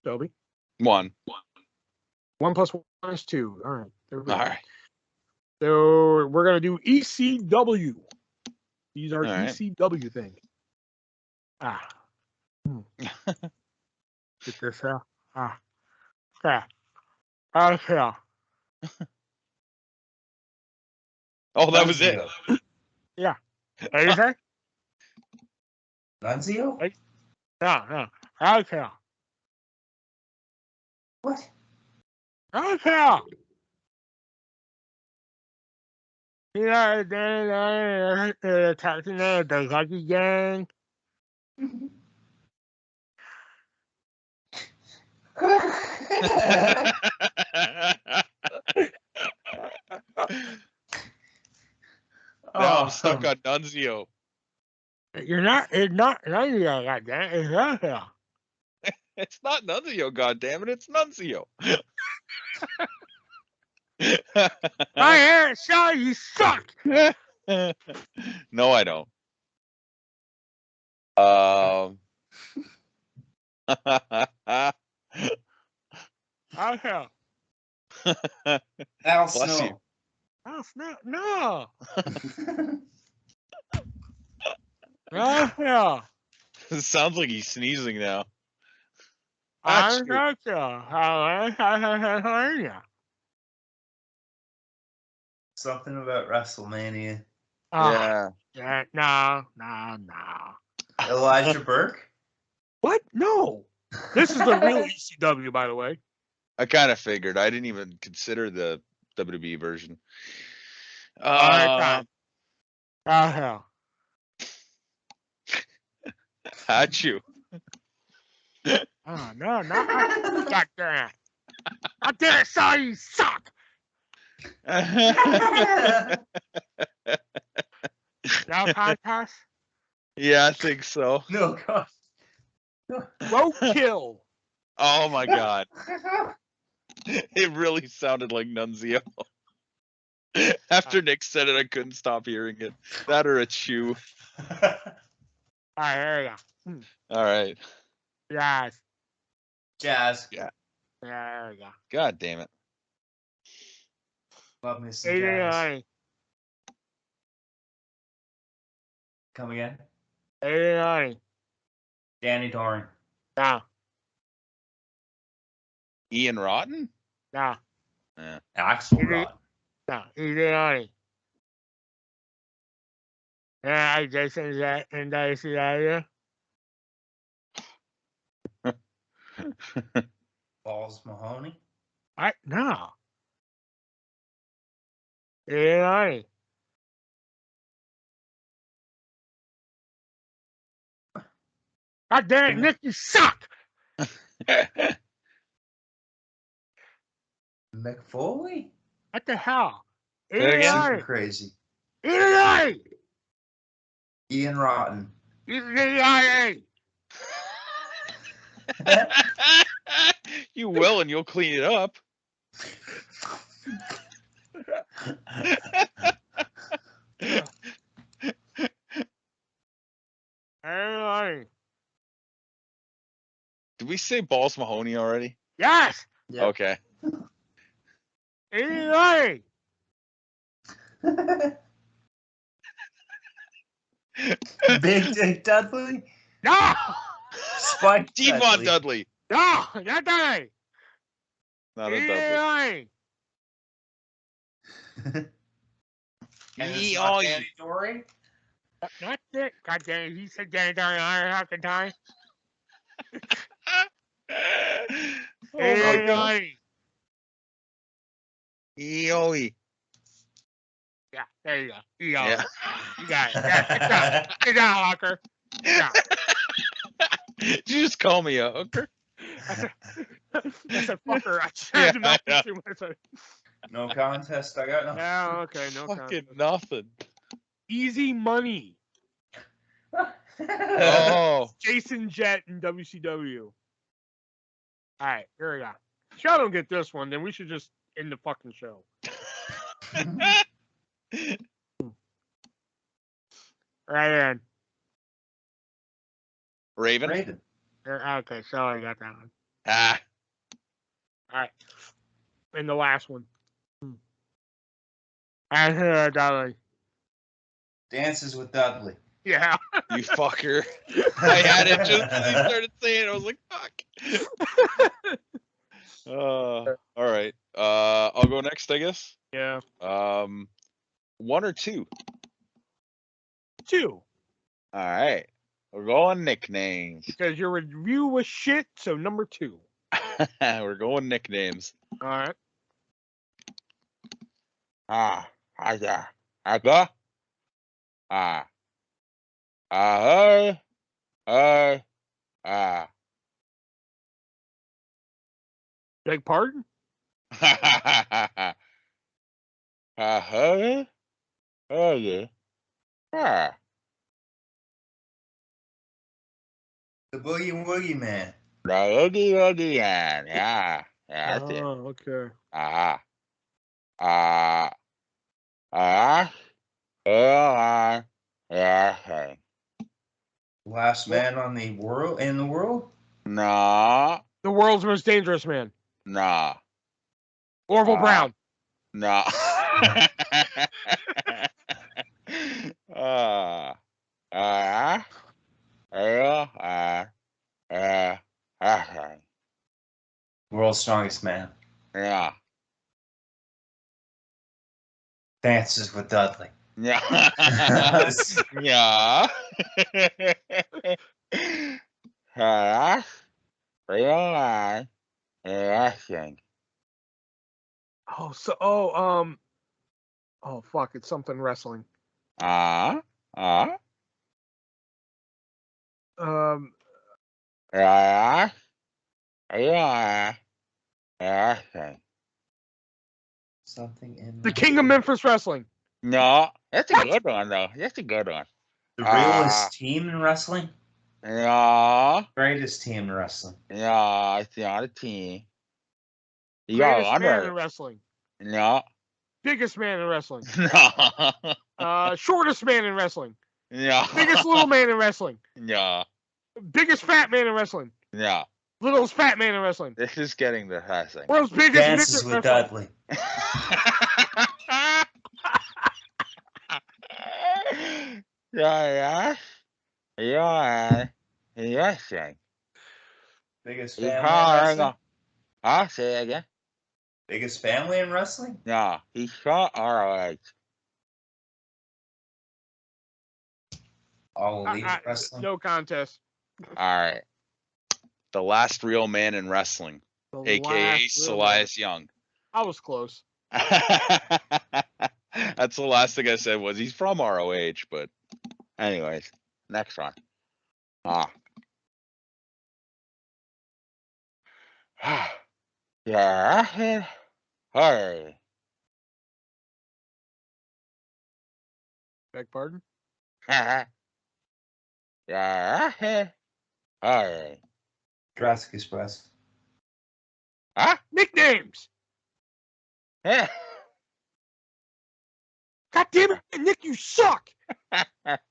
[SPEAKER 1] Toby.
[SPEAKER 2] 1.
[SPEAKER 1] 1 plus 1 is 2. All right. There we go.
[SPEAKER 2] All right.
[SPEAKER 1] So we're gonna do ECW. These are
[SPEAKER 2] All right.
[SPEAKER 1] ECW things. Get this out. Okay. Okay.
[SPEAKER 2] Oh, that was it.
[SPEAKER 1] Yeah. Anything?
[SPEAKER 3] Nunzio?
[SPEAKER 1] No. Okay.
[SPEAKER 3] What?
[SPEAKER 1] Okay. Yeah, then attacking the Lucky Gang.
[SPEAKER 2] Now I'm stuck on Nunzio.
[SPEAKER 1] You're not. It's not. Goddamn. It's okay.
[SPEAKER 2] It's not Nunzio, goddammit, it's Nunzio.
[SPEAKER 1] I hear it, so you suck.
[SPEAKER 2] No, I don't.
[SPEAKER 1] Okay.
[SPEAKER 3] Al
[SPEAKER 2] Bless
[SPEAKER 3] Snow.
[SPEAKER 2] you.
[SPEAKER 1] Oh, no. Okay.
[SPEAKER 2] It sounds like he's sneezing now.
[SPEAKER 1] I'm
[SPEAKER 2] Achoo.
[SPEAKER 1] Hallelujah.
[SPEAKER 3] Something about WrestleMania.
[SPEAKER 2] Yeah.
[SPEAKER 1] No.
[SPEAKER 3] Elijah Burke?
[SPEAKER 1] What? No. This is the real ECW, by the way.
[SPEAKER 2] I kind of figured. I didn't even consider the WWE version.
[SPEAKER 1] All right, hell.
[SPEAKER 2] Achoo.
[SPEAKER 1] Oh, no. God damn. I did it, so you suck. No contest?
[SPEAKER 2] Yeah, I think so.
[SPEAKER 3] No, God.
[SPEAKER 1] Roadkill.
[SPEAKER 2] Oh my god. It really sounded like Nunzio. After Nick said it, I couldn't stop hearing it. That or a chew.
[SPEAKER 1] All right, there you go.
[SPEAKER 2] All right.
[SPEAKER 1] Yes.
[SPEAKER 3] Jazz.
[SPEAKER 2] Yeah.
[SPEAKER 1] Yeah, there you go.
[SPEAKER 2] God damn it.
[SPEAKER 3] Love me some jazz.
[SPEAKER 1] 89.
[SPEAKER 3] Come again?
[SPEAKER 1] 89.
[SPEAKER 3] Danny Doring.
[SPEAKER 1] No.
[SPEAKER 2] Ian Rotten?
[SPEAKER 1] No.
[SPEAKER 2] Yeah.
[SPEAKER 3] Axel
[SPEAKER 1] Maybe-
[SPEAKER 3] Rod.
[SPEAKER 1] No. 89. Yeah, Jason's that in WCW.
[SPEAKER 3] Balls Mahoney.
[SPEAKER 1] What? No. 89. God damn it, Nick, you suck.
[SPEAKER 3] Mick Foley?
[SPEAKER 1] What the hell?
[SPEAKER 2] Say it again?
[SPEAKER 3] Super
[SPEAKER 1] 89.
[SPEAKER 3] crazy.
[SPEAKER 1] 89.
[SPEAKER 3] Ian Rotten.
[SPEAKER 1] 89.
[SPEAKER 2] You will, and you'll clean it up. Did we say Balls Mahoney already?
[SPEAKER 1] Yes.
[SPEAKER 3] Yeah.
[SPEAKER 2] Okay.
[SPEAKER 1] 89.
[SPEAKER 3] Big Dick Dudley?
[SPEAKER 1] No.
[SPEAKER 3] Spike
[SPEAKER 2] Devon Dudley.
[SPEAKER 1] No. Not that.
[SPEAKER 2] Not a Dudley.
[SPEAKER 1] 89.
[SPEAKER 3] And it's
[SPEAKER 2] He
[SPEAKER 3] not
[SPEAKER 2] always-
[SPEAKER 3] Danny Doring?
[SPEAKER 1] Not it. God damn it. He said Danny Doring half the time.
[SPEAKER 2] Oh my god.
[SPEAKER 1] 89.
[SPEAKER 2] Eoe.
[SPEAKER 1] Yeah, there you go. You got
[SPEAKER 2] Yeah.
[SPEAKER 1] it. You got it. Yeah, good job, Hawker. Good job.
[SPEAKER 2] Did you just call me a hooker?
[SPEAKER 1] I said, fucker. I
[SPEAKER 2] Yeah,
[SPEAKER 1] said the
[SPEAKER 2] I know.
[SPEAKER 1] too much.
[SPEAKER 3] No contest. I got no.
[SPEAKER 1] Yeah, okay, no
[SPEAKER 2] Fucking
[SPEAKER 1] contest.
[SPEAKER 2] nothing.
[SPEAKER 1] Easy money.
[SPEAKER 2] Oh.
[SPEAKER 1] Jason Jett in WCW. All right, here we go. If y'all don't get this one, then we should just end the fucking show. Right in.
[SPEAKER 2] Raven.
[SPEAKER 3] Raven.
[SPEAKER 1] Okay, so I got that one.
[SPEAKER 2] Ah.
[SPEAKER 1] All right. And the last one. Dolly.
[SPEAKER 3] Dances with Dudley.
[SPEAKER 1] Yeah.
[SPEAKER 2] You fucker. I had it just as he started saying it. I was like, fuck. All right. I'll go next, I guess.
[SPEAKER 1] Yeah.
[SPEAKER 2] 1 or 2?
[SPEAKER 1] 2.
[SPEAKER 2] All right. We're going nicknames.
[SPEAKER 1] Because your review was shit, so number 2.
[SPEAKER 2] We're going nicknames.
[SPEAKER 1] All right.
[SPEAKER 2] I go.
[SPEAKER 1] Beg pardon?
[SPEAKER 3] The Boogie Woogie Man.
[SPEAKER 2] Yeah, that's it.
[SPEAKER 1] Oh, okay.
[SPEAKER 3] Last man on the world in the world.
[SPEAKER 2] No,
[SPEAKER 1] The world's most dangerous man.
[SPEAKER 2] no,
[SPEAKER 1] Orville Brown.
[SPEAKER 2] no.
[SPEAKER 3] World's strongest man.
[SPEAKER 2] Yeah.
[SPEAKER 3] Dances with Dudley.
[SPEAKER 2] Yeah. Yeah.
[SPEAKER 1] Oh fuck, it's something wrestling.
[SPEAKER 2] Uh,
[SPEAKER 1] Um
[SPEAKER 2] yeah.
[SPEAKER 3] Something in
[SPEAKER 1] The King of Memphis Wrestling.
[SPEAKER 2] No, that's a good one though. That's a good one.
[SPEAKER 3] the realest team in wrestling.
[SPEAKER 2] Yeah.
[SPEAKER 3] Greatest team in wrestling.
[SPEAKER 2] Yeah, it's not a team. You got
[SPEAKER 1] Greatest
[SPEAKER 2] one
[SPEAKER 1] man in
[SPEAKER 2] right.
[SPEAKER 1] wrestling.
[SPEAKER 2] No.
[SPEAKER 1] Biggest man in wrestling.
[SPEAKER 2] No.
[SPEAKER 1] Shortest man in wrestling.
[SPEAKER 2] No.
[SPEAKER 1] Biggest little man in wrestling.
[SPEAKER 2] No.
[SPEAKER 1] Biggest fat man in wrestling.
[SPEAKER 2] No.
[SPEAKER 1] Littlest fat man in wrestling.
[SPEAKER 2] This is getting depressing.
[SPEAKER 1] World's biggest
[SPEAKER 3] Dances
[SPEAKER 1] midget
[SPEAKER 3] with
[SPEAKER 1] wrestling.
[SPEAKER 3] Dudley.
[SPEAKER 2] Yeah. Yes.
[SPEAKER 3] Biggest family in wrestling.
[SPEAKER 2] I'll say it again.
[SPEAKER 3] Biggest family in wrestling.
[SPEAKER 2] No, he shot ROH.
[SPEAKER 3] All elite wrestling.
[SPEAKER 1] No contest.
[SPEAKER 2] All right. The last real man in wrestling,
[SPEAKER 1] The
[SPEAKER 2] aka
[SPEAKER 1] last real
[SPEAKER 2] Elias Young.
[SPEAKER 1] I was close.
[SPEAKER 2] That's the last thing I said was he's from ROH, but anyways, next one. Yeah. Hey.
[SPEAKER 1] Beg pardon?
[SPEAKER 2] Yeah. Hey.
[SPEAKER 3] Jurassic Express.
[SPEAKER 2] Huh?
[SPEAKER 1] Nicknames.
[SPEAKER 2] Yeah.
[SPEAKER 1] God damn it, Nick, you suck.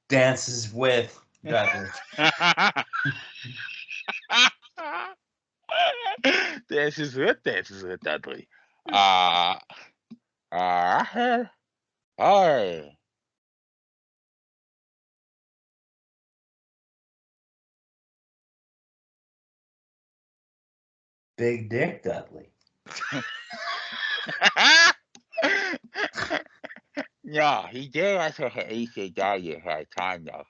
[SPEAKER 3] Dances with Dudley.
[SPEAKER 2] Dances with Dudley. Hey.
[SPEAKER 3] Big Dick Dudley.
[SPEAKER 2] Yeah, he did also have ECW at a time though.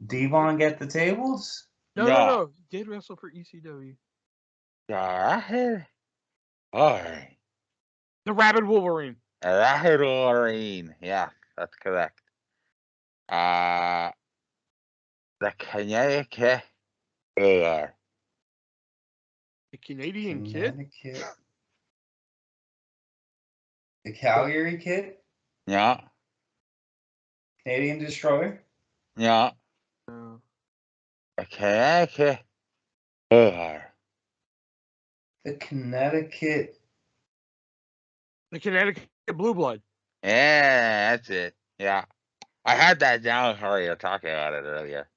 [SPEAKER 3] Devon get the tables?
[SPEAKER 1] No. He did wrestle for ECW.
[SPEAKER 2] Yeah. Hey.
[SPEAKER 1] The Rabid Wolverine.
[SPEAKER 2] Wolverine. Yeah, that's correct. The Connecticut Killer.
[SPEAKER 1] The Canadian Kid.
[SPEAKER 3] Connecticut. The Calgary Kid?
[SPEAKER 2] Yeah.
[SPEAKER 3] Canadian Destroyer?
[SPEAKER 2] Yeah. Okay.
[SPEAKER 3] The Connecticut.
[SPEAKER 1] The Connecticut Blue Blood.
[SPEAKER 2] Yeah, that's it. Yeah. I had that down for you talking about it earlier.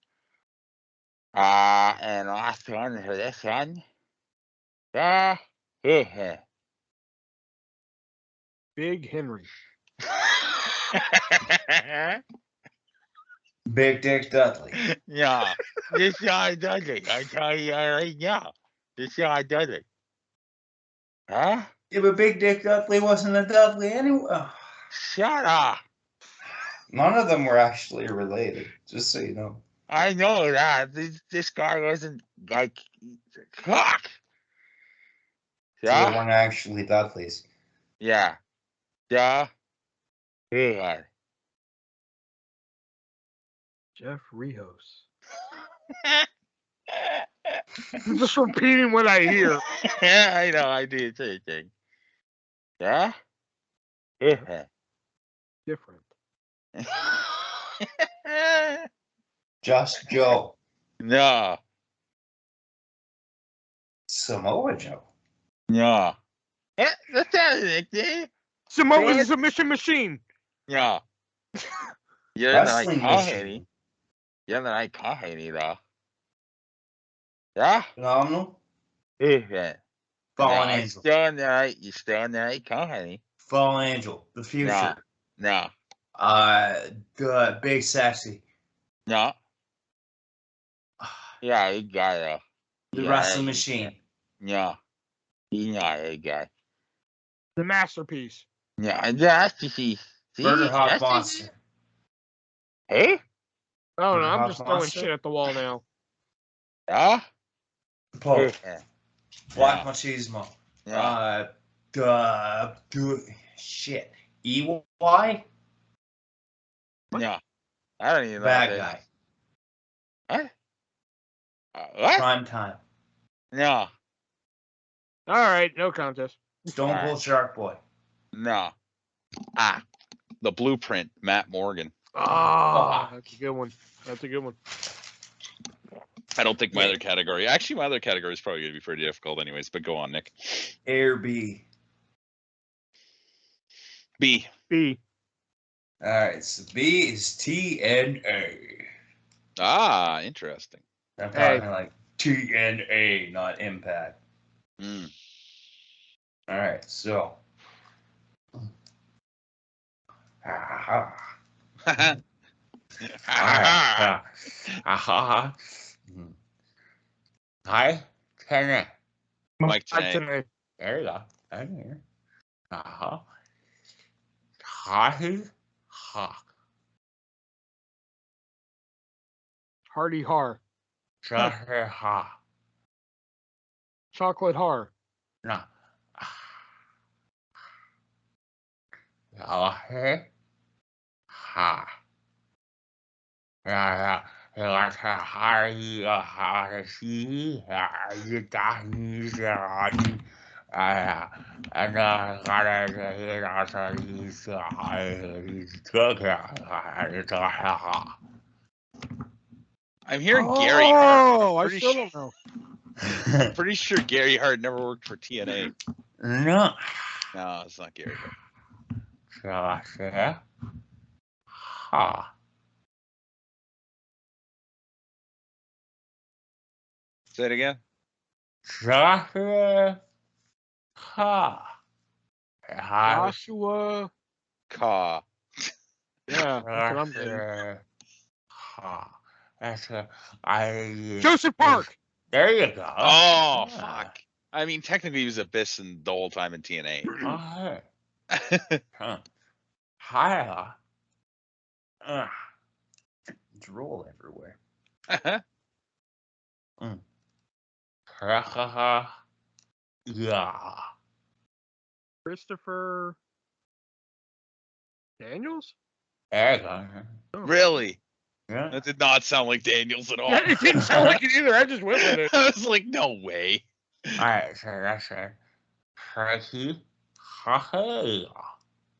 [SPEAKER 2] And last one for this one. Yeah.
[SPEAKER 1] Big Henry.
[SPEAKER 3] Big Dick Dudley.
[SPEAKER 2] Yeah. This guy does it. I tell you right now. This guy does it. Huh?
[SPEAKER 3] Yeah, but Big Dick Dudley wasn't a Dudley anyway. Ugh.
[SPEAKER 2] Shut up.
[SPEAKER 3] None of them were actually related, just so you know.
[SPEAKER 2] I know that. This guy wasn't like cock.
[SPEAKER 3] So they
[SPEAKER 2] Yeah?
[SPEAKER 3] weren't actually Dudleys.
[SPEAKER 2] Yeah. Yeah. Yeah.
[SPEAKER 1] Jeff Rios. I'm just repeating what I hear.
[SPEAKER 2] Yeah, I know. I do the same thing. Yeah? Yeah.
[SPEAKER 1] Different.
[SPEAKER 3] Just Joe.
[SPEAKER 2] No.
[SPEAKER 3] Samoa Joe.
[SPEAKER 2] No. That's not a nickname.
[SPEAKER 1] Samoa's a
[SPEAKER 2] Yes.
[SPEAKER 1] submission machine.
[SPEAKER 2] No. You're not
[SPEAKER 3] Wrestling
[SPEAKER 2] calling
[SPEAKER 3] machine.
[SPEAKER 2] any. You're not calling any though. Yeah?
[SPEAKER 3] Phenomenal.
[SPEAKER 2] Yeah.
[SPEAKER 3] Fallen
[SPEAKER 2] No,
[SPEAKER 3] Angel.
[SPEAKER 2] you still in there, calling any.
[SPEAKER 3] Fallen Angel. The Future.
[SPEAKER 2] No.
[SPEAKER 3] The Big Sexy.
[SPEAKER 2] No. Yeah, you got it.
[SPEAKER 3] The Wrestling Machine.
[SPEAKER 2] No. He's not a guy.
[SPEAKER 1] The masterpiece.
[SPEAKER 2] Yeah, that's see.
[SPEAKER 3] Burger Hog
[SPEAKER 2] that's
[SPEAKER 3] Monster.
[SPEAKER 2] Hey?
[SPEAKER 1] Oh no, I'm
[SPEAKER 3] Hot
[SPEAKER 1] just throwing
[SPEAKER 3] Monster?
[SPEAKER 1] shit at the wall now.
[SPEAKER 2] Yeah?
[SPEAKER 3] Pope.
[SPEAKER 2] Yeah.
[SPEAKER 3] Black Machismo.
[SPEAKER 2] Yeah.
[SPEAKER 3] Shit. EY?
[SPEAKER 2] No. I don't even know.
[SPEAKER 3] Bad
[SPEAKER 2] what
[SPEAKER 3] guy.
[SPEAKER 2] What? What?
[SPEAKER 3] Prime Time.
[SPEAKER 2] No.
[SPEAKER 1] All right, no contest.
[SPEAKER 3] Stone Cold Shark Boy.
[SPEAKER 2] No. The Blueprint, Matt Morgan.
[SPEAKER 1] Oh, that's a good one. That's a good one.
[SPEAKER 2] I don't think my other category. Actually, my other category is probably going to be pretty difficult, anyways. But go on, Nick.
[SPEAKER 3] Air B.
[SPEAKER 2] B.
[SPEAKER 1] B.
[SPEAKER 3] All right, so B is TNA.
[SPEAKER 2] Ah, interesting.
[SPEAKER 3] I'm
[SPEAKER 1] Hey.
[SPEAKER 3] talking like TNA, not Impact.
[SPEAKER 2] Mm.
[SPEAKER 3] All right, so. Hi, TNA.
[SPEAKER 2] Mike
[SPEAKER 1] I'd
[SPEAKER 2] Tank.
[SPEAKER 1] say
[SPEAKER 3] There you go. I'm here. Hi.
[SPEAKER 1] Hardy Har.
[SPEAKER 3] Ha.
[SPEAKER 1] Chocolate Har.
[SPEAKER 3] No. Ha. Yeah. Like Harry, she, you got me, and he's cooking.
[SPEAKER 2] I'm hearing Gary Hart.
[SPEAKER 1] Oh, I
[SPEAKER 2] Pretty
[SPEAKER 1] still
[SPEAKER 2] sure-
[SPEAKER 1] don't know.
[SPEAKER 2] Pretty sure Gary Hart never worked for TNA.
[SPEAKER 3] No.
[SPEAKER 2] No, it's not Gary Hart.
[SPEAKER 3] Ha.
[SPEAKER 2] Say it again.
[SPEAKER 3] Joshua. Ha.
[SPEAKER 1] Joshua.
[SPEAKER 2] Ka.
[SPEAKER 1] Yeah, that's what I'm getting.
[SPEAKER 3] Ha.
[SPEAKER 1] Joseph Park.
[SPEAKER 3] There you go.
[SPEAKER 2] Oh, fuck. I mean, technically he was Abyss in the whole time in TNA.
[SPEAKER 3] Hi. Drool everywhere. Yeah.
[SPEAKER 1] Christopher Daniels?
[SPEAKER 3] There you go.
[SPEAKER 2] Really?
[SPEAKER 3] Yeah.
[SPEAKER 2] That did not sound like Daniels at all.
[SPEAKER 1] Yeah, it didn't sound like it either. I just went with it.
[SPEAKER 2] I was like, no way.
[SPEAKER 3] Alright, so that's it. Frankie. Hey.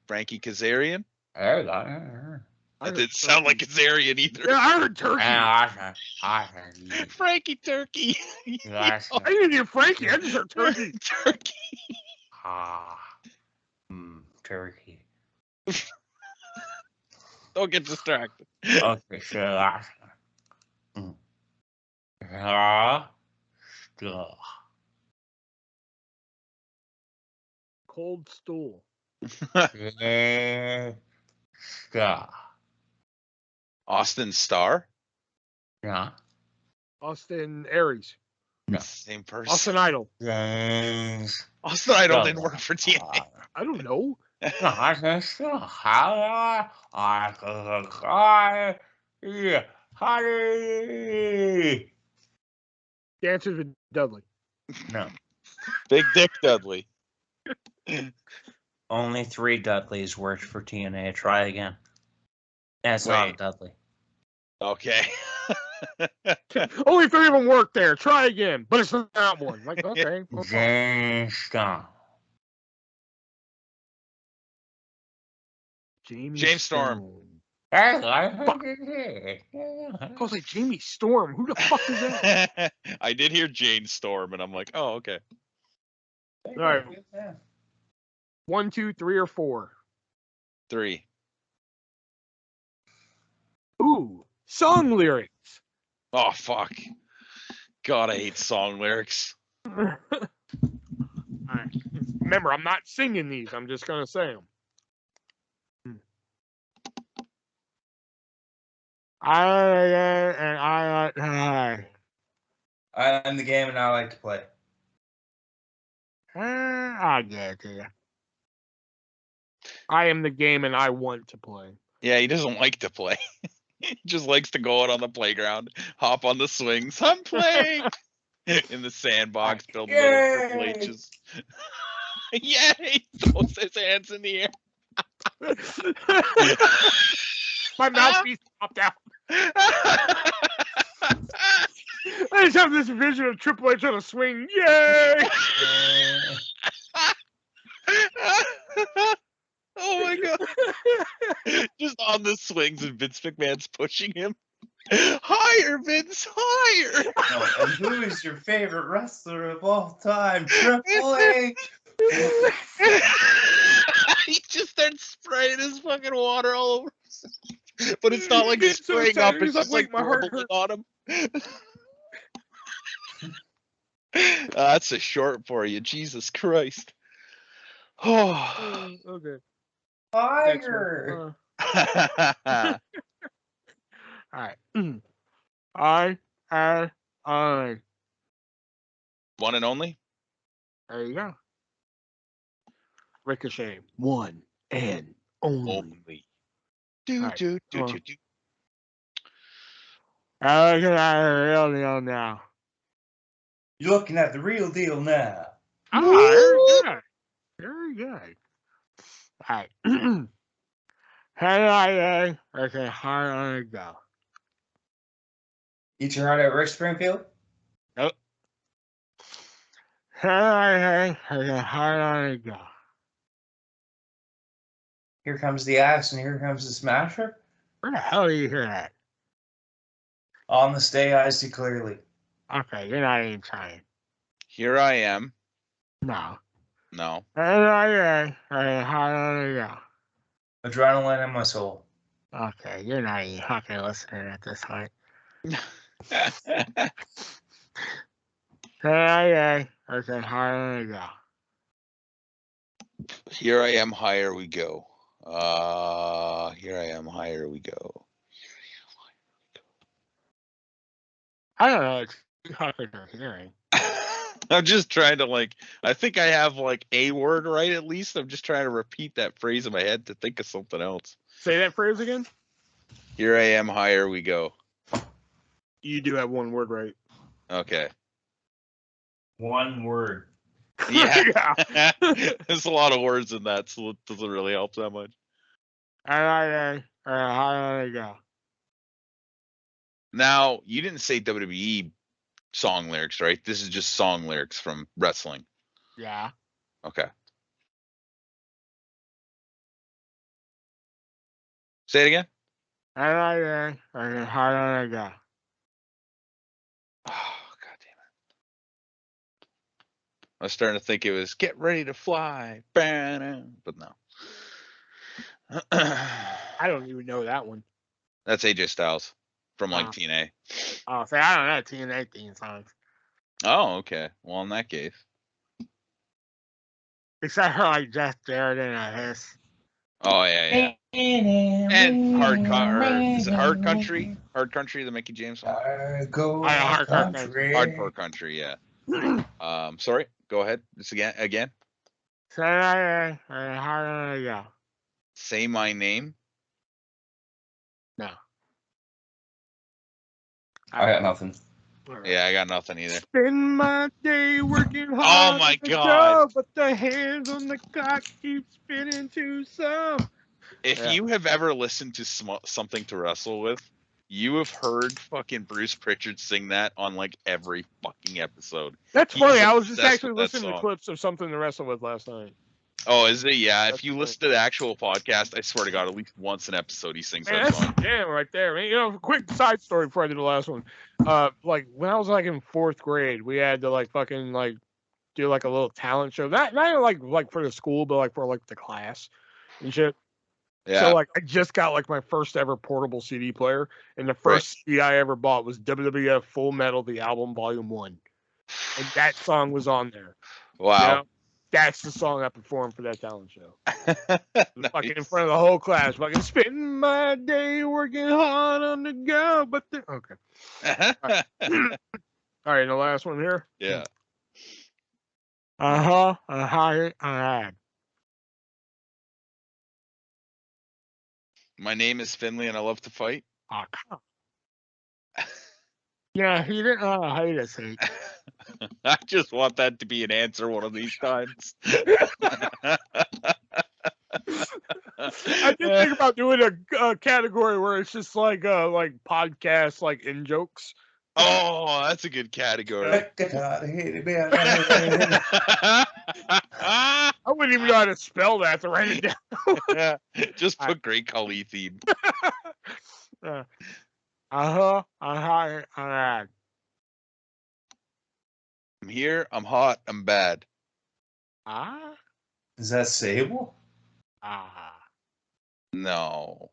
[SPEAKER 2] Frankie Kazarian?
[SPEAKER 3] There you go.
[SPEAKER 2] That didn't sound like Kazarian either.
[SPEAKER 1] Yeah, I heard turkey.
[SPEAKER 2] Frankie Turkey.
[SPEAKER 1] I didn't hear Frankie. I just heard turkey.
[SPEAKER 2] Turkey.
[SPEAKER 3] Turkey.
[SPEAKER 2] Don't get distracted.
[SPEAKER 3] Okay, so
[SPEAKER 1] Cold stool.
[SPEAKER 2] Austin Starr.
[SPEAKER 3] Yeah.
[SPEAKER 1] Austin Aries.
[SPEAKER 3] No.
[SPEAKER 2] Same person.
[SPEAKER 1] Austin Idol.
[SPEAKER 3] James.
[SPEAKER 2] Austin Idol didn't work for TNA.
[SPEAKER 1] I don't know. Dances with Dudley.
[SPEAKER 3] No.
[SPEAKER 2] Big Dick Dudley.
[SPEAKER 3] Only 3 Dudleys worked for TNA. Try again. That's not a
[SPEAKER 2] Wait.
[SPEAKER 3] Dudley.
[SPEAKER 2] Okay.
[SPEAKER 1] Only 3 of them work there. Try again, but it's not one. Like, okay. well, fine.
[SPEAKER 3] James Storm.
[SPEAKER 2] James Storm.
[SPEAKER 1] I was like, Jamie Storm. Who the fuck is that?
[SPEAKER 2] I did hear Jane Storm, and I'm like, oh, okay.
[SPEAKER 1] All right. 1, 2, 3, or 4.
[SPEAKER 2] 3.
[SPEAKER 1] Ooh, song lyrics.
[SPEAKER 2] Oh, fuck. God, I hate song lyrics.
[SPEAKER 1] All right. Remember, I'm not singing these. I'm just gonna say them. I
[SPEAKER 3] I'm the game and I like to play.
[SPEAKER 1] I'll get it to you. I am the game and I want to play.
[SPEAKER 2] Yeah, he doesn't like to play. He just likes to go out on the playground, hop on the swings. I'm playing in the sandbox, building little Triple H's. Yay! He throws his hands in the air.
[SPEAKER 1] My mouthpiece popped out. I just have this vision of Triple H on a swing. Yay!
[SPEAKER 2] Oh my god. Just on the swings and Vince McMahon's pushing him. Higher, Vince, higher!
[SPEAKER 3] And who is your favorite wrestler of all time? Triple H!
[SPEAKER 2] He just starts spraying his fucking water all over. But it's not like
[SPEAKER 1] He's so
[SPEAKER 2] spraying
[SPEAKER 1] excited,
[SPEAKER 2] up, it's
[SPEAKER 1] he's
[SPEAKER 2] just like
[SPEAKER 1] my heart
[SPEAKER 2] burbling on him. That's a short for you, Jesus Christ. Oh.
[SPEAKER 1] Okay.
[SPEAKER 3] Tiger!
[SPEAKER 1] All right. I.
[SPEAKER 2] One and only?
[SPEAKER 1] There you go. Ricochet. One and only.
[SPEAKER 2] Only. Do,
[SPEAKER 1] Alright,
[SPEAKER 2] do, do,
[SPEAKER 1] come
[SPEAKER 2] do,
[SPEAKER 1] on.
[SPEAKER 2] do.
[SPEAKER 1] Looking at the real deal now.
[SPEAKER 3] You're looking at the real deal now.
[SPEAKER 1] Very good. Very good. All right. Hey, okay, hard on it go.
[SPEAKER 3] Eat your heart out, Rick Springfield?
[SPEAKER 1] Nope. Hey, okay, hard on it go.
[SPEAKER 3] Here comes the axe and here comes the smasher.
[SPEAKER 1] Where the hell do you hear that?
[SPEAKER 3] On the stay, I see clearly.
[SPEAKER 1] Okay, you're not even trying.
[SPEAKER 2] Here I am.
[SPEAKER 1] No.
[SPEAKER 2] No.
[SPEAKER 1] Hey, okay, hard on it go.
[SPEAKER 3] Adrenaline in my soul.
[SPEAKER 1] Okay, you're not even fucking listening at this point. Hey, okay, hard on it go.
[SPEAKER 2] Here I am, higher we go. Here I am, higher we go.
[SPEAKER 1] I don't know. It's fucking hearing.
[SPEAKER 2] I'm just trying to I think I have a word right at least. I'm just trying to repeat that phrase in my head to think of something else.
[SPEAKER 1] Say that phrase again.
[SPEAKER 2] Here I am, higher we go.
[SPEAKER 1] You do have one word right.
[SPEAKER 2] Okay.
[SPEAKER 3] One word.
[SPEAKER 2] Yeah. There's a lot of words in that, so it doesn't really help that much.
[SPEAKER 1] How do go?
[SPEAKER 2] Now, you didn't say WWE song lyrics, right? This is just song lyrics from wrestling.
[SPEAKER 1] Yeah.
[SPEAKER 2] Okay. Say it again.
[SPEAKER 1] How do I go?
[SPEAKER 2] Oh, god damn it. I was starting to think it was Get Ready to Fly. But no.
[SPEAKER 1] I don't even know that one.
[SPEAKER 2] That's AJ Styles from like
[SPEAKER 1] Oh.
[SPEAKER 2] TNA.
[SPEAKER 1] Oh, see, I don't know TNA theme songs.
[SPEAKER 2] Oh, okay. Well, in that case.
[SPEAKER 1] Except for like Jeff Jarrett and his.
[SPEAKER 2] Oh, yeah. And is it Hard Country? Hard Country, the Mickey James song?
[SPEAKER 1] Hardcore Country.
[SPEAKER 2] Hardcore Country, yeah. Sorry, go ahead. This again.
[SPEAKER 1] How do I go?
[SPEAKER 2] Say My Name.
[SPEAKER 1] No.
[SPEAKER 3] I got nothing.
[SPEAKER 2] Yeah, I got nothing either.
[SPEAKER 1] Spend my day working hard.
[SPEAKER 2] Oh my
[SPEAKER 1] on the
[SPEAKER 2] God.
[SPEAKER 1] job, but the hands on the clock keep spinning to some.
[SPEAKER 2] If you have ever listened to Something to Wrestle With, you have heard fucking Bruce Pritchard sing that on like every fucking episode.
[SPEAKER 1] That's
[SPEAKER 2] He's
[SPEAKER 1] funny. I was just
[SPEAKER 2] obsessed
[SPEAKER 1] actually
[SPEAKER 2] with that
[SPEAKER 1] listening to
[SPEAKER 2] song.
[SPEAKER 1] clips of Something to Wrestle With last night.
[SPEAKER 2] Oh, is it? Yeah.
[SPEAKER 1] That's
[SPEAKER 2] If you
[SPEAKER 1] funny.
[SPEAKER 2] listen to the actual podcast, I swear to God, at least once an episode he sings
[SPEAKER 1] Man,
[SPEAKER 2] that
[SPEAKER 1] that's
[SPEAKER 2] song.
[SPEAKER 1] damn right there. Man, you know, quick side story before I do the last one. Like when I was like in 4th grade, we had to like fucking like do like a little talent show. Not like for the school, but like for like the class and shit.
[SPEAKER 2] Yeah.
[SPEAKER 1] So like I just got like my first ever portable CD player, and the first CD I ever bought was WWF Full Metal, the album Volume 1, and that song was on there.
[SPEAKER 2] Wow.
[SPEAKER 1] You know? That's the song I performed for that talent show.
[SPEAKER 2] Nice.
[SPEAKER 1] Fucking in front of the whole class. Fucking spend my day working hard on the go, but okay. All right, and the last one here.
[SPEAKER 2] Yeah. My name is Finley and I love to fight.
[SPEAKER 1] Oh, come on. Yeah, he didn't. Oh, I hate this.
[SPEAKER 2] I just want that to be an answer one of these times.
[SPEAKER 1] I did think about doing a category where it's just like podcasts, like in jokes.
[SPEAKER 2] Oh, that's a good category.
[SPEAKER 1] I wouldn't even know how to spell that to write it down.
[SPEAKER 2] Just put Great Khali theme.
[SPEAKER 1] I'm
[SPEAKER 2] here, I'm hot, I'm bad.
[SPEAKER 3] Is that Sable?
[SPEAKER 2] No.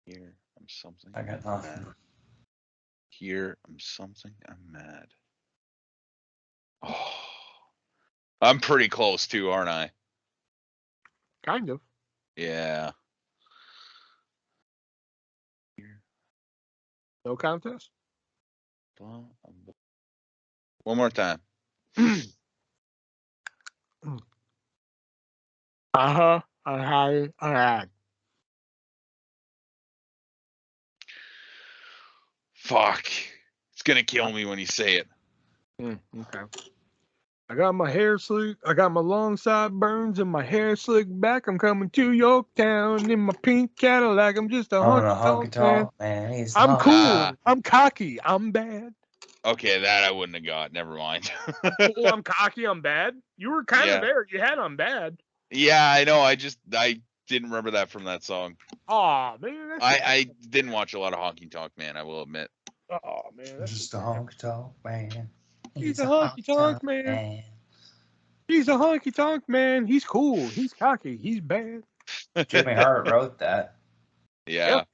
[SPEAKER 2] Here, I'm something.
[SPEAKER 3] I got nothing.
[SPEAKER 2] Here, I'm something, I'm mad. Oh. I'm pretty close too, aren't I?
[SPEAKER 1] Kind of.
[SPEAKER 2] Yeah.
[SPEAKER 1] No contest?
[SPEAKER 2] One more time. Fuck. It's gonna kill me when you say it.
[SPEAKER 1] Okay. I got my hair slick. I got my long sideburns and my hair slicked back. I'm coming to Yorktown in my pink Cadillac. I'm just a honky tonk man. I'm cool. I'm cocky. I'm bad.
[SPEAKER 2] Okay, that I wouldn't have got. Never mind.
[SPEAKER 1] I'm cool. I'm cocky. I'm bad. You were kind of there. You had I'm bad.
[SPEAKER 2] Yeah, I know. I didn't remember that from that song.
[SPEAKER 1] Oh man.
[SPEAKER 2] I didn't watch a lot of Honky Tonk Man, I will admit.
[SPEAKER 1] Oh man. That's
[SPEAKER 3] Just a honky tonk man.
[SPEAKER 1] He's a honky tonk man. He's a honky tonk man. He's cool. He's cocky. He's bad.
[SPEAKER 3] Jimmy Hart wrote that.
[SPEAKER 2] Yeah.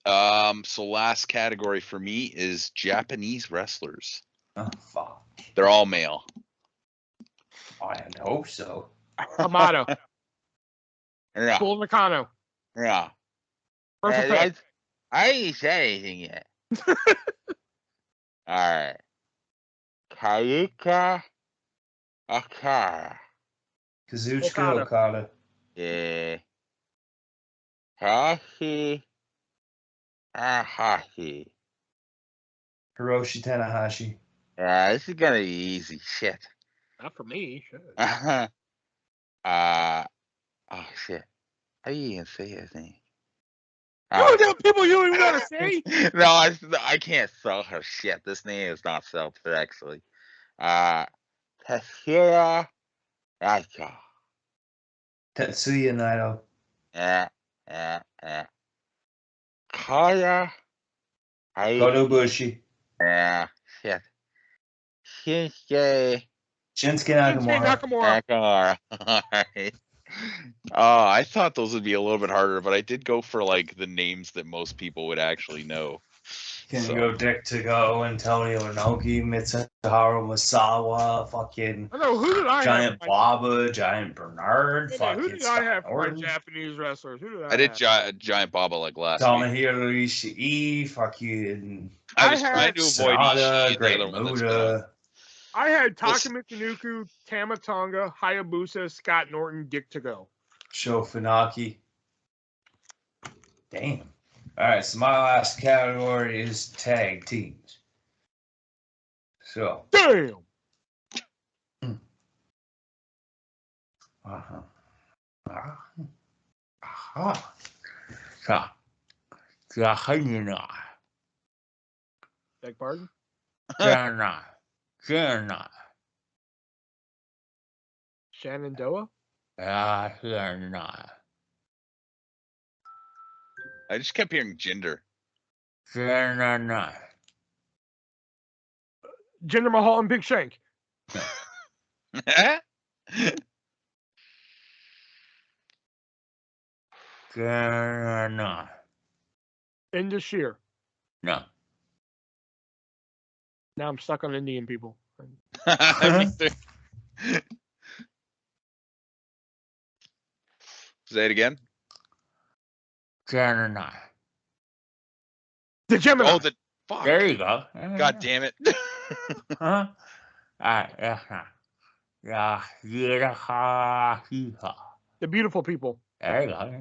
[SPEAKER 2] So last category for me is Japanese wrestlers.
[SPEAKER 3] Oh fuck.
[SPEAKER 2] They're all male.
[SPEAKER 3] I hope so.
[SPEAKER 1] Amato.
[SPEAKER 2] Yeah.
[SPEAKER 1] Bull Nakano.
[SPEAKER 2] Yeah.
[SPEAKER 1] I
[SPEAKER 2] didn't say anything yet. Alright. Kayuka Akara.
[SPEAKER 3] Kazuchika Okada.
[SPEAKER 2] Yeah. Hashi Ahashi.
[SPEAKER 3] Hiroshi Tanahashi.
[SPEAKER 2] Yeah, this is gonna be easy. Shit.
[SPEAKER 1] Not for me. Shit.
[SPEAKER 2] Oh shit. How do you even say his name?
[SPEAKER 1] Oh, there are people you don't even want to say.
[SPEAKER 2] No, I can't sell her shit. This name is not spelled correctly. Tetsuya Naito.
[SPEAKER 3] Tetsuya Naito.
[SPEAKER 2] Kaya.
[SPEAKER 3] Gotobushi.
[SPEAKER 2] Shit. Shinsuke
[SPEAKER 3] Shinsuke
[SPEAKER 1] Shinsuke
[SPEAKER 3] Nakamura.
[SPEAKER 1] Nakamura.
[SPEAKER 2] Alright. I thought those would be a little bit harder, but I did go for like the names that most people would actually know.
[SPEAKER 3] Can
[SPEAKER 2] So-
[SPEAKER 3] go Dick to go, Antonio Inoki, Mitsuharu Misawa, fucking
[SPEAKER 1] I know, who did I
[SPEAKER 3] Giant
[SPEAKER 1] have?
[SPEAKER 3] Baba, Giant Bernard,
[SPEAKER 1] Who
[SPEAKER 3] fucking
[SPEAKER 1] did I have
[SPEAKER 3] Scott
[SPEAKER 1] for my
[SPEAKER 3] Norton,
[SPEAKER 1] Japanese wrestlers? Who did
[SPEAKER 2] I did Giant Baba like last week.
[SPEAKER 3] Tomohiro Ishii, fucking
[SPEAKER 2] I was
[SPEAKER 1] I
[SPEAKER 2] trying
[SPEAKER 1] had
[SPEAKER 2] to avoid
[SPEAKER 3] Sonata,
[SPEAKER 2] Ishii and the
[SPEAKER 3] Great
[SPEAKER 2] other one that's gone.
[SPEAKER 3] Muda.
[SPEAKER 1] I had Taka
[SPEAKER 2] Listen.
[SPEAKER 1] Michinoku, Tama Tonga, Hayabusa, Scott Norton, Dick to go.
[SPEAKER 3] Sho Funaki. Damn. All right, so my last category is tag teams. So,
[SPEAKER 1] Damn. Beg pardon? Shenandoah?
[SPEAKER 2] I just kept hearing gender.
[SPEAKER 1] Jinder Mahal and Big Shank. Indus Shear.
[SPEAKER 3] No.
[SPEAKER 1] Now I'm stuck on Indian people.
[SPEAKER 2] Me too. Say it again.
[SPEAKER 1] The Gemini.
[SPEAKER 2] Oh, the fuck.
[SPEAKER 3] There you go.
[SPEAKER 2] God damn it.
[SPEAKER 3] Huh?
[SPEAKER 1] The beautiful people.
[SPEAKER 3] There you go.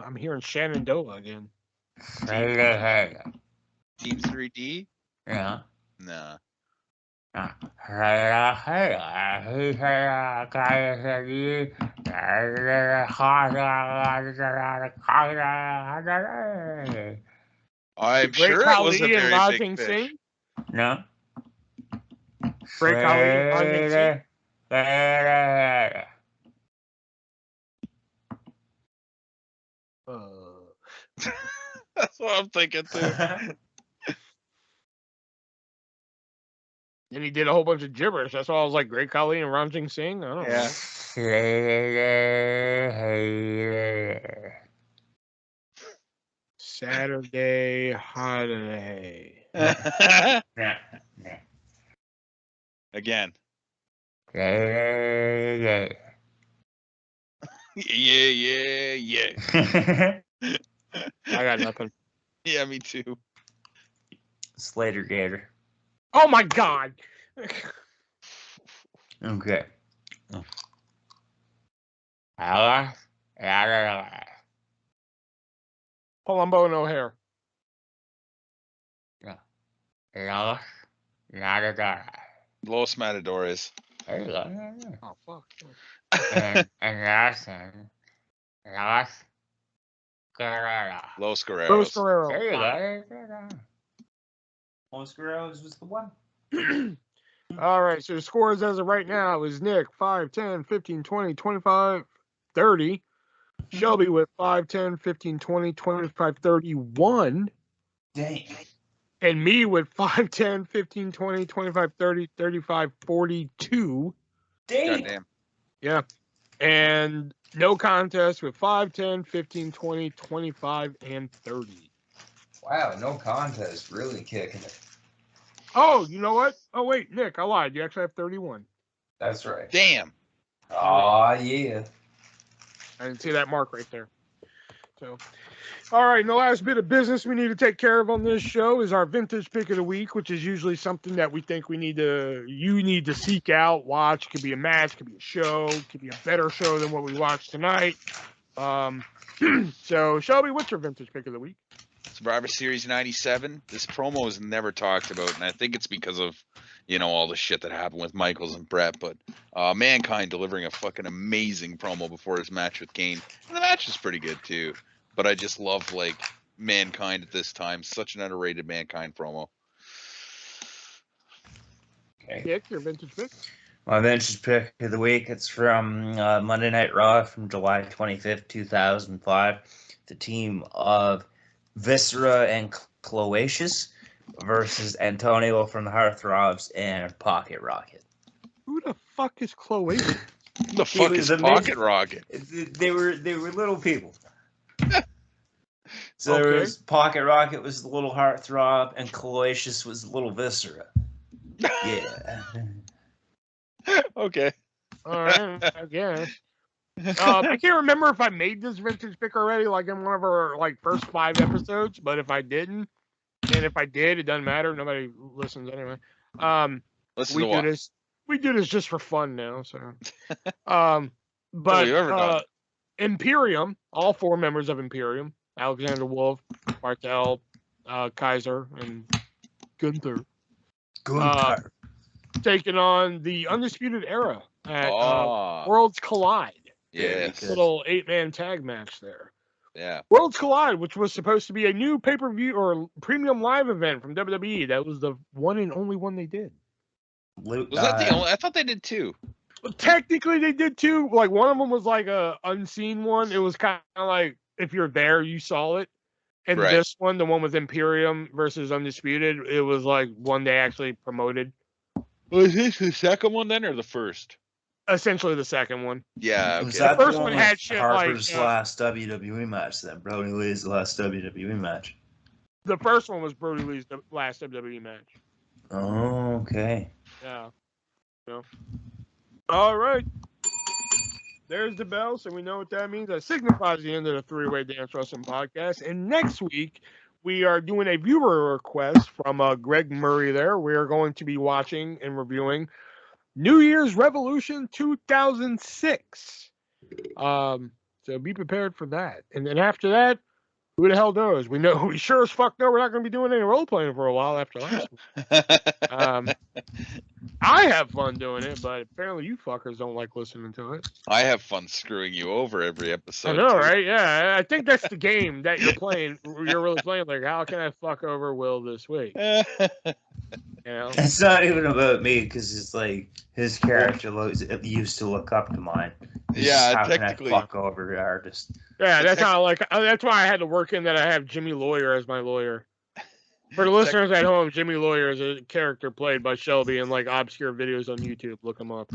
[SPEAKER 1] I'm hearing Shenandoah again.
[SPEAKER 2] Team 3D?
[SPEAKER 3] Yeah.
[SPEAKER 2] Nah. I'm
[SPEAKER 1] Great
[SPEAKER 2] sure it was a
[SPEAKER 1] Khali and
[SPEAKER 2] very big
[SPEAKER 1] Rajang
[SPEAKER 2] fish.
[SPEAKER 1] Singh.
[SPEAKER 3] No.
[SPEAKER 1] Great Khali and Rajang Singh.
[SPEAKER 2] That's what I'm thinking too.
[SPEAKER 1] And he did a whole bunch of gibberish. That's why I was like, Great Khali and Ranjing Singh. I don't
[SPEAKER 2] Yeah.
[SPEAKER 1] know. Saturday holiday.
[SPEAKER 2] Again.
[SPEAKER 3] Yeah.
[SPEAKER 2] Yeah.
[SPEAKER 1] I got nothing.
[SPEAKER 2] Yeah, me too.
[SPEAKER 3] Slater Gator.
[SPEAKER 1] Oh my God.
[SPEAKER 3] Okay.
[SPEAKER 1] Palumbo and O'Hare.
[SPEAKER 2] Los Matadores.
[SPEAKER 3] There you go.
[SPEAKER 1] Oh fuck.
[SPEAKER 2] Los Guerreros.
[SPEAKER 1] Los Guerrero.
[SPEAKER 3] There you go. Los Guerreros was the one.
[SPEAKER 1] All right, so the scores as of right now is Nick 5, 10, 15, 20, 25, 30. Shelby with 5, 10, 15, 20, 25, 31.
[SPEAKER 3] Dang.
[SPEAKER 1] And me with 5, 10, 15, 20, 25, 30, 35, 42.
[SPEAKER 3] Dang.
[SPEAKER 2] Goddamn.
[SPEAKER 1] Yeah. And no contest with 5, 10, 15, 20, 25, and 30.
[SPEAKER 3] Wow, no contest. Really kicking it.
[SPEAKER 1] Oh, you know what? Oh, wait, Nick, I lied. You actually have 31.
[SPEAKER 3] That's right.
[SPEAKER 2] Damn.
[SPEAKER 3] Oh, yeah.
[SPEAKER 1] I didn't see that mark right there. So, all right, and the last bit of business we need to take care of on this show is our vintage pick of the week, which is usually something that we think you need to seek out, watch. Could be a match, could be a show, could be a better show than what we watched tonight. So, Shelby, what's your vintage pick of the week?
[SPEAKER 2] Survivor Series 97. This promo is never talked about, and I think it's because of, all the shit that happened with Michaels and Brett. But Mankind delivering a fucking amazing promo before his match with Kane. And the match is pretty good, too. But I just love, Mankind at this time. Such an underrated Mankind promo.
[SPEAKER 3] Okay.
[SPEAKER 1] Pick your vintage pick.
[SPEAKER 3] My vintage pick of the week, it's from Monday Night Raw from July 25th, 2005. The team of Viscera and Cloacious versus Antonio from the Heartthrobs and Pocket Rocket.
[SPEAKER 1] Who the fuck is Chloe?
[SPEAKER 2] The fuck is Pocket Rocket?
[SPEAKER 3] They were little people. So
[SPEAKER 1] Okay.
[SPEAKER 3] there was Pocket Rocket was the little Heartthrob and Cloacious was the little Viscera. Yeah.
[SPEAKER 2] Okay.
[SPEAKER 1] All right, I guess. I can't remember if I made this vintage pick already, like in one of our first 5 episodes. But if I didn't, and if I did, it doesn't matter. Nobody listens anyway.
[SPEAKER 2] Listen to what?
[SPEAKER 1] We do this just for fun now. So,
[SPEAKER 2] What have you ever done?
[SPEAKER 1] Imperium, all 4 members of Imperium: Alexander Wolf, Bartel, Kaiser, and Gunther. Taking on the Undisputed Era at Worlds Collide.
[SPEAKER 2] Yes.
[SPEAKER 1] Little 8-man tag match there.
[SPEAKER 2] Yeah.
[SPEAKER 1] Worlds Collide, which was supposed to be a new pay-per-view or premium live event from WWE. That was the one and only one they did.
[SPEAKER 2] Was that the only? I thought they did 2.
[SPEAKER 1] Well, technically, they did 2. One of them was a unseen one. It was kind of like if you're there, you saw it. And
[SPEAKER 2] Right.
[SPEAKER 1] this one, the one with Imperium versus Undisputed, it was one they actually promoted.
[SPEAKER 2] Was this the second one then, or the first?
[SPEAKER 1] Essentially the second one.
[SPEAKER 2] Yeah. Okay.
[SPEAKER 3] Was that
[SPEAKER 1] The first
[SPEAKER 3] the
[SPEAKER 1] one
[SPEAKER 3] one
[SPEAKER 1] had
[SPEAKER 3] with
[SPEAKER 1] shit
[SPEAKER 3] Harper's last WWE match? Then Brody Lee's last WWE match.
[SPEAKER 1] The first one was Brody Lee's last WWE match.
[SPEAKER 3] Oh, okay.
[SPEAKER 1] Yeah. All right. There's the bell, so we know what that means. That signifies the end of the 3-Way Dance Wrestling Podcast. And next week, we are doing a viewer request from Greg Murray there. We are going to be watching and reviewing New Year's Revolution 2006. So be prepared for that. And then after that, who the hell knows? We sure as fuck know we're not going to be doing any role playing for a while after last week. I have fun doing it, but apparently you fuckers don't like listening to it.
[SPEAKER 2] I have fun screwing you over every episode.
[SPEAKER 1] I know,
[SPEAKER 2] too.
[SPEAKER 1] right? Yeah, I think that's the game that you're playing. You're really playing. How can I fuck over Will this week?
[SPEAKER 3] It's not even about me because it's his character used to look up to mine.
[SPEAKER 2] Yeah,
[SPEAKER 3] how
[SPEAKER 2] technically.
[SPEAKER 3] Can I fuck over the artist?
[SPEAKER 1] Yeah, that's how that's why I had to work in that I have Jimmy Lawyer as my lawyer. For the listeners at home, Jimmy Lawyer is a character played by Shelby in obscure videos on YouTube. Look him up.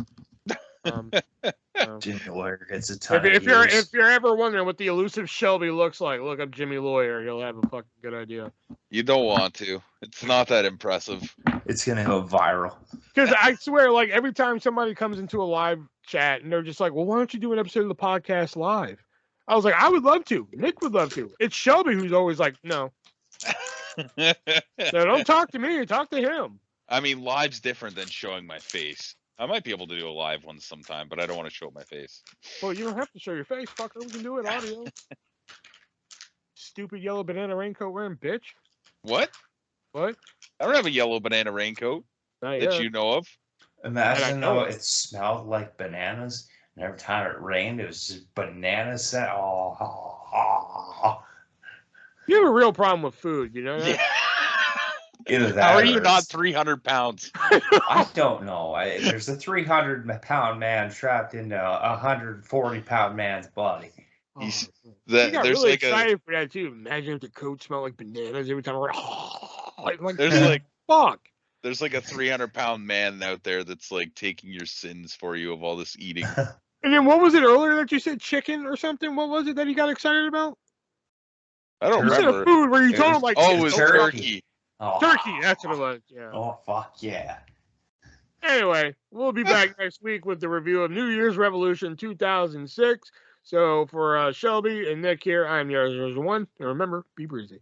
[SPEAKER 3] Jimmy Lawyer gets a ton.
[SPEAKER 1] If you're ever wondering what the elusive Shelby looks like, look up Jimmy Lawyer. You'll have a fucking good idea.
[SPEAKER 2] You don't want to. It's not that impressive.
[SPEAKER 3] It's gonna go viral.
[SPEAKER 1] Because I swear, every time somebody comes into a live chat and they're just like, "Well, why don't you do an episode of the podcast live?" I was like, "I would love to. Nick would love to." It's Shelby who's always like, "No." So don't talk to me. Talk to him.
[SPEAKER 2] I mean, live's different than showing my face. I might be able to do a live one sometime, but I don't want to show my face.
[SPEAKER 1] Well, you don't have to show your face, fucker. We can do it audio. Stupid yellow banana raincoat wearing bitch.
[SPEAKER 2] What?
[SPEAKER 1] What?
[SPEAKER 2] I don't have a yellow banana raincoat that you know of.
[SPEAKER 3] Imagine though it smelled like bananas, and every time it rained, it was just banana scent.
[SPEAKER 1] You have a real problem with food, you know that?
[SPEAKER 3] Either that
[SPEAKER 2] How are you not 300 pounds?
[SPEAKER 3] I don't know. There's a 300-pound man trapped into a 140-pound man's body.
[SPEAKER 1] You got
[SPEAKER 2] there's
[SPEAKER 1] really excited for that too. Imagine if the coat smelled like bananas every time.
[SPEAKER 2] There's
[SPEAKER 1] fuck.
[SPEAKER 2] There's a 300-pound man out there that's taking your sins for you of all this eating.
[SPEAKER 1] And then what was it earlier that you said chicken or something? What was it that he got excited about?
[SPEAKER 2] I don't remember.
[SPEAKER 1] You said a food where you told him
[SPEAKER 2] it was turkey.
[SPEAKER 3] Oh,
[SPEAKER 1] turkey, that's what it was. Yeah.
[SPEAKER 3] Oh fuck yeah.
[SPEAKER 1] Anyway, we'll be back next week with the review of New Year's Revolution 2006. So for Shelby and Nick here, I'm yours one. And remember, be breezy.